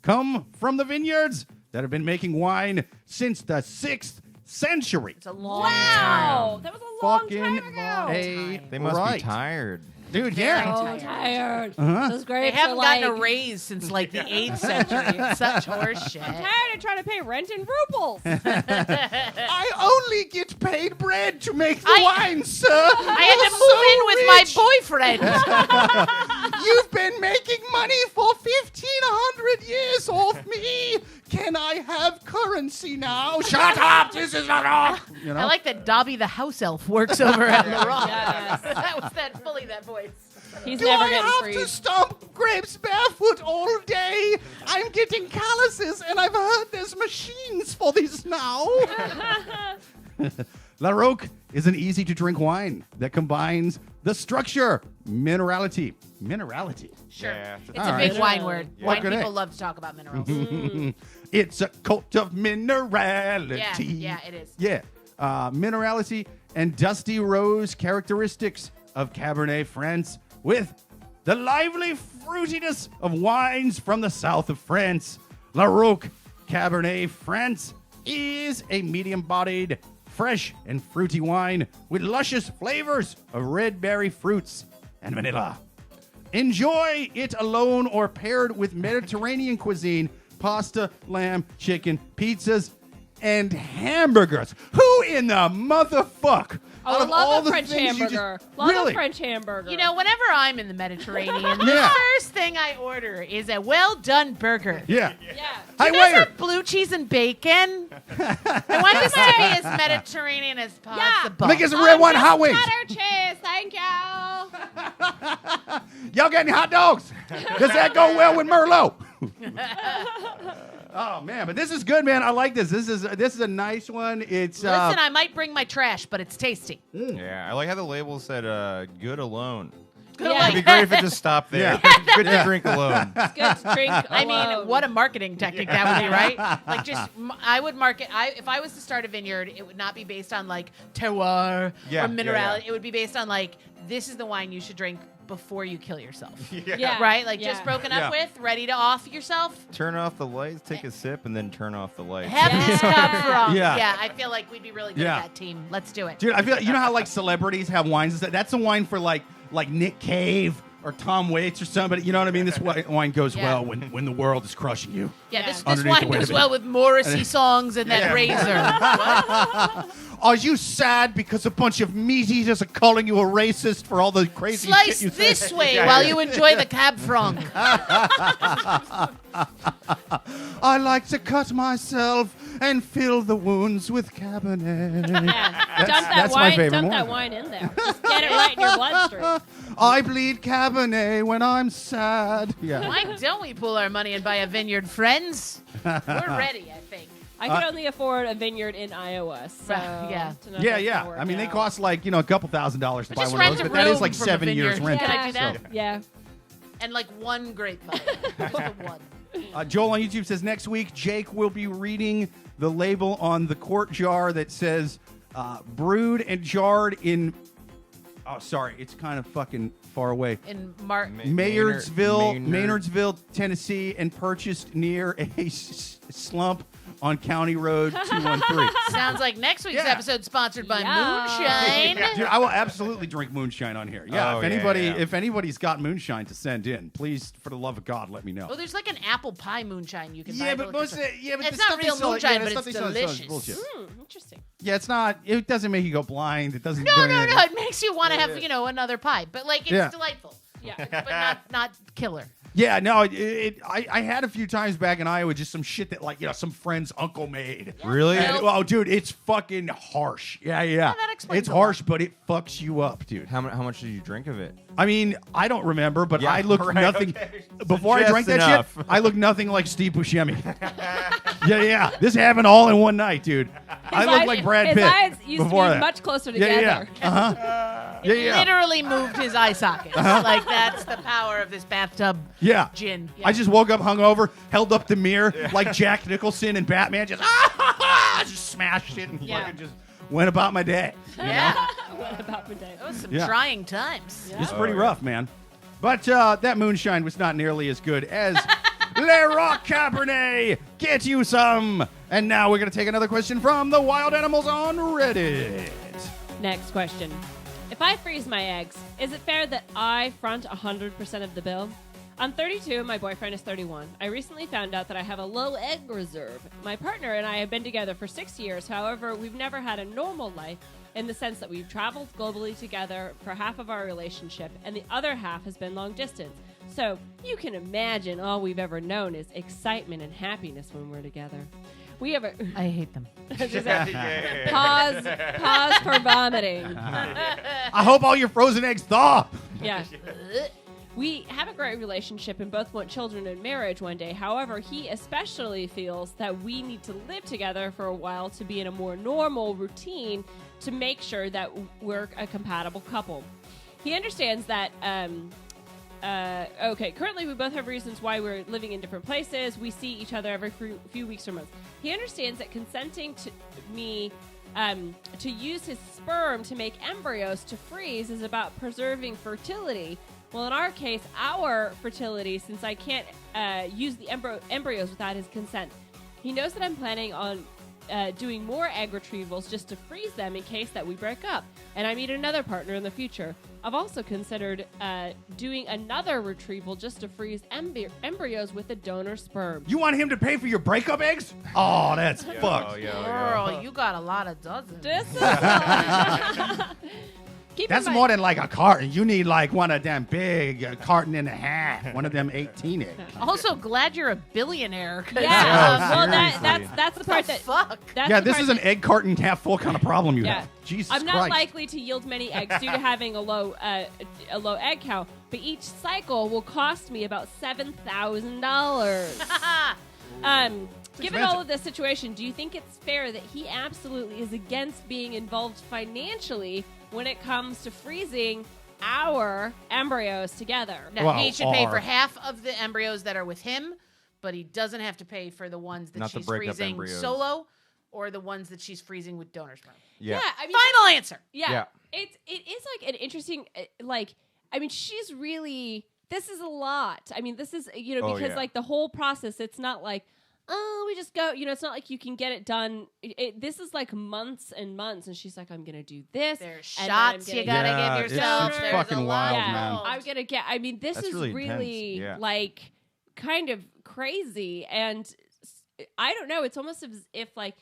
Speaker 2: come from the vineyards that have been making wine since the 6th century.
Speaker 5: It's a long
Speaker 3: Wow, that was a long
Speaker 2: Fucking
Speaker 3: time ago.
Speaker 2: A
Speaker 1: They must
Speaker 2: right.
Speaker 1: be tired.
Speaker 2: Dude, yeah.
Speaker 3: Oh, tired. Those
Speaker 5: They
Speaker 3: grapes
Speaker 5: haven't
Speaker 3: are
Speaker 5: gotten a
Speaker 3: like,
Speaker 5: raise since like the 8th century. It's such horse shit.
Speaker 3: tired of trying to pay rent in rubles.
Speaker 2: I only get paid bread to make the wine, sir.
Speaker 5: I had to move in with my boyfriend.
Speaker 2: You've been making money for 1,500 years off me. Can I have currency now? Shut up! This is not all. You know?
Speaker 5: I like that Dobby the house elf works over at the Rock.
Speaker 3: Yes.
Speaker 5: That was fully that voice.
Speaker 3: He's
Speaker 2: Do
Speaker 3: never
Speaker 2: I
Speaker 3: getting
Speaker 2: have
Speaker 3: freed.
Speaker 2: to stomp grapes barefoot all day? I'm getting calluses, and I've heard there's machines for this now. La Roque is an easy-to-drink wine that combines the structure, minerality.
Speaker 5: Sure.
Speaker 1: Yeah,
Speaker 5: It's
Speaker 2: all
Speaker 5: a
Speaker 2: right.
Speaker 5: big wine word.
Speaker 1: Yeah.
Speaker 5: Wine
Speaker 2: What could
Speaker 5: people
Speaker 2: it?
Speaker 5: love to talk about minerals.
Speaker 2: It's a cult of minerality.
Speaker 5: Yeah, it is.
Speaker 2: Yeah. Minerality and dusty rose characteristics of Cabernet France with the lively fruitiness of wines from the south of France. La Roque Cabernet France is a medium-bodied, fresh and fruity wine with luscious flavors of red berry fruits and vanilla. Enjoy it alone or paired with Mediterranean cuisine, pasta, lamb, chicken, pizzas, and hamburgers. Who in the motherfuck?
Speaker 3: Oh,
Speaker 2: out
Speaker 3: I
Speaker 2: of
Speaker 3: love
Speaker 2: all
Speaker 3: a
Speaker 2: the
Speaker 3: French
Speaker 2: things you
Speaker 3: hamburger.
Speaker 2: just-
Speaker 3: Love
Speaker 2: Really?
Speaker 3: a French hamburger.
Speaker 5: You know, whenever I'm in the Mediterranean,
Speaker 2: Yeah.
Speaker 5: the first thing I order is a well-done burger.
Speaker 2: Yeah.
Speaker 3: yeah.
Speaker 2: Hey,
Speaker 5: You guys
Speaker 2: waiter.
Speaker 5: have blue cheese and bacon? I want this to be as Mediterranean as possible.
Speaker 2: Make us a red wine hot wings.
Speaker 3: Cheddar cheese, thank you.
Speaker 2: Y'all got any hot dogs? Does that go well with Merlot? Oh man, but this is good, man. I like this. This is a nice one. It's
Speaker 5: Listen, I might bring my trash, but it's tasty.
Speaker 1: Yeah, I like how the label said "good alone."
Speaker 5: Good
Speaker 3: Yeah.
Speaker 1: It'd be great if it just stopped there. Good to drink alone.
Speaker 3: It's good to drink
Speaker 5: I mean,
Speaker 3: alone.
Speaker 5: what a marketing technique that would be, right? Like, I would market. If I was to start a vineyard, it would not be based on like terroir
Speaker 1: Yeah,
Speaker 5: or minerality.
Speaker 1: yeah.
Speaker 5: It would be based on like, this is the wine you should drink before you kill yourself.
Speaker 3: Yeah.
Speaker 5: Right? Like
Speaker 3: Yeah.
Speaker 5: just broken
Speaker 2: Yeah.
Speaker 5: up with, ready to off yourself.
Speaker 1: Turn off the lights, take a sip, and then turn off the lights.
Speaker 5: Have this
Speaker 3: Yeah.
Speaker 5: cup from.
Speaker 2: Yeah.
Speaker 5: Yeah, I feel like we'd be really good
Speaker 2: Yeah.
Speaker 5: at that team. Let's do it.
Speaker 2: dude. I feel you know how like celebrities have wines and stuff. That's a wine for like Nick Cave or Tom Waits or somebody. You know what I mean? This wine goes
Speaker 5: Yeah.
Speaker 2: well when the world is crushing you.
Speaker 5: Yeah,
Speaker 3: Yeah.
Speaker 5: this
Speaker 2: Underneath
Speaker 5: wine
Speaker 2: the weight
Speaker 5: goes
Speaker 2: of it.
Speaker 5: well with Morrissey songs and that razor.
Speaker 2: Are you sad because a bunch of meat eaters are calling you a racist for all the crazy
Speaker 5: Slice
Speaker 2: shit you
Speaker 5: this
Speaker 2: say?
Speaker 5: way while you enjoy the Cab Franc.
Speaker 2: I like to cut myself and fill the wounds with Cabernet.
Speaker 3: Yeah. Dump that
Speaker 2: that's my
Speaker 3: wine.
Speaker 2: favorite
Speaker 3: Dump
Speaker 2: one.
Speaker 3: that wine in there. Just get it right in your bloodstream.
Speaker 2: I bleed Cabernet when I'm sad. Yeah.
Speaker 5: Why don't we pull our money and buy a vineyard, friends? We're ready, I think.
Speaker 3: I can only afford a vineyard in Iowa. So
Speaker 5: Right, yeah.
Speaker 3: to know if
Speaker 2: Yeah,
Speaker 3: that's
Speaker 2: yeah.
Speaker 3: gonna work
Speaker 2: I mean, they
Speaker 3: out.
Speaker 2: cost like, a couple $1,000s to buy
Speaker 5: Just
Speaker 2: one of
Speaker 5: rent
Speaker 2: those,
Speaker 5: a
Speaker 2: but that is
Speaker 5: room
Speaker 2: like
Speaker 5: from a
Speaker 2: 7 years
Speaker 5: vineyard.
Speaker 2: rent.
Speaker 5: Can I do that?
Speaker 3: Yeah.
Speaker 5: And like one grape vine. Just the one.
Speaker 2: Joel on YouTube says next week Jake will be reading the label on the quart jar that says brewed and jarred in. Oh, sorry, it's kind of fucking far away.
Speaker 5: In
Speaker 2: Maynardsville, Tennessee, and purchased near a slump on County Road 213.
Speaker 5: Sounds like next week's
Speaker 2: Yeah.
Speaker 5: episode sponsored by
Speaker 3: Yeah.
Speaker 5: Moonshine.
Speaker 2: Dude, I will absolutely drink moonshine on here. Yeah,
Speaker 1: Oh,
Speaker 2: if anybody's got moonshine to send in, please, for the love of God, let me know.
Speaker 5: Oh, there's like an apple pie moonshine you can buy.
Speaker 2: Yeah, but
Speaker 5: it's
Speaker 2: the
Speaker 5: not
Speaker 2: stuff they
Speaker 5: real
Speaker 2: sell-
Speaker 5: moonshine,
Speaker 2: the
Speaker 5: but
Speaker 2: stuff
Speaker 5: it's
Speaker 2: they sell is
Speaker 5: delicious.
Speaker 2: bullshit.
Speaker 3: Interesting.
Speaker 2: Yeah, it's not. It doesn't make you go blind. It doesn't.
Speaker 5: No, it makes you want to have, another pie. But like, it's
Speaker 2: Yeah.
Speaker 5: delightful.
Speaker 3: Yeah.
Speaker 5: But not killer.
Speaker 2: Yeah, no. I had a few times back in Iowa, just some shit that some friend's uncle made.
Speaker 1: Really?
Speaker 5: Yeah.
Speaker 2: Oh, dude, it's fucking harsh. Yeah.
Speaker 5: that explains
Speaker 2: It's
Speaker 5: a
Speaker 2: harsh, but it fucks you up, dude.
Speaker 1: How much did you drink of it?
Speaker 2: I mean, I don't remember, but
Speaker 1: Yeah,
Speaker 2: I looked
Speaker 1: right,
Speaker 2: nothing.
Speaker 1: okay.
Speaker 2: Before I
Speaker 1: Just
Speaker 2: drank that
Speaker 1: enough.
Speaker 2: shit, I looked nothing like Steve Buscemi. yeah. This happened all in one night, dude. I looked like Brad Pitt.
Speaker 3: His eyes used
Speaker 2: before
Speaker 3: to be
Speaker 2: that.
Speaker 3: much closer together.
Speaker 2: Yeah. Uh-huh. Yeah.
Speaker 5: Literally moved his eye sockets. Like, that's the power of this bathtub
Speaker 2: Yeah.
Speaker 5: gin.
Speaker 2: I just woke up hungover, held up the mirror like Jack Nicholson and Batman, just smashed it and
Speaker 3: Yeah.
Speaker 2: fucking just went about my day.
Speaker 5: Yeah.
Speaker 3: What about my day?
Speaker 5: That was some
Speaker 2: Yeah.
Speaker 5: trying times.
Speaker 2: It's pretty rough, man. But that moonshine was not nearly as good as Le Rock Cabernet. Get you some. And now we're going to take another question from the wild animals on Reddit.
Speaker 3: Next question. If I freeze my eggs, is it fair that I front 100% of the bill? I'm 32 and my boyfriend is 31. I recently found out that I have a low egg reserve. My partner and I have been together for 6 years. However, we've never had a normal life in the sense that we've traveled globally together for half of our relationship, and the other half has been long distance. So you can imagine all we've ever known is excitement and happiness when we're together. We have a
Speaker 5: I hate them.
Speaker 3: pause for vomiting.
Speaker 2: I hope all your frozen eggs thaw.
Speaker 3: Yeah. We have a great relationship and both want children and marriage one day. However, he especially feels that we need to live together for a while to be in a more normal routine to make sure that we're a compatible couple. He understands that, currently we both have reasons why we're living in different places. We see each other every few weeks or months. He understands that consenting to me to use his sperm to make embryos to freeze is about preserving fertility. Well, in our case, our fertility, since I can't use the embryos without his consent. He knows that I'm planning on doing more egg retrievals just to freeze them in case that we break up and I meet another partner in the future. I've also considered doing another retrieval just to freeze embryos with a donor sperm.
Speaker 2: You want him to pay for your breakup eggs? Oh, that's fucked.
Speaker 5: Girl, you got a lot of dozens.
Speaker 3: This is Keep
Speaker 2: That's
Speaker 3: in mind-
Speaker 2: more than like a carton. You need like one of them big carton and a half. One of them 18 egg.
Speaker 5: Also, glad you're a billionaire. 'Cause,
Speaker 3: Yeah.
Speaker 2: Oh,
Speaker 3: Well,
Speaker 2: seriously.
Speaker 3: that's the part that.
Speaker 5: fuck.
Speaker 3: That's
Speaker 2: Yeah,
Speaker 3: the
Speaker 2: this
Speaker 3: part
Speaker 2: is an
Speaker 3: that-
Speaker 2: egg carton half full kind of problem you
Speaker 3: Yeah.
Speaker 2: have. Jesus
Speaker 3: I'm not
Speaker 2: Christ.
Speaker 3: likely to yield many eggs due to having a low egg count, but each cycle will cost me about $7,000. Given all of this situation, do you think it's fair that he absolutely is against being involved financially when it comes to freezing our embryos together?
Speaker 5: No,
Speaker 2: Well,
Speaker 5: he should pay
Speaker 2: or-
Speaker 5: for half of the embryos that are with him, but he doesn't have to pay for the ones that
Speaker 1: Not the
Speaker 5: she's
Speaker 1: breakup
Speaker 5: freezing
Speaker 1: embryos.
Speaker 5: solo or the ones that she's freezing with donor sperm.
Speaker 1: Yeah.
Speaker 3: I mean,
Speaker 5: Final answer.
Speaker 3: Yeah. It is like an interesting she's really, this is a lot. I mean, this is,
Speaker 1: Oh,
Speaker 3: because
Speaker 1: yeah.
Speaker 3: like the whole process, it's not like, oh, we just go, it's not like you can get it done. This is like months and months. And she's like, I'm going to do this.
Speaker 5: There's
Speaker 3: and then I'm
Speaker 5: shots
Speaker 3: gonna
Speaker 5: you
Speaker 3: get-
Speaker 5: gotta
Speaker 2: Yeah,
Speaker 5: give
Speaker 2: it's
Speaker 5: yourself.
Speaker 2: just
Speaker 5: There's
Speaker 2: fucking
Speaker 5: a lot
Speaker 2: wild,
Speaker 3: Yeah,
Speaker 2: man.
Speaker 5: involved.
Speaker 3: I'm going to get, I mean, this
Speaker 1: That's
Speaker 3: is
Speaker 1: really
Speaker 3: really
Speaker 1: intense, yeah.
Speaker 3: like kind of crazy. And I don't know. It's almost as if like,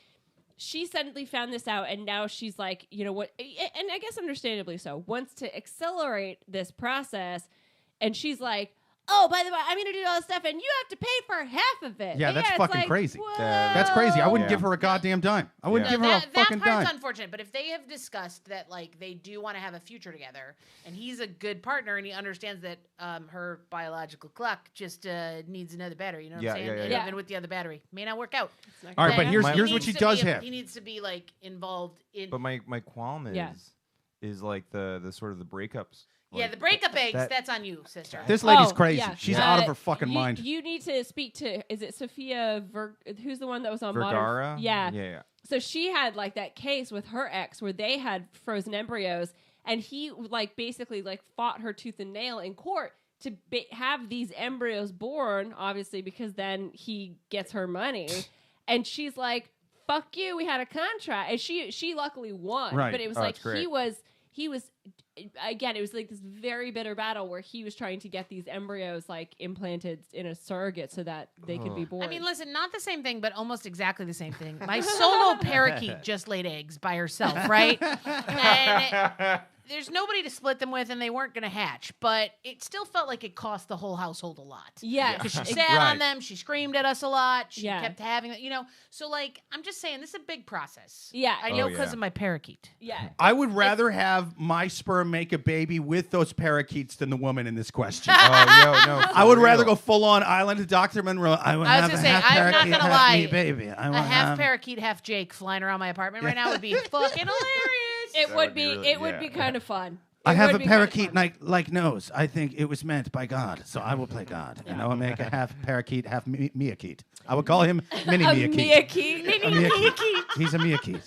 Speaker 3: she suddenly found this out, and now she's like, you know what? And I guess understandably so, wants to accelerate this process. And she's like, oh, by the way, I'm going to do all this stuff, and you have to pay for half of it.
Speaker 2: Yeah,
Speaker 3: And
Speaker 2: that's
Speaker 3: it's
Speaker 2: fucking
Speaker 3: like,
Speaker 2: crazy.
Speaker 3: whoa.
Speaker 2: That's crazy. I wouldn't
Speaker 1: Yeah.
Speaker 2: give her a goddamn dime. I wouldn't
Speaker 1: Yeah.
Speaker 2: give her a
Speaker 5: That
Speaker 2: fucking
Speaker 5: part's
Speaker 2: dime.
Speaker 5: unfortunate, but if they have discussed that, like, they do want to have a future together, and he's a good partner, and he understands that her biological clock just needs another battery, you know what
Speaker 1: Yeah,
Speaker 5: I'm saying?
Speaker 1: yeah,
Speaker 5: And
Speaker 3: yeah.
Speaker 5: even with the other battery, may not work out.
Speaker 3: It's not
Speaker 2: All right,
Speaker 3: gonna
Speaker 2: but
Speaker 3: happen.
Speaker 2: here's
Speaker 1: My-
Speaker 2: here's
Speaker 5: He
Speaker 2: what
Speaker 5: needs
Speaker 2: she
Speaker 5: to
Speaker 2: does
Speaker 5: be
Speaker 2: have.
Speaker 5: He needs to be, like, involved in...
Speaker 1: But my qualm
Speaker 3: Yeah.
Speaker 1: is like the sort of the breakups.
Speaker 5: yeah,
Speaker 1: Like,
Speaker 5: the breakup eggs,
Speaker 1: that-
Speaker 5: that's on you, sister.
Speaker 2: This lady's
Speaker 3: Oh,
Speaker 2: crazy.
Speaker 3: yeah.
Speaker 2: She's
Speaker 1: Yeah.
Speaker 2: out of her fucking mind.
Speaker 3: You need to speak to, is it Sophia who's the one that was on
Speaker 1: Vergara.
Speaker 3: Modern? Yeah.
Speaker 1: Yeah.
Speaker 3: So she had like that case with her ex where they had frozen embryos, and he like basically like fought her tooth and nail in court to have these embryos born, obviously, because then he gets her money. And she's like, fuck you, we had a contract. And she luckily won.
Speaker 2: Right.
Speaker 3: But it was
Speaker 1: Oh,
Speaker 3: like
Speaker 1: that's great.
Speaker 3: he was again, it was like this very bitter battle where he was trying to get these embryos like implanted in a surrogate so that they could be born.
Speaker 5: I mean, listen, not the same thing, but almost exactly the same thing. My solo parakeet just laid eggs by herself, right? And there's nobody to split them with, and they weren't going to hatch. But it still felt like it cost the whole household a lot.
Speaker 3: yes.
Speaker 5: Because she
Speaker 3: Ex-
Speaker 5: sat on
Speaker 2: Right.
Speaker 5: them, she screamed at us a lot, she
Speaker 3: Yeah.
Speaker 5: kept having it, So, like, I'm just saying, this is a big process.
Speaker 3: Yeah.
Speaker 5: I know
Speaker 1: Oh,
Speaker 5: because
Speaker 1: yeah.
Speaker 5: of my parakeet.
Speaker 3: Yeah.
Speaker 2: I would rather have my sperm make a baby with those parakeets than the woman in this question.
Speaker 1: Oh, yo, no.
Speaker 2: I would
Speaker 1: for
Speaker 2: rather
Speaker 1: real.
Speaker 2: go full on Island of Dr. Monroe. I would
Speaker 5: I was
Speaker 2: have
Speaker 5: gonna
Speaker 2: a
Speaker 5: say,
Speaker 2: half
Speaker 5: I'm not
Speaker 2: parakeet,
Speaker 5: gonna
Speaker 2: half me
Speaker 5: lie.
Speaker 2: baby. I
Speaker 5: A
Speaker 2: would
Speaker 5: half
Speaker 2: have-
Speaker 5: parakeet, half Jake flying around my apartment right now would be fucking hilarious.
Speaker 3: It
Speaker 1: That
Speaker 3: would
Speaker 1: would be
Speaker 3: be
Speaker 1: really-
Speaker 3: it would
Speaker 1: yeah.
Speaker 3: be kind of fun.
Speaker 2: I
Speaker 3: It
Speaker 2: have
Speaker 3: would
Speaker 2: a
Speaker 3: be kind of
Speaker 2: parakeet
Speaker 3: fun.
Speaker 2: like nose. I think it was meant by God, so I will play God, and I will make a half parakeet, half meerkeet. I will call him Mini
Speaker 3: A
Speaker 2: Meerkeet.
Speaker 3: meerkeet.
Speaker 2: A meerkeet. He's a meerkeet.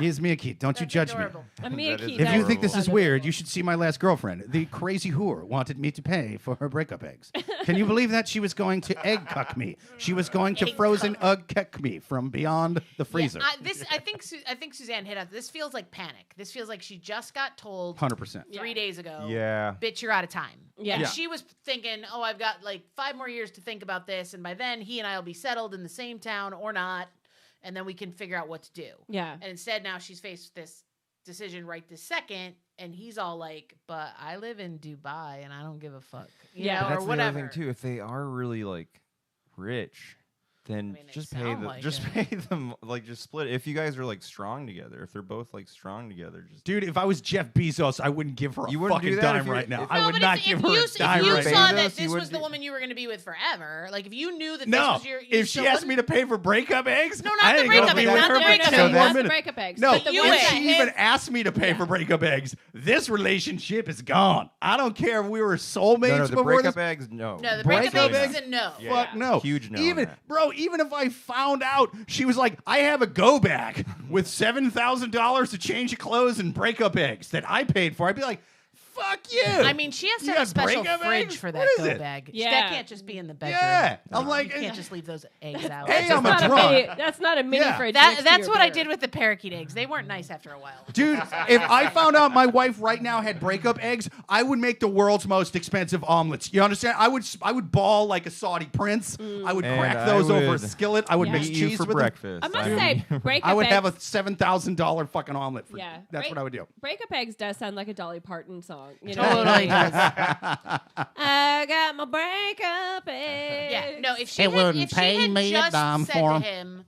Speaker 2: Here's me a key. Don't you
Speaker 5: That's
Speaker 2: judge
Speaker 5: adorable.
Speaker 3: A Mia
Speaker 1: That is
Speaker 3: Key,
Speaker 2: me. If
Speaker 3: that
Speaker 2: you
Speaker 3: is
Speaker 2: think this is
Speaker 3: so
Speaker 2: weird,
Speaker 3: adorable.
Speaker 2: you should see my last girlfriend. The crazy whore wanted me to pay for her breakup eggs. Can you believe that? She was going to egg cuck me. She was going to
Speaker 5: Egg
Speaker 2: frozen
Speaker 5: cuck.
Speaker 2: egg cuck me from beyond the freezer.
Speaker 5: Yeah, I think Suzanne hit on this. Feels like panic. This feels like she just got told
Speaker 2: 100%.
Speaker 5: 3 days ago.
Speaker 1: Yeah.
Speaker 5: Bitch, you're out of time.
Speaker 3: Yeah.
Speaker 5: And
Speaker 2: Yeah.
Speaker 5: she was thinking, oh, I've got like 5 more years to think about this, and by then he and I will be settled in the same town or not, and then we can figure out what to do.
Speaker 3: Yeah.
Speaker 5: And instead, now she's faced with this decision right this second, and he's all like, "But I live in Dubai, and I don't give a fuck." You
Speaker 3: Yeah.
Speaker 5: know,
Speaker 1: That's
Speaker 5: or
Speaker 1: the
Speaker 5: whatever.
Speaker 1: other thing too. If they are really like rich, then
Speaker 5: mean, they
Speaker 1: just pay
Speaker 5: sound
Speaker 1: them.
Speaker 5: like
Speaker 1: Just
Speaker 5: it.
Speaker 1: pay them. Like just split. If you guys are like strong together, if they're both like strong together, just
Speaker 2: Dude, if I was Jeff Bezos, I wouldn't give her a
Speaker 1: You wouldn't do
Speaker 2: fucking
Speaker 1: that
Speaker 2: dime
Speaker 1: if you-
Speaker 2: right now.
Speaker 1: if-
Speaker 2: I
Speaker 5: No,
Speaker 2: would
Speaker 5: but
Speaker 2: not
Speaker 5: if
Speaker 2: give
Speaker 5: you,
Speaker 2: her a
Speaker 5: if
Speaker 2: dime
Speaker 5: you
Speaker 2: right
Speaker 5: saw
Speaker 2: now.
Speaker 1: Bezos,
Speaker 5: that
Speaker 1: you
Speaker 5: this was
Speaker 1: wouldn't
Speaker 5: the
Speaker 1: do-
Speaker 5: woman you were going to be with forever, like if you knew that
Speaker 2: No,
Speaker 5: this was your,
Speaker 2: if she asked me to pay for breakup eggs,
Speaker 5: No, not
Speaker 2: I
Speaker 5: the
Speaker 2: ain't gonna
Speaker 5: breakup
Speaker 2: be
Speaker 5: eggs,
Speaker 2: with
Speaker 5: not
Speaker 2: her
Speaker 5: the
Speaker 2: for
Speaker 5: breakup
Speaker 2: 10
Speaker 5: eggs,
Speaker 2: more
Speaker 3: not the
Speaker 2: minutes.
Speaker 3: breakup eggs.
Speaker 2: No,
Speaker 3: but the
Speaker 5: you
Speaker 3: ones
Speaker 2: if
Speaker 5: would-
Speaker 3: that
Speaker 2: she
Speaker 3: hit-
Speaker 2: even asked me to pay for breakup eggs, this relationship is gone. I don't care if we were soulmates
Speaker 1: no, the
Speaker 2: before
Speaker 1: breakup
Speaker 2: this.
Speaker 1: eggs. No,
Speaker 5: no, the
Speaker 2: breakup
Speaker 5: breakup eggs
Speaker 2: eggs?
Speaker 5: is a no.
Speaker 1: Yeah.
Speaker 2: Fuck no.
Speaker 1: Huge no on
Speaker 2: Even
Speaker 1: that.
Speaker 2: bro, even if I found out she was like, I have a go bag with $7,000 to change your clothes and breakup eggs that I paid for, I'd be like, fuck you.
Speaker 5: I mean, she has to
Speaker 2: You
Speaker 5: have a
Speaker 2: got
Speaker 5: special
Speaker 2: breakup
Speaker 5: fridge
Speaker 2: eggs?
Speaker 5: for that
Speaker 2: What is
Speaker 5: go
Speaker 2: it?
Speaker 5: bag.
Speaker 3: Yeah.
Speaker 5: That can't just be in the bedroom.
Speaker 2: Yeah. I'm
Speaker 5: You
Speaker 2: like,
Speaker 5: can't just leave those eggs out.
Speaker 2: Hey,
Speaker 3: That's
Speaker 2: I'm a
Speaker 3: not
Speaker 2: drunk.
Speaker 3: mini, that's not a mini
Speaker 2: Yeah.
Speaker 3: fridge. next to
Speaker 5: That's
Speaker 3: your
Speaker 5: what I
Speaker 3: door.
Speaker 5: did with the parakeet eggs. They weren't nice after a while.
Speaker 2: dude, if I found out my wife right now had breakup eggs, I would make the world's most expensive omelets. You understand? I would ball like a Saudi prince. I would
Speaker 1: And
Speaker 2: crack
Speaker 1: I
Speaker 2: those over a
Speaker 1: would
Speaker 2: skillet. I would
Speaker 3: Yeah.
Speaker 2: mix
Speaker 1: Eat you
Speaker 2: cheese
Speaker 1: for
Speaker 2: with them.
Speaker 1: breakfast.
Speaker 3: I must
Speaker 1: would-
Speaker 3: say, breakup
Speaker 2: I would
Speaker 3: eggs,
Speaker 2: have a $7,000 fucking omelet for
Speaker 3: Yeah.
Speaker 2: That's
Speaker 3: Break-
Speaker 2: what I would do.
Speaker 3: breakup eggs does sound like a Dolly Parton song. You know?
Speaker 5: Totally does.
Speaker 3: I got my breakup eggs.
Speaker 5: Yeah, no. If she
Speaker 2: It
Speaker 5: had,
Speaker 2: wouldn't
Speaker 5: if she
Speaker 2: pay
Speaker 5: had
Speaker 2: me a
Speaker 5: just
Speaker 2: dime
Speaker 5: said
Speaker 2: for
Speaker 5: to
Speaker 2: 'em.
Speaker 5: him,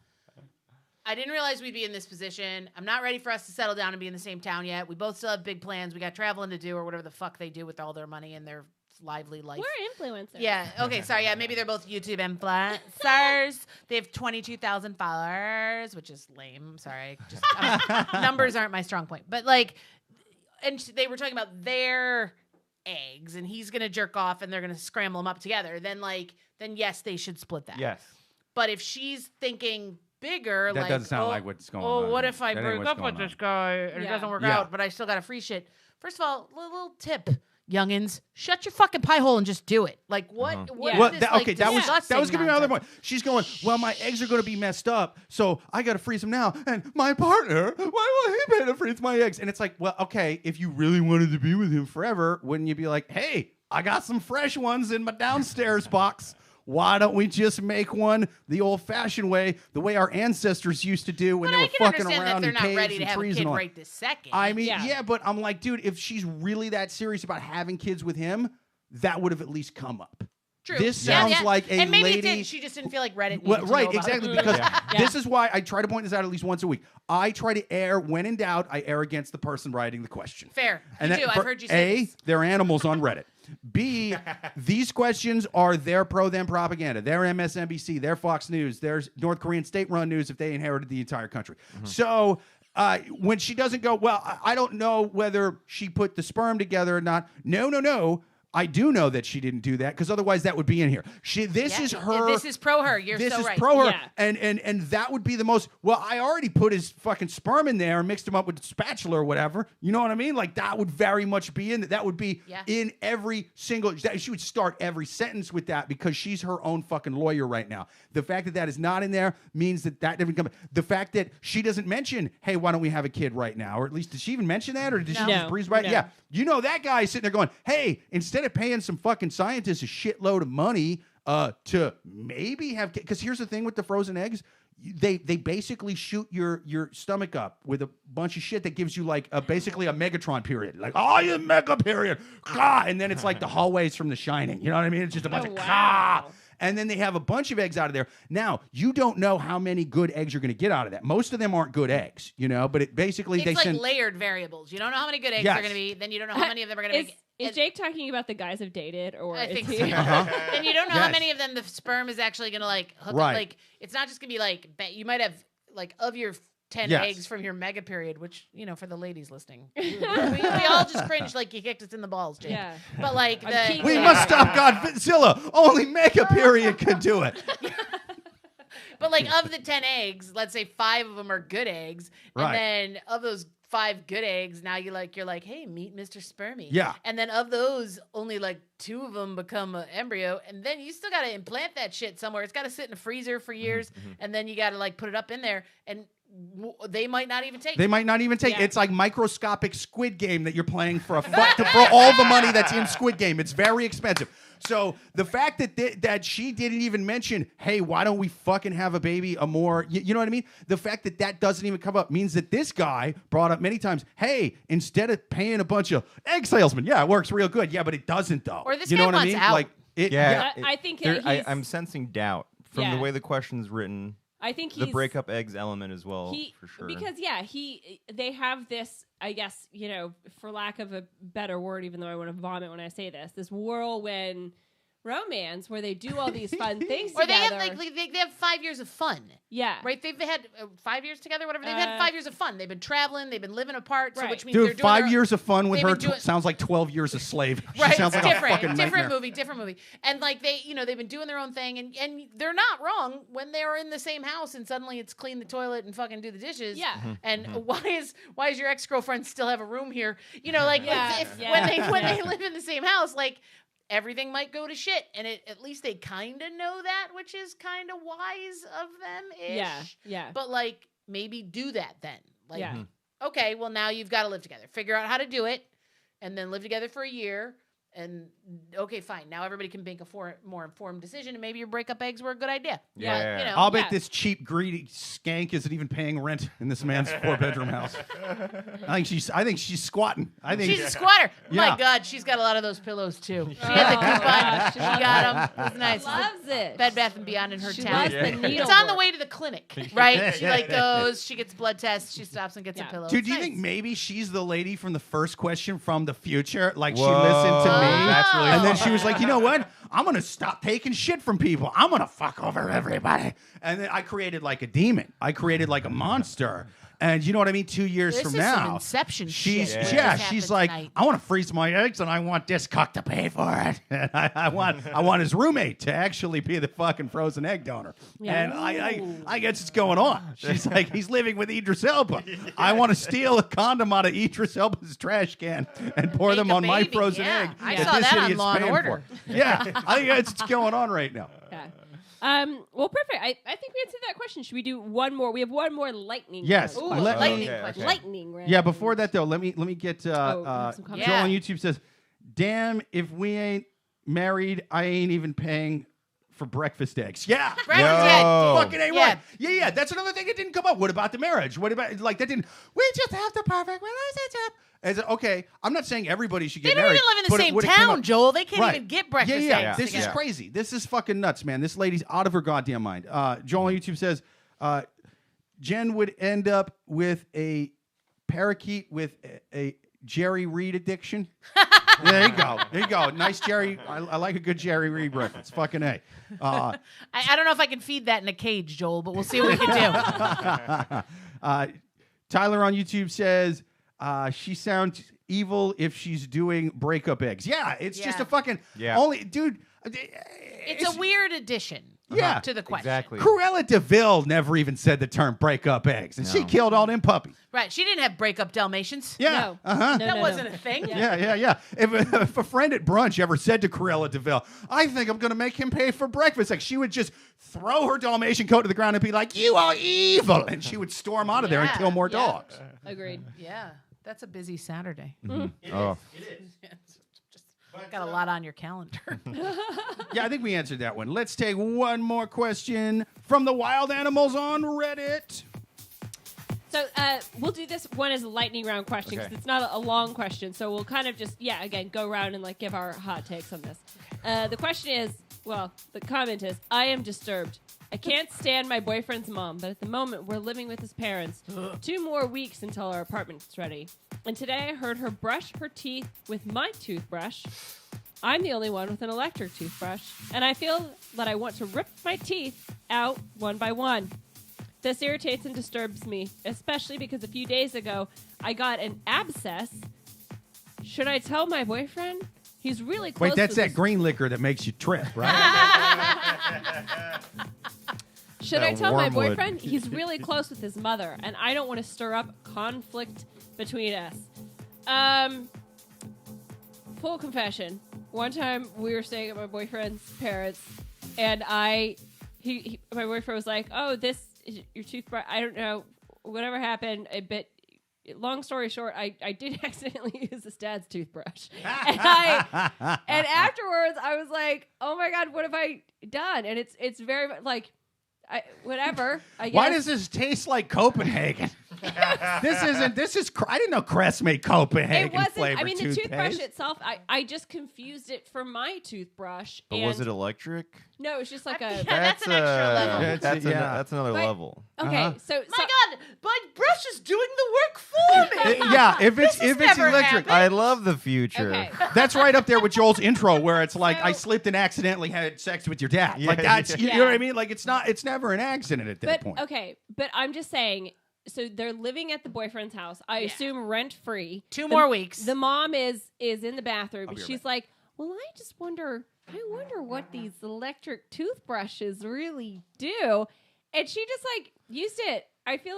Speaker 5: I didn't realize we'd be in this position. I'm not ready for us to settle down and be in the same town yet. We both still have big plans. We got traveling to do or whatever the fuck they do with all their money and their lively life.
Speaker 3: We're influencers.
Speaker 5: Yeah. Okay. Sorry. Yeah. Maybe they're both YouTube influencers. They have 22,000 followers, which is lame. Sorry. Just numbers aren't my strong point. But like, and they were talking about their eggs, and he's gonna jerk off, and they're gonna scramble them up together. Then yes, they should split that.
Speaker 1: Yes.
Speaker 5: But if she's thinking bigger,
Speaker 2: That
Speaker 5: like,
Speaker 2: doesn't sound
Speaker 5: oh,
Speaker 2: like what's going
Speaker 5: oh,
Speaker 2: on.
Speaker 5: what if I
Speaker 2: That ain't
Speaker 5: break
Speaker 2: what's
Speaker 5: up with
Speaker 2: going
Speaker 5: this
Speaker 2: on.
Speaker 5: guy and it
Speaker 3: Yeah.
Speaker 5: doesn't work
Speaker 2: Yeah.
Speaker 5: out, but I still got a free shit? First of all, little tip, youngins, shut your fucking pie hole and just do it. Like what?
Speaker 1: Uh-huh.
Speaker 5: What
Speaker 3: Yeah.
Speaker 5: is
Speaker 2: Well,
Speaker 5: this,
Speaker 2: that,
Speaker 5: like,
Speaker 2: okay, that was
Speaker 5: disgusting
Speaker 2: gonna be my other point.
Speaker 5: nonsense?
Speaker 2: She's going, well, my eggs are going to be messed up, so I got to freeze them now. And my partner, why will he pay to freeze my eggs? And it's like, well, okay, if you really wanted to be with him forever, wouldn't you be like, hey, I got some fresh ones in my downstairs box. Why don't we just make one the old-fashioned way, the way our ancestors used to do when
Speaker 5: But
Speaker 2: they
Speaker 5: I
Speaker 2: were
Speaker 5: can
Speaker 2: fucking
Speaker 5: understand that
Speaker 2: around
Speaker 5: they're
Speaker 2: in
Speaker 5: not
Speaker 2: caves
Speaker 5: ready to
Speaker 2: and
Speaker 5: have a
Speaker 2: trees
Speaker 5: kid
Speaker 2: and all that.
Speaker 5: right this second.
Speaker 2: I mean,
Speaker 3: Yeah.
Speaker 2: yeah, but I'm like, dude, if she's really that serious about having kids with him, that would have at least come up.
Speaker 5: True.
Speaker 2: This
Speaker 5: Yeah,
Speaker 2: sounds
Speaker 5: yeah.
Speaker 2: like a
Speaker 5: and maybe
Speaker 2: lady.
Speaker 5: it did. She just didn't feel like Reddit.
Speaker 2: Well,
Speaker 5: needed to
Speaker 2: right,
Speaker 5: know about it.
Speaker 2: exactly. Because
Speaker 3: Yeah.
Speaker 2: this is why I try to point this out at least once a week. I try to err when in doubt. I err against the person writing the question.
Speaker 5: Fair.
Speaker 2: And
Speaker 5: Me
Speaker 2: that-
Speaker 5: too. I've
Speaker 2: for
Speaker 5: heard you say
Speaker 2: A,
Speaker 5: this.
Speaker 2: they're animals on Reddit. B, these questions are their pro-them propaganda. Their MSNBC, their Fox News, their North Korean state-run news if they inherited the entire country. So when she doesn't go, well, I don't know whether she put the sperm together or not. No. I do know that she didn't do that because otherwise that would be in here. This
Speaker 5: Yeah,
Speaker 2: is her.
Speaker 5: This is pro her. You're
Speaker 2: This
Speaker 5: so
Speaker 2: is
Speaker 5: right.
Speaker 2: pro her,
Speaker 3: Yeah.
Speaker 2: and that would be the most. Well, I already put his fucking sperm in there and mixed him up with the spatula or whatever. You know what I mean? Like that would very much be in. That would be
Speaker 5: Yeah.
Speaker 2: in every single. She would start every sentence with that because she's her own fucking lawyer right now. The fact that that is not in there means that didn't come. The fact that she doesn't mention, hey, why don't we have a kid right now? Or at least did she even mention that, or did she
Speaker 5: No.
Speaker 2: just breeze by?
Speaker 3: No.
Speaker 2: Yeah, you know that guy is sitting there going, hey, instead of paying some fucking scientists a shitload of money to maybe have, because here's the thing with the frozen eggs, they basically shoot your stomach up with a bunch of shit that gives you like basically a Megatron period, like you mega period, and then it's like the hallways from The Shining. You know what I mean? It's just a bunch
Speaker 3: Oh,
Speaker 2: of
Speaker 3: wow.
Speaker 2: and then they have a bunch of eggs out of there. Now, you don't know how many good eggs you're going to get out of that. Most of them aren't good eggs, but it basically
Speaker 5: It's
Speaker 2: they
Speaker 5: like
Speaker 2: send.
Speaker 5: layered variables. You don't know how many good eggs
Speaker 2: Yes.
Speaker 5: are going to be. Then you don't know how many of them are going to
Speaker 3: Is,
Speaker 5: make.
Speaker 3: is Jake talking about the guys I've dated, or
Speaker 5: I
Speaker 3: is
Speaker 5: think
Speaker 3: he?
Speaker 5: so.
Speaker 2: Uh-huh.
Speaker 5: And you don't know how
Speaker 2: Yes.
Speaker 5: many of them the sperm is actually going to like hook up.
Speaker 2: Right.
Speaker 5: Like it's not just going to be like you might have like of your 10
Speaker 2: Yes.
Speaker 5: eggs from your mega period, which for the ladies listening, we all just cringed like you kicked us in the balls, Jake.
Speaker 3: Yeah.
Speaker 5: But like
Speaker 3: I'm
Speaker 5: the
Speaker 3: peeing
Speaker 2: We
Speaker 3: Yeah.
Speaker 2: must stop Godzilla. Only Mega Period can do it.
Speaker 5: But like of the 10 eggs, let's say 5 of them are good eggs, and then of those 5 good eggs, now you're like, hey, meet Mr. Spermie.
Speaker 2: Yeah.
Speaker 5: And then of those, only like 2 of them become an embryo, and then you still got to implant that shit somewhere. It's got to sit in a freezer for years, and then you got to like put it up in there, and they might not even take.
Speaker 3: Yeah.
Speaker 2: It's like microscopic Squid Game that you're playing for for all the money that's in Squid Game. It's very expensive. So the fact that she didn't even mention, hey, why don't we fucking have a baby? You know what I mean? The fact that doesn't even come up means that this guy brought up many times, hey, instead of paying a bunch of egg salesmen, yeah, it works real good. Yeah, but it doesn't though.
Speaker 5: Or this
Speaker 2: you
Speaker 5: guy
Speaker 2: know what I
Speaker 5: wants
Speaker 2: mean?
Speaker 5: out.
Speaker 2: Like
Speaker 3: I think
Speaker 1: I'm sensing doubt from the way the question's written.
Speaker 3: I think
Speaker 1: the breakup eggs element as well, for sure.
Speaker 3: Because they have this, I guess, for lack of a better word, even though I want to vomit when I say this whirlwind romance where they do all these fun things
Speaker 5: or
Speaker 3: together.
Speaker 5: they have 5 years of fun.
Speaker 3: Yeah.
Speaker 5: Right? They've had 5 years together, whatever. They've had 5 years of fun. They've been traveling. They've been living apart. So which means they're
Speaker 2: dude,
Speaker 5: doing
Speaker 2: 5 years of fun with her
Speaker 5: doing,
Speaker 2: sounds like 12 years of slave.
Speaker 5: Right,
Speaker 2: She sounds like
Speaker 5: different,
Speaker 2: a fucking nightmare.
Speaker 5: different movie. And like they've been doing their own thing, and they're not wrong when they're in the same house and suddenly it's clean the toilet and fucking do the dishes.
Speaker 3: Yeah.
Speaker 5: And why is your ex-girlfriend still have a room here? When they live in the same house, like everything might go to shit, and at least they kind of know that, which is kind of wise of them-ish.
Speaker 3: Yeah.
Speaker 5: But like maybe do that then. Like,
Speaker 3: yeah.
Speaker 5: Okay, well now you've got to live together. Figure out how to do it, and then live together for a year. And okay, fine. Now everybody can make a more informed decision, and maybe your breakup eggs were a good idea.
Speaker 1: Yeah.
Speaker 5: But,
Speaker 2: I'll bet this cheap, greedy skank isn't even paying rent in this man's 4-bedroom house. I think she's squatting.
Speaker 5: She's a squatter.
Speaker 2: Yeah.
Speaker 5: My God, she's got a lot of those pillows too. She had the coupon. She got them. It's nice.
Speaker 3: Loves it.
Speaker 5: Bed Bath and Beyond in her
Speaker 3: She
Speaker 5: town.
Speaker 3: loves the needle
Speaker 5: It's on the
Speaker 3: work.
Speaker 5: way to the clinic, right? She like goes. She gets blood tests. She stops and gets a pillow.
Speaker 2: Dude,
Speaker 5: It's
Speaker 2: do you
Speaker 5: nice.
Speaker 2: think maybe she's the lady from the first question from the future? Like she
Speaker 1: Whoa.
Speaker 2: listened to me,
Speaker 1: That's really
Speaker 2: and then she was like, you know what? I'm gonna stop taking shit from people. I'm gonna fuck over everybody. And then I created like a demon. I created like a monster. And you know what I mean? 2 years
Speaker 5: This
Speaker 2: from
Speaker 5: is some
Speaker 2: now,
Speaker 5: Inception
Speaker 2: she's
Speaker 5: shit.
Speaker 2: she's like, I want to freeze my eggs, and I want this cuck to pay for it. And I want his roommate to actually be the fucking frozen egg donor.
Speaker 3: Yeah.
Speaker 2: And I guess it's going on. She's like, he's living with Idris Elba. I want to steal a condom out of Idris Elba's trash can and pour
Speaker 5: Make
Speaker 2: them
Speaker 5: a
Speaker 2: on my
Speaker 5: baby,
Speaker 2: frozen
Speaker 5: yeah.
Speaker 2: egg.
Speaker 5: I
Speaker 2: that
Speaker 5: saw
Speaker 2: this
Speaker 5: that on
Speaker 2: idiot's
Speaker 5: Law and
Speaker 2: paying
Speaker 5: Order.
Speaker 2: for. Yeah, I think that's what's going on right now.
Speaker 3: Yeah. Well, perfect. I think we answered that question. Should we do one more? We have one more lightning.
Speaker 2: Yes.
Speaker 3: round.
Speaker 5: Ooh,
Speaker 2: Let-
Speaker 5: lightning
Speaker 1: okay,
Speaker 5: question.
Speaker 1: okay.
Speaker 3: Lightning round.
Speaker 2: Yeah, before that though, let me get
Speaker 3: we have some comments.
Speaker 2: Joel on
Speaker 5: Yeah.
Speaker 2: YouTube says, "Damn, if we ain't married, I ain't even paying for breakfast eggs." Yeah.
Speaker 5: Breakfast
Speaker 1: Yo.
Speaker 5: eggs.
Speaker 2: Fucking ain't
Speaker 5: Yeah.
Speaker 2: right. Yeah. That's another thing that didn't come up. What about the marriage? What about like that didn't? We just have the perfect relationship. As okay, I'm not saying everybody should
Speaker 5: They
Speaker 2: get
Speaker 5: don't
Speaker 2: married.
Speaker 5: even live in the
Speaker 2: but
Speaker 5: same
Speaker 2: would it come
Speaker 5: town,
Speaker 2: up-
Speaker 5: Joel. They can't
Speaker 2: Right.
Speaker 5: even get breakfast
Speaker 2: Yeah.
Speaker 5: eggs
Speaker 2: This is
Speaker 5: together.
Speaker 2: crazy. This is fucking nuts, man. This lady's out of her goddamn mind. Joel on YouTube says, Jen would end up with a parakeet with a Jerry Reed addiction. There you go. There you go. Nice Jerry. I like a good Jerry Reed reference. Fucking A.
Speaker 5: I don't know if I can feed that in a cage, Joel, but we'll see what we can do.
Speaker 2: Tyler on YouTube says, she sounds evil if she's doing breakup eggs. Yeah, it's just
Speaker 5: Yeah.
Speaker 2: a fucking
Speaker 1: Yeah.
Speaker 2: only dude.
Speaker 5: It's a weird addition
Speaker 2: Yeah.
Speaker 5: to the question.
Speaker 1: Exactly.
Speaker 2: Cruella DeVille never even said the term breakup eggs, and she
Speaker 1: No.
Speaker 2: killed all them puppies.
Speaker 5: Right. She didn't have breakup Dalmatians.
Speaker 2: Yeah.
Speaker 3: No.
Speaker 2: Uh-huh.
Speaker 3: No,
Speaker 5: That
Speaker 3: no,
Speaker 5: wasn't
Speaker 3: no.
Speaker 5: a thing.
Speaker 2: Yeah. If a friend at brunch ever said to Cruella DeVille, I think I'm going to make him pay for breakfast, like she would just throw her Dalmatian coat to the ground and be like, you are evil. And she would storm out of there and
Speaker 5: Yeah,
Speaker 2: kill more
Speaker 5: yeah.
Speaker 2: dogs.
Speaker 3: Agreed.
Speaker 5: Yeah. That's a busy Saturday.
Speaker 1: Oh.
Speaker 5: Just got a lot on your calendar.
Speaker 2: Yeah, I think we answered that one. Let's take one more question from the wild animals on Reddit.
Speaker 3: So we'll do this one as a lightning round question because
Speaker 1: Okay.
Speaker 3: it's not a long question. So we'll kind of just, again, go around and like give our hot takes on this. The question is, the comment is, I am disturbed. I can't stand my boyfriend's mom, but at the moment we're living with his parents. 2 more weeks until our apartment's ready. And today I heard her brush her teeth with my toothbrush. I'm the only one with an electric toothbrush, and I feel that I want to rip my teeth out one by one. This irritates and disturbs me, especially because a few days ago I got an abscess. Should I tell my boyfriend? He's really close.
Speaker 2: Wait, that's
Speaker 3: with
Speaker 2: that
Speaker 3: his-
Speaker 2: green liquor that makes you trip, right?
Speaker 3: Should
Speaker 1: That
Speaker 3: I tell my
Speaker 1: wormwood.
Speaker 3: boyfriend? He's really close with his mother, and I don't want to stir up conflict between us. Full confession. One time we were staying at my boyfriend's parents, and my boyfriend was like, "Oh, this is your toothbrush." I don't know, whatever happened. But long story short, I did accidentally use his dad's toothbrush, and afterwards I was like, "Oh my god, what have I done?" And it's very much like. Whatever. I guess.
Speaker 2: Why does this taste like Copenhagen? I didn't know Crest made Copenhagen
Speaker 3: It wasn't.
Speaker 2: flavored
Speaker 3: I mean, the toothbrush
Speaker 2: toothpaste.
Speaker 3: itself. I just confused it for my toothbrush.
Speaker 1: But was it electric?
Speaker 3: No, it's just like a.
Speaker 5: That's an extra level.
Speaker 1: That's another
Speaker 3: But-
Speaker 1: level.
Speaker 3: Okay, so
Speaker 5: My God, my brush is doing the work for me.
Speaker 2: Yeah, if it's
Speaker 5: never
Speaker 2: electric,
Speaker 5: happened.
Speaker 1: I love the future.
Speaker 3: okay.
Speaker 2: that's right up there with Joel's intro, where it's like
Speaker 3: So-
Speaker 2: I slipped and accidentally had sex with your dad.
Speaker 1: Yeah,
Speaker 2: like that's you
Speaker 3: yeah.
Speaker 2: know what I mean. Like it's never an accident at that
Speaker 3: But
Speaker 2: point.
Speaker 3: okay, but I'm just saying. So they're living at the boyfriend's house. I assume rent free.
Speaker 5: 2 more weeks.
Speaker 3: The mom is in the bathroom, and
Speaker 2: be right
Speaker 3: she's like, "Well, I just wonder. I wonder what these electric toothbrushes really do." And she just like used it. I feel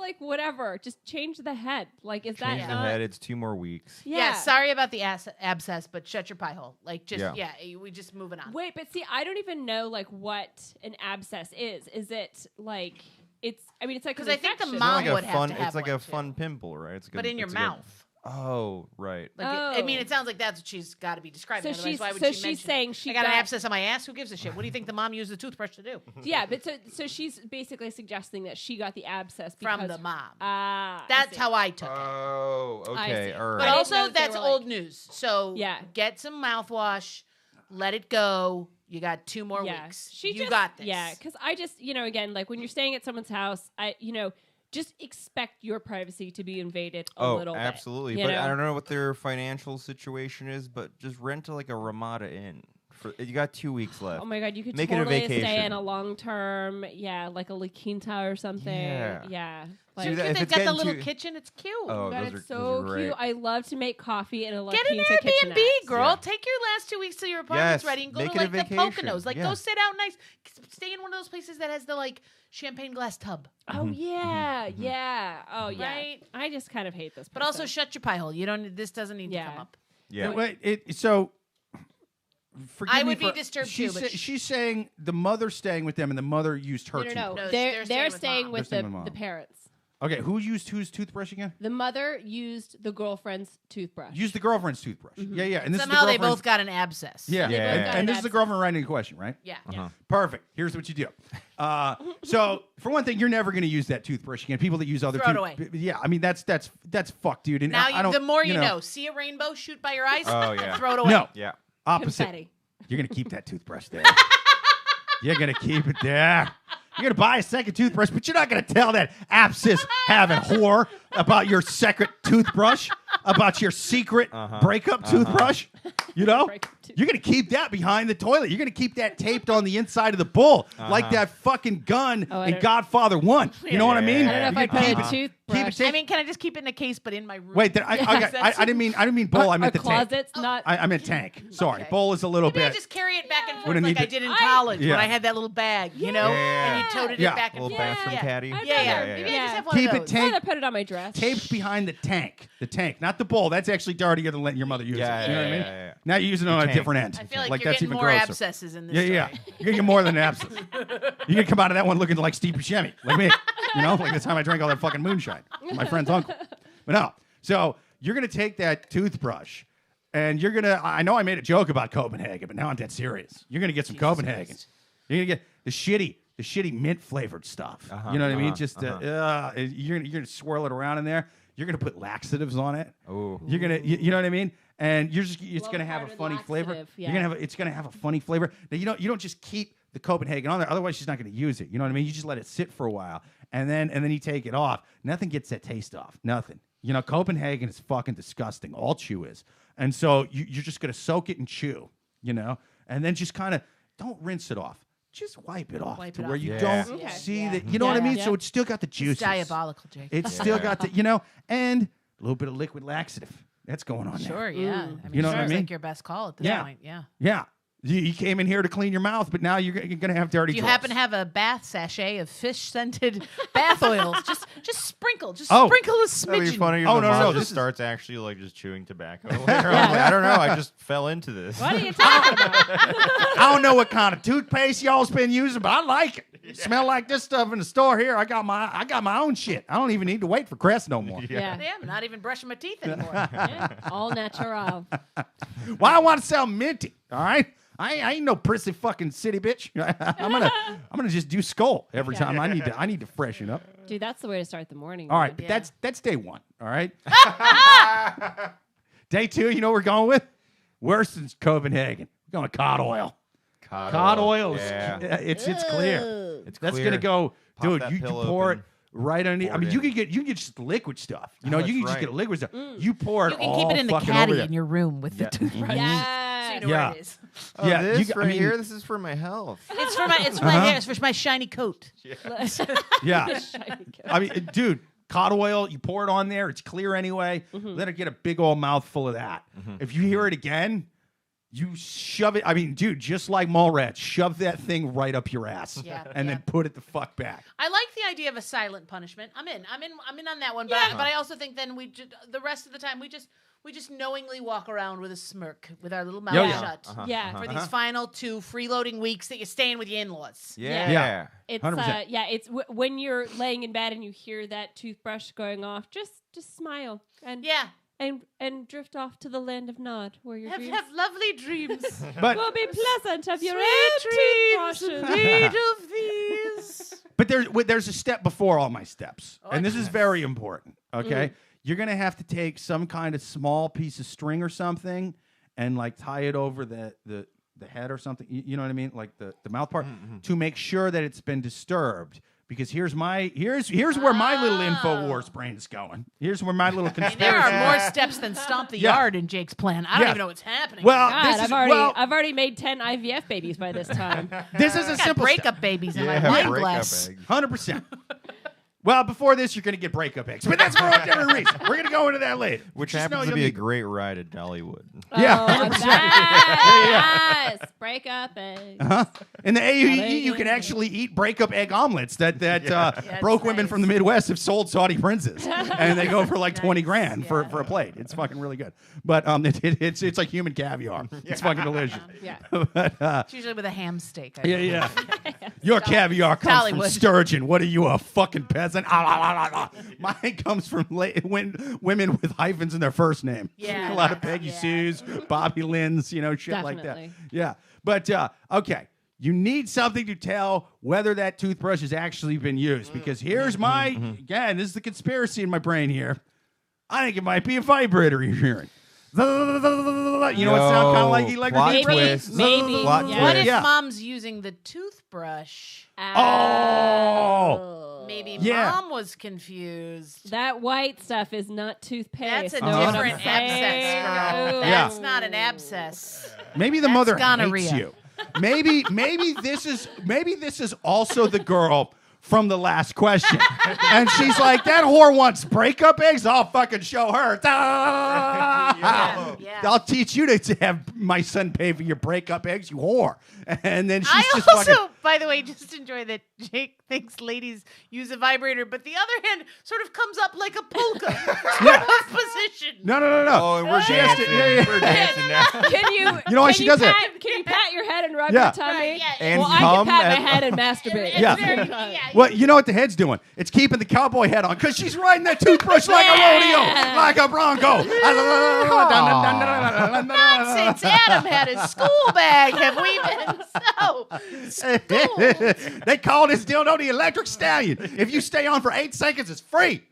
Speaker 3: like whatever. Just change the head. Like, is
Speaker 1: Change
Speaker 3: that
Speaker 1: the
Speaker 3: not?
Speaker 1: head. It's 2 more weeks.
Speaker 5: Yeah, sorry about the abscess, but shut your pie hole. Like, just,
Speaker 1: Yeah.
Speaker 5: we just moving on.
Speaker 3: Wait, but see, I don't even know like what an abscess is. Is it like it's? I mean, it's like
Speaker 5: 'Cause
Speaker 3: an
Speaker 5: I think the
Speaker 3: infection.
Speaker 5: mom
Speaker 1: It's like
Speaker 5: would
Speaker 1: a
Speaker 5: have
Speaker 1: fun.
Speaker 5: to have
Speaker 1: It's like
Speaker 5: one,
Speaker 1: a
Speaker 5: too.
Speaker 1: fun pimple, right? It's
Speaker 5: But in your
Speaker 1: it's a
Speaker 5: mouth.
Speaker 1: Oh, right.
Speaker 5: Like,
Speaker 3: Oh.
Speaker 5: I mean, it sounds like that's what she's got to be describing.
Speaker 3: So
Speaker 5: Otherwise,
Speaker 3: she's
Speaker 5: why would
Speaker 3: so
Speaker 5: she
Speaker 3: she's
Speaker 5: mention
Speaker 3: saying
Speaker 5: it?
Speaker 3: she
Speaker 5: I got an
Speaker 3: got-
Speaker 5: abscess on my ass. Who gives a shit? What do you think the mom used the toothbrush to do?
Speaker 3: Yeah, but so she's basically suggesting that she got the abscess because,
Speaker 5: From the mom.
Speaker 3: I
Speaker 5: That's
Speaker 3: see.
Speaker 5: how I took it.
Speaker 1: Oh,
Speaker 3: I
Speaker 1: okay.
Speaker 3: see.
Speaker 1: All
Speaker 5: But
Speaker 3: I
Speaker 1: right.
Speaker 3: didn't know
Speaker 5: also,
Speaker 3: that they
Speaker 5: that's
Speaker 3: were,
Speaker 5: old
Speaker 3: like-
Speaker 5: news. So
Speaker 3: Yeah.
Speaker 5: get some mouthwash, let it go. You got 2 more weeks.
Speaker 3: She
Speaker 5: you
Speaker 3: just,
Speaker 5: got this.
Speaker 3: Yeah, because I just again like when you're staying at someone's house, just expect your privacy to be invaded a little bit.
Speaker 1: Absolutely.
Speaker 3: you
Speaker 1: But
Speaker 3: know?
Speaker 1: I don't know what their financial situation is, but just rent like a Ramada Inn. You got 2 weeks left.
Speaker 3: Oh my god, you could
Speaker 1: Make it a
Speaker 3: totally stay
Speaker 1: vacation.
Speaker 3: in a long term, like a La Quinta or something.
Speaker 1: Yeah.
Speaker 3: Like,
Speaker 1: See, that- if
Speaker 5: They've
Speaker 1: it's
Speaker 5: got the
Speaker 1: getting
Speaker 5: little
Speaker 1: too-
Speaker 5: kitchen. It's cute.
Speaker 1: Oh,
Speaker 3: God,
Speaker 1: those
Speaker 3: it's
Speaker 1: are
Speaker 3: so
Speaker 1: great.
Speaker 3: cute. I love to make coffee in a La
Speaker 5: Get an
Speaker 3: Quinta
Speaker 5: Airbnb,
Speaker 3: kitchenette.
Speaker 5: girl.
Speaker 1: Yeah.
Speaker 5: Take your last 2 weeks till your apartment's
Speaker 1: Yes,
Speaker 5: ready and go
Speaker 1: make
Speaker 5: to
Speaker 1: it a
Speaker 5: like the
Speaker 1: vacation.
Speaker 5: Poconos. Like
Speaker 1: Yeah.
Speaker 5: go sit out nice. Stay in one of those places that has the like champagne glass tub.
Speaker 3: Oh yeah, yeah. Oh yeah.
Speaker 5: Right?
Speaker 3: I just kind of hate this.
Speaker 5: But also
Speaker 3: person.
Speaker 5: shut your pie hole. You don't. This doesn't need to
Speaker 3: Yeah.
Speaker 5: come up.
Speaker 1: Yeah.
Speaker 2: Wait, so forgive
Speaker 5: I
Speaker 2: me
Speaker 5: would be
Speaker 2: for-
Speaker 5: disturbed
Speaker 2: she's
Speaker 5: too, but
Speaker 2: she's saying the mother's staying with them and the mother used her
Speaker 3: no.
Speaker 2: toothbrush.
Speaker 5: No,
Speaker 3: They're
Speaker 5: they're
Speaker 3: staying
Speaker 5: staying with
Speaker 3: with
Speaker 2: They're
Speaker 3: the,
Speaker 2: staying with
Speaker 3: the
Speaker 2: mom.
Speaker 3: parents.
Speaker 2: Okay, who used whose toothbrush again?
Speaker 3: The mother used the girlfriend's toothbrush.
Speaker 2: Used the girlfriend's toothbrush. Yeah. And this
Speaker 5: somehow
Speaker 2: is the
Speaker 5: they
Speaker 2: girlfriend's-
Speaker 5: both got an abscess.
Speaker 2: Yeah,
Speaker 3: They both
Speaker 1: Yeah.
Speaker 3: got
Speaker 2: and
Speaker 3: an
Speaker 2: this is the
Speaker 3: abscess.
Speaker 2: girlfriend writing the question, right?
Speaker 5: Yeah.
Speaker 2: Perfect. Here's what you do. So for one thing, you're never going to use that toothbrush again. People that use other
Speaker 5: Throw it away.
Speaker 2: Yeah, I mean that's fucked, dude. And
Speaker 5: Now
Speaker 2: I don't,
Speaker 5: the more you know. See a rainbow, shoot by your eyes.
Speaker 1: Oh, yeah.
Speaker 5: Throw it away.
Speaker 2: No,
Speaker 1: Yeah.
Speaker 2: opposite.
Speaker 3: Confetti.
Speaker 2: You're going to keep that toothbrush there. You're going to keep it there. You're going to buy a second toothbrush, but you're not going to tell that abscess having whore about your second toothbrush, about your secret breakup toothbrush. You know?
Speaker 3: Breakup toothbrush.
Speaker 2: You're going to keep that behind the toilet. You're going to keep that taped on the inside of the bowl, like that fucking gun
Speaker 3: I
Speaker 2: in
Speaker 3: don't-
Speaker 2: Godfather 1. You know what I mean?
Speaker 3: I don't know if
Speaker 2: You're
Speaker 3: I'd
Speaker 2: gonna
Speaker 3: put
Speaker 2: keep
Speaker 3: a
Speaker 2: it-
Speaker 3: toothbrush.
Speaker 2: keep it taped.
Speaker 5: I mean, can I just keep it in a case, but in my room?
Speaker 2: Wait, I didn't mean bowl. I meant
Speaker 3: a
Speaker 2: the tank.
Speaker 3: closet's not.
Speaker 2: I meant tank. Sorry,
Speaker 5: Okay.
Speaker 2: bowl is a little
Speaker 5: Maybe I
Speaker 2: bit.
Speaker 5: just carry it back and
Speaker 2: We
Speaker 5: forth
Speaker 2: don't
Speaker 5: like
Speaker 2: need
Speaker 5: I
Speaker 2: to-
Speaker 5: did in
Speaker 3: I-
Speaker 5: college
Speaker 2: Yeah.
Speaker 5: when I had that little bag, you know,
Speaker 1: Yeah.
Speaker 5: and you toted
Speaker 2: Yeah.
Speaker 5: it back and
Speaker 1: Little
Speaker 5: forth.
Speaker 1: bathroom caddy.
Speaker 5: Yeah,
Speaker 3: Yeah.
Speaker 5: Maybe I
Speaker 3: Yeah.
Speaker 5: just have one
Speaker 2: Keep
Speaker 5: of
Speaker 2: it
Speaker 5: those.
Speaker 2: taped.
Speaker 3: I put it on my dress.
Speaker 2: Taped behind the tank, not the bowl. That's actually dirtier than letting your mother use
Speaker 1: Yeah,
Speaker 2: it. You know
Speaker 1: yeah,
Speaker 2: what I mean?
Speaker 1: yeah, yeah.
Speaker 2: Now you're using it on a
Speaker 1: tank.
Speaker 2: different end.
Speaker 5: I feel like you're
Speaker 2: that's
Speaker 5: getting
Speaker 2: even
Speaker 5: more
Speaker 2: grosser.
Speaker 5: abscesses in this
Speaker 2: Yeah.
Speaker 5: story.
Speaker 2: You're gonna get more than abscess. You're gonna come out of that one looking like Steve Buscemi, like me. You know, like the time I drank all that fucking moonshine. My friend's uncle. But no. So you're gonna take that toothbrush, and you're gonna. I know I made a joke about Copenhagen, but now I'm dead serious. You're gonna get some Copenhagen.
Speaker 5: Christ.
Speaker 2: You're gonna get the shitty mint flavored stuff. You know what I mean? Just you're gonna swirl it around in there. You're gonna put laxatives on it.
Speaker 1: Oh.
Speaker 2: You're gonna, you know what I mean? And it's gonna have a
Speaker 3: Low-carbon
Speaker 2: funny flavor.
Speaker 3: laxative,
Speaker 2: You're gonna
Speaker 3: yeah.
Speaker 2: have it's gonna have a funny flavor. Now you don't just keep the Copenhagen on there. Otherwise, she's not gonna use it. You know what I mean? You just let it sit for a while, and then you take it off. Nothing gets that taste off. Nothing. You know, Copenhagen is fucking disgusting. All chew is, and so you're just gonna soak it and chew. You know, and then just kind of don't rinse it off. Just wipe it off
Speaker 5: Wipe
Speaker 2: to
Speaker 5: it
Speaker 2: where
Speaker 5: off.
Speaker 2: you
Speaker 1: Yeah.
Speaker 2: don't
Speaker 3: Okay.
Speaker 2: see
Speaker 5: Yeah.
Speaker 2: that. You know what I
Speaker 3: Yeah,
Speaker 2: mean?
Speaker 3: yeah.
Speaker 2: So it's still got the juices.
Speaker 5: It's diabolical, Jake.
Speaker 2: It's still got the, you know, and a little bit of liquid laxative. That's going on there.
Speaker 5: Sure, yeah. I mean,
Speaker 2: You know what I
Speaker 5: sounds
Speaker 2: mean?
Speaker 5: like your best call at this
Speaker 2: Yeah.
Speaker 5: point. Yeah.
Speaker 2: Yeah. You came in here to clean your mouth, but now you're gonna have dirty.
Speaker 5: Do you
Speaker 2: drawers.
Speaker 5: happen to have a bath sachet of fish-scented bath oils? Just sprinkle. Just
Speaker 2: Oh.
Speaker 5: sprinkle a
Speaker 1: That'd be
Speaker 5: smidgen.
Speaker 1: funny if
Speaker 2: Oh,
Speaker 1: the
Speaker 2: no,
Speaker 1: mom
Speaker 2: no,
Speaker 1: just
Speaker 2: this is-
Speaker 1: starts actually like just chewing tobacco. Later. I'm like, I don't know. I just fell into this.
Speaker 3: What are you talking about?
Speaker 2: I don't know what kind of toothpaste y'all's been using, but I like it. Smell like this stuff in the store here. I got my own shit. I don't even need to wait for Crest no more.
Speaker 3: Yeah.
Speaker 5: Yeah, I'm not even brushing my teeth anymore.
Speaker 3: Yeah. All natural.
Speaker 2: Why I want to sell minty? All right, I ain't no prissy fucking city bitch. I'm gonna just do skull every time. I need to freshen up.
Speaker 3: Dude, that's the way to start the morning.
Speaker 2: All right,
Speaker 3: man.
Speaker 2: but that's day one. All right. Day two, you know what we're going with? Worse than Copenhagen. We're going with cod oil. Cod oil.
Speaker 1: Yeah.
Speaker 2: It's clear.
Speaker 1: It's
Speaker 2: That's
Speaker 1: clear.
Speaker 2: gonna go,
Speaker 1: Pop
Speaker 2: dude.
Speaker 1: that
Speaker 2: You can
Speaker 1: pill
Speaker 2: pour
Speaker 1: open,
Speaker 2: it right underneath.
Speaker 1: pour
Speaker 2: I mean,
Speaker 1: it
Speaker 2: you
Speaker 1: in.
Speaker 2: can get just liquid stuff. You know,
Speaker 1: that's
Speaker 2: you can just
Speaker 1: right.
Speaker 2: get liquid stuff. You pour it
Speaker 5: You can
Speaker 2: all
Speaker 5: keep it in the
Speaker 2: fucking
Speaker 5: caddy
Speaker 2: over there.
Speaker 5: in your room with
Speaker 1: Yeah.
Speaker 5: the toothbrush. So
Speaker 3: Yeah.
Speaker 5: you know
Speaker 2: Yeah.
Speaker 5: where it is.
Speaker 1: Oh,
Speaker 2: Yeah,
Speaker 1: this
Speaker 2: you- I
Speaker 1: right
Speaker 2: mean-
Speaker 1: here. This is for my health.
Speaker 5: It's for my hair. It's for my shiny coat.
Speaker 2: Yeah.
Speaker 3: Shiny coat.
Speaker 2: I mean, dude, cod oil. You pour it on there. It's clear anyway. Let it get a big old mouthful of that. If you hear it again, you shove it. I mean, dude, just like Mallrats, shove that thing right up your ass,
Speaker 5: Yeah,
Speaker 2: and
Speaker 5: yeah.
Speaker 2: then put it the fuck back.
Speaker 5: I like the idea of a silent punishment. I'm in on that one. But, but I also think then the rest of the time we just knowingly walk around with a smirk with our little mouth
Speaker 2: Yeah.
Speaker 5: shut
Speaker 3: Yeah.
Speaker 5: for these final 2 freeloading weeks that you're staying with your in-laws.
Speaker 1: Yeah.
Speaker 2: Yeah.
Speaker 3: It's
Speaker 2: 100%.
Speaker 3: it's when you're laying in bed and you hear that toothbrush going off, just smile and
Speaker 5: Yeah.
Speaker 3: and drift off to the land of Nod, where your dreams
Speaker 5: Have lovely dreams.
Speaker 2: But
Speaker 3: will be pleasant of your
Speaker 5: Sweet
Speaker 3: own
Speaker 5: dreams.
Speaker 3: toothbrushes.
Speaker 5: Read of these.
Speaker 2: But there's a step before all my steps,
Speaker 5: Oh,
Speaker 2: and this is very important. Okay, you're gonna have to take some kind of small piece of string or something, and like tie it over the head or something. You know what I mean, like the mouth part, to make sure that it's been disturbed. Because here's where my little InfoWars brain is going. Here's where my little conspiracy.
Speaker 5: There are more steps than stomp the
Speaker 2: Yeah.
Speaker 5: yard in Jake's plan. I don't
Speaker 2: Yeah.
Speaker 5: even know what's happening.
Speaker 2: Well,
Speaker 3: God,
Speaker 2: this is
Speaker 3: I've already made 10 IVF babies by this time.
Speaker 2: this is a
Speaker 5: I got
Speaker 2: simple
Speaker 5: breakup babies in my
Speaker 1: Yeah,
Speaker 5: wine
Speaker 1: breakup
Speaker 5: glass.
Speaker 1: eggs.
Speaker 2: 100%. Well, before this, you're going to get breakup eggs, but that's for a different reason. We're going to go into that later.
Speaker 1: Which
Speaker 2: Just know
Speaker 1: happens to
Speaker 2: you'll
Speaker 1: be a
Speaker 2: need-
Speaker 1: great ride at Dollywood.
Speaker 2: Yeah,
Speaker 3: Oh,
Speaker 2: 100%.
Speaker 3: yes. Break up eggs.
Speaker 2: Uh-huh. In the AUE,
Speaker 3: they
Speaker 2: you can
Speaker 3: get-
Speaker 2: actually eat breakup egg omelets that
Speaker 5: it's
Speaker 2: broke women
Speaker 5: nice.
Speaker 2: from the Midwest have sold Saudi princes, and they go for like 20 grand for a plate. It's fucking really good. But it's like human caviar. It's fucking delicious.
Speaker 3: Yeah.
Speaker 2: But,
Speaker 5: It's usually with a ham steak. I
Speaker 2: yeah,
Speaker 5: think.
Speaker 2: yeah. Your caviar comes from
Speaker 5: Hollywood.
Speaker 2: sturgeon. What are you, a fucking peasant? Mine comes from women with hyphens in their first name.
Speaker 5: Yeah,
Speaker 2: A lot of
Speaker 5: that's-
Speaker 2: Peggy
Speaker 5: yeah.
Speaker 2: Sue's, Bobby Lynn's, shit like that.
Speaker 3: Definitely.
Speaker 2: Yeah. But, okay. You need something to tell whether that toothbrush has actually been used. Because here's again, this is the conspiracy in my brain here. I think it might be a vibrator you're hearing. You know what sound kind of like electric
Speaker 1: plot
Speaker 2: toothbrush?
Speaker 1: twist.
Speaker 3: Maybe.
Speaker 1: Plot
Speaker 3: Yeah.
Speaker 5: What if
Speaker 2: Yeah.
Speaker 5: mom's using the toothbrush?
Speaker 2: Oh.
Speaker 5: Maybe
Speaker 2: Yeah.
Speaker 5: mom was confused.
Speaker 3: That white stuff is not
Speaker 5: That's
Speaker 3: toothpaste.
Speaker 5: a
Speaker 3: Know what I'm
Speaker 5: different
Speaker 3: saying?
Speaker 5: abscess, girl.
Speaker 3: Ooh.
Speaker 5: That's not an abscess.
Speaker 2: Maybe the
Speaker 5: That's
Speaker 2: mother
Speaker 5: gonorrhea.
Speaker 2: hates you. Maybe this is also the girl from the last question. And she's like, that whore wants breakup eggs? I'll fucking show her.
Speaker 5: Yeah.
Speaker 2: I'll teach you to have my son pay for your breakup eggs, you whore. And then she's
Speaker 5: I
Speaker 2: just
Speaker 5: also,
Speaker 2: fucking...
Speaker 5: by the way, just enjoy that Jake thinks ladies use a vibrator, but the other hand sort of comes up like a polka sort of position.
Speaker 2: No.
Speaker 1: Oh, and we're
Speaker 2: She has to-
Speaker 1: dancing.
Speaker 2: yeah.
Speaker 1: We're dancing now.
Speaker 3: Can you?
Speaker 2: You know why
Speaker 3: can
Speaker 2: she
Speaker 3: you
Speaker 2: does it?
Speaker 3: pat, Can you pat your head and rub
Speaker 2: Yeah.
Speaker 3: your tummy?
Speaker 5: Right, yeah.
Speaker 1: And
Speaker 3: well, I
Speaker 1: come
Speaker 3: can pat
Speaker 1: and-
Speaker 3: my head and masturbate.
Speaker 2: Yeah.
Speaker 5: Yeah.
Speaker 2: Well, you know what the head's doing? It's keeping the cowboy hat on because she's riding that toothbrush like a rodeo, like a bronco.
Speaker 5: Since Adam had his school bag, have we been so schooled?
Speaker 2: They call this dildo the electric stallion. If you stay on for 8 seconds, it's free.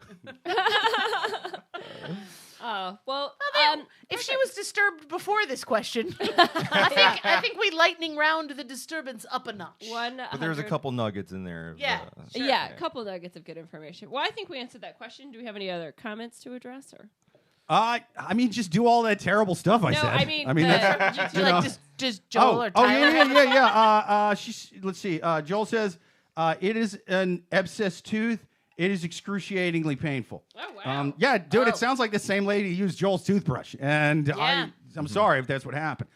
Speaker 3: Oh well.
Speaker 5: If she was disturbed before this question, I think we lightning round the disturbance up a notch.
Speaker 1: But there's a couple nuggets in there.
Speaker 5: Yeah. Sure.
Speaker 3: Yeah, a couple nuggets of good information. Well, I think we answered that question. Do we have any other comments to address? Or
Speaker 2: I mean, just do all that terrible stuff I
Speaker 3: no,
Speaker 2: said.
Speaker 3: I mean,
Speaker 2: that's,
Speaker 5: Do you
Speaker 2: you
Speaker 5: like
Speaker 2: know.
Speaker 5: just Joel or Tyler?
Speaker 2: yeah. Let's see. Joel says it is an abscessed tooth. It is excruciatingly painful.
Speaker 3: Oh wow.
Speaker 2: Yeah, dude,
Speaker 5: Oh.
Speaker 2: it sounds like the same lady used Joel's toothbrush, and
Speaker 5: Yeah.
Speaker 2: I'm sorry if that's what happened.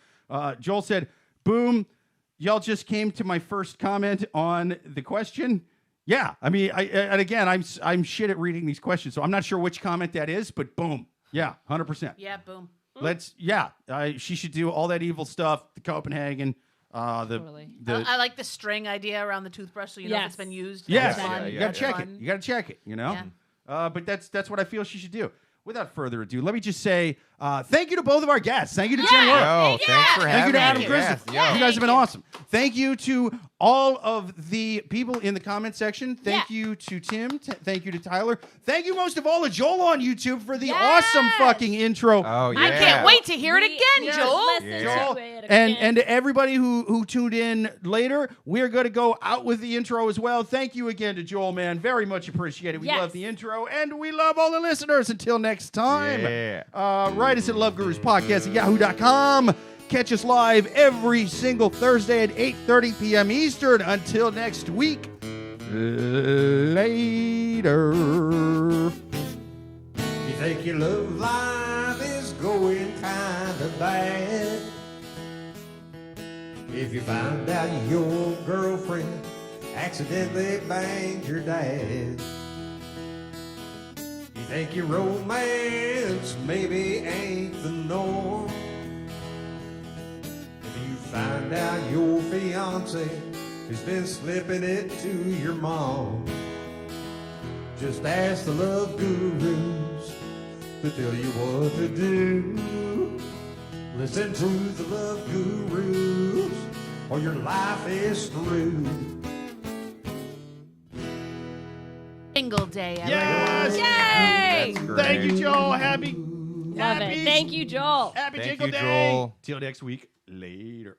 Speaker 2: Joel said, Boom. Y'all just came to my first comment on the question. Yeah, I mean, and again, I'm shit at reading these questions, so I'm not sure which comment that is, but boom. Yeah, 100%.
Speaker 5: Yeah, boom.
Speaker 2: She should do all that evil stuff, the Copenhagen,
Speaker 3: Totally.
Speaker 5: I like the string idea around the toothbrush, so you know if it's been used.
Speaker 2: Yes,
Speaker 5: It's fun.
Speaker 2: you gotta
Speaker 5: It's
Speaker 2: check
Speaker 5: fun.
Speaker 2: it. You gotta check it. You know.
Speaker 5: Yeah.
Speaker 2: But that's what I feel she should do. Without further ado, let me just say thank you to both of our guests. Thank you to Jenn Wehrung.
Speaker 1: Yo, thanks for
Speaker 2: Thank
Speaker 1: having
Speaker 2: you to
Speaker 1: me.
Speaker 2: Adam
Speaker 1: Yes,
Speaker 2: Christopher.
Speaker 1: yeah.
Speaker 2: You guys have been awesome. Thank you to all of the people in the comment section. Thank you to Tim. Thank you to Tyler. Thank you most of all to Joel on YouTube for the awesome fucking intro.
Speaker 1: Oh, yeah.
Speaker 5: I can't wait to hear it
Speaker 3: We
Speaker 5: again,
Speaker 3: just
Speaker 5: Joel.
Speaker 3: listened
Speaker 2: Joel,
Speaker 3: to it
Speaker 2: and
Speaker 3: again.
Speaker 2: to everybody who tuned in later, we're going to go out with the intro as well. Thank you again to Joel, man. Very much appreciated. We
Speaker 3: Yes.
Speaker 2: love the intro, and we love all the listeners. Until next time,
Speaker 1: Yeah.
Speaker 2: write us at loveguruspodcast@yahoo.com. Catch us live every single Thursday at 8:30 p.m. Eastern. Until next week, later.
Speaker 4: You think your love life is going kind of bad? If you find out your girlfriend accidentally banged your dad, you think your romance maybe ain't the norm. If you find out your fiance has been slipping it to your mom, just ask the love gurus to tell you what to do. Listen to the love gurus or your life is through.
Speaker 5: Jingle day, everyone.
Speaker 2: Yes!
Speaker 3: Yay!
Speaker 1: That's
Speaker 2: Thank you,
Speaker 1: great.
Speaker 2: Joel. Happy
Speaker 3: Love it. Thank you, Joel.
Speaker 2: Happy
Speaker 1: Thank
Speaker 2: Jingle
Speaker 1: you,
Speaker 2: Day.
Speaker 1: Joel.
Speaker 2: Till next week. Later.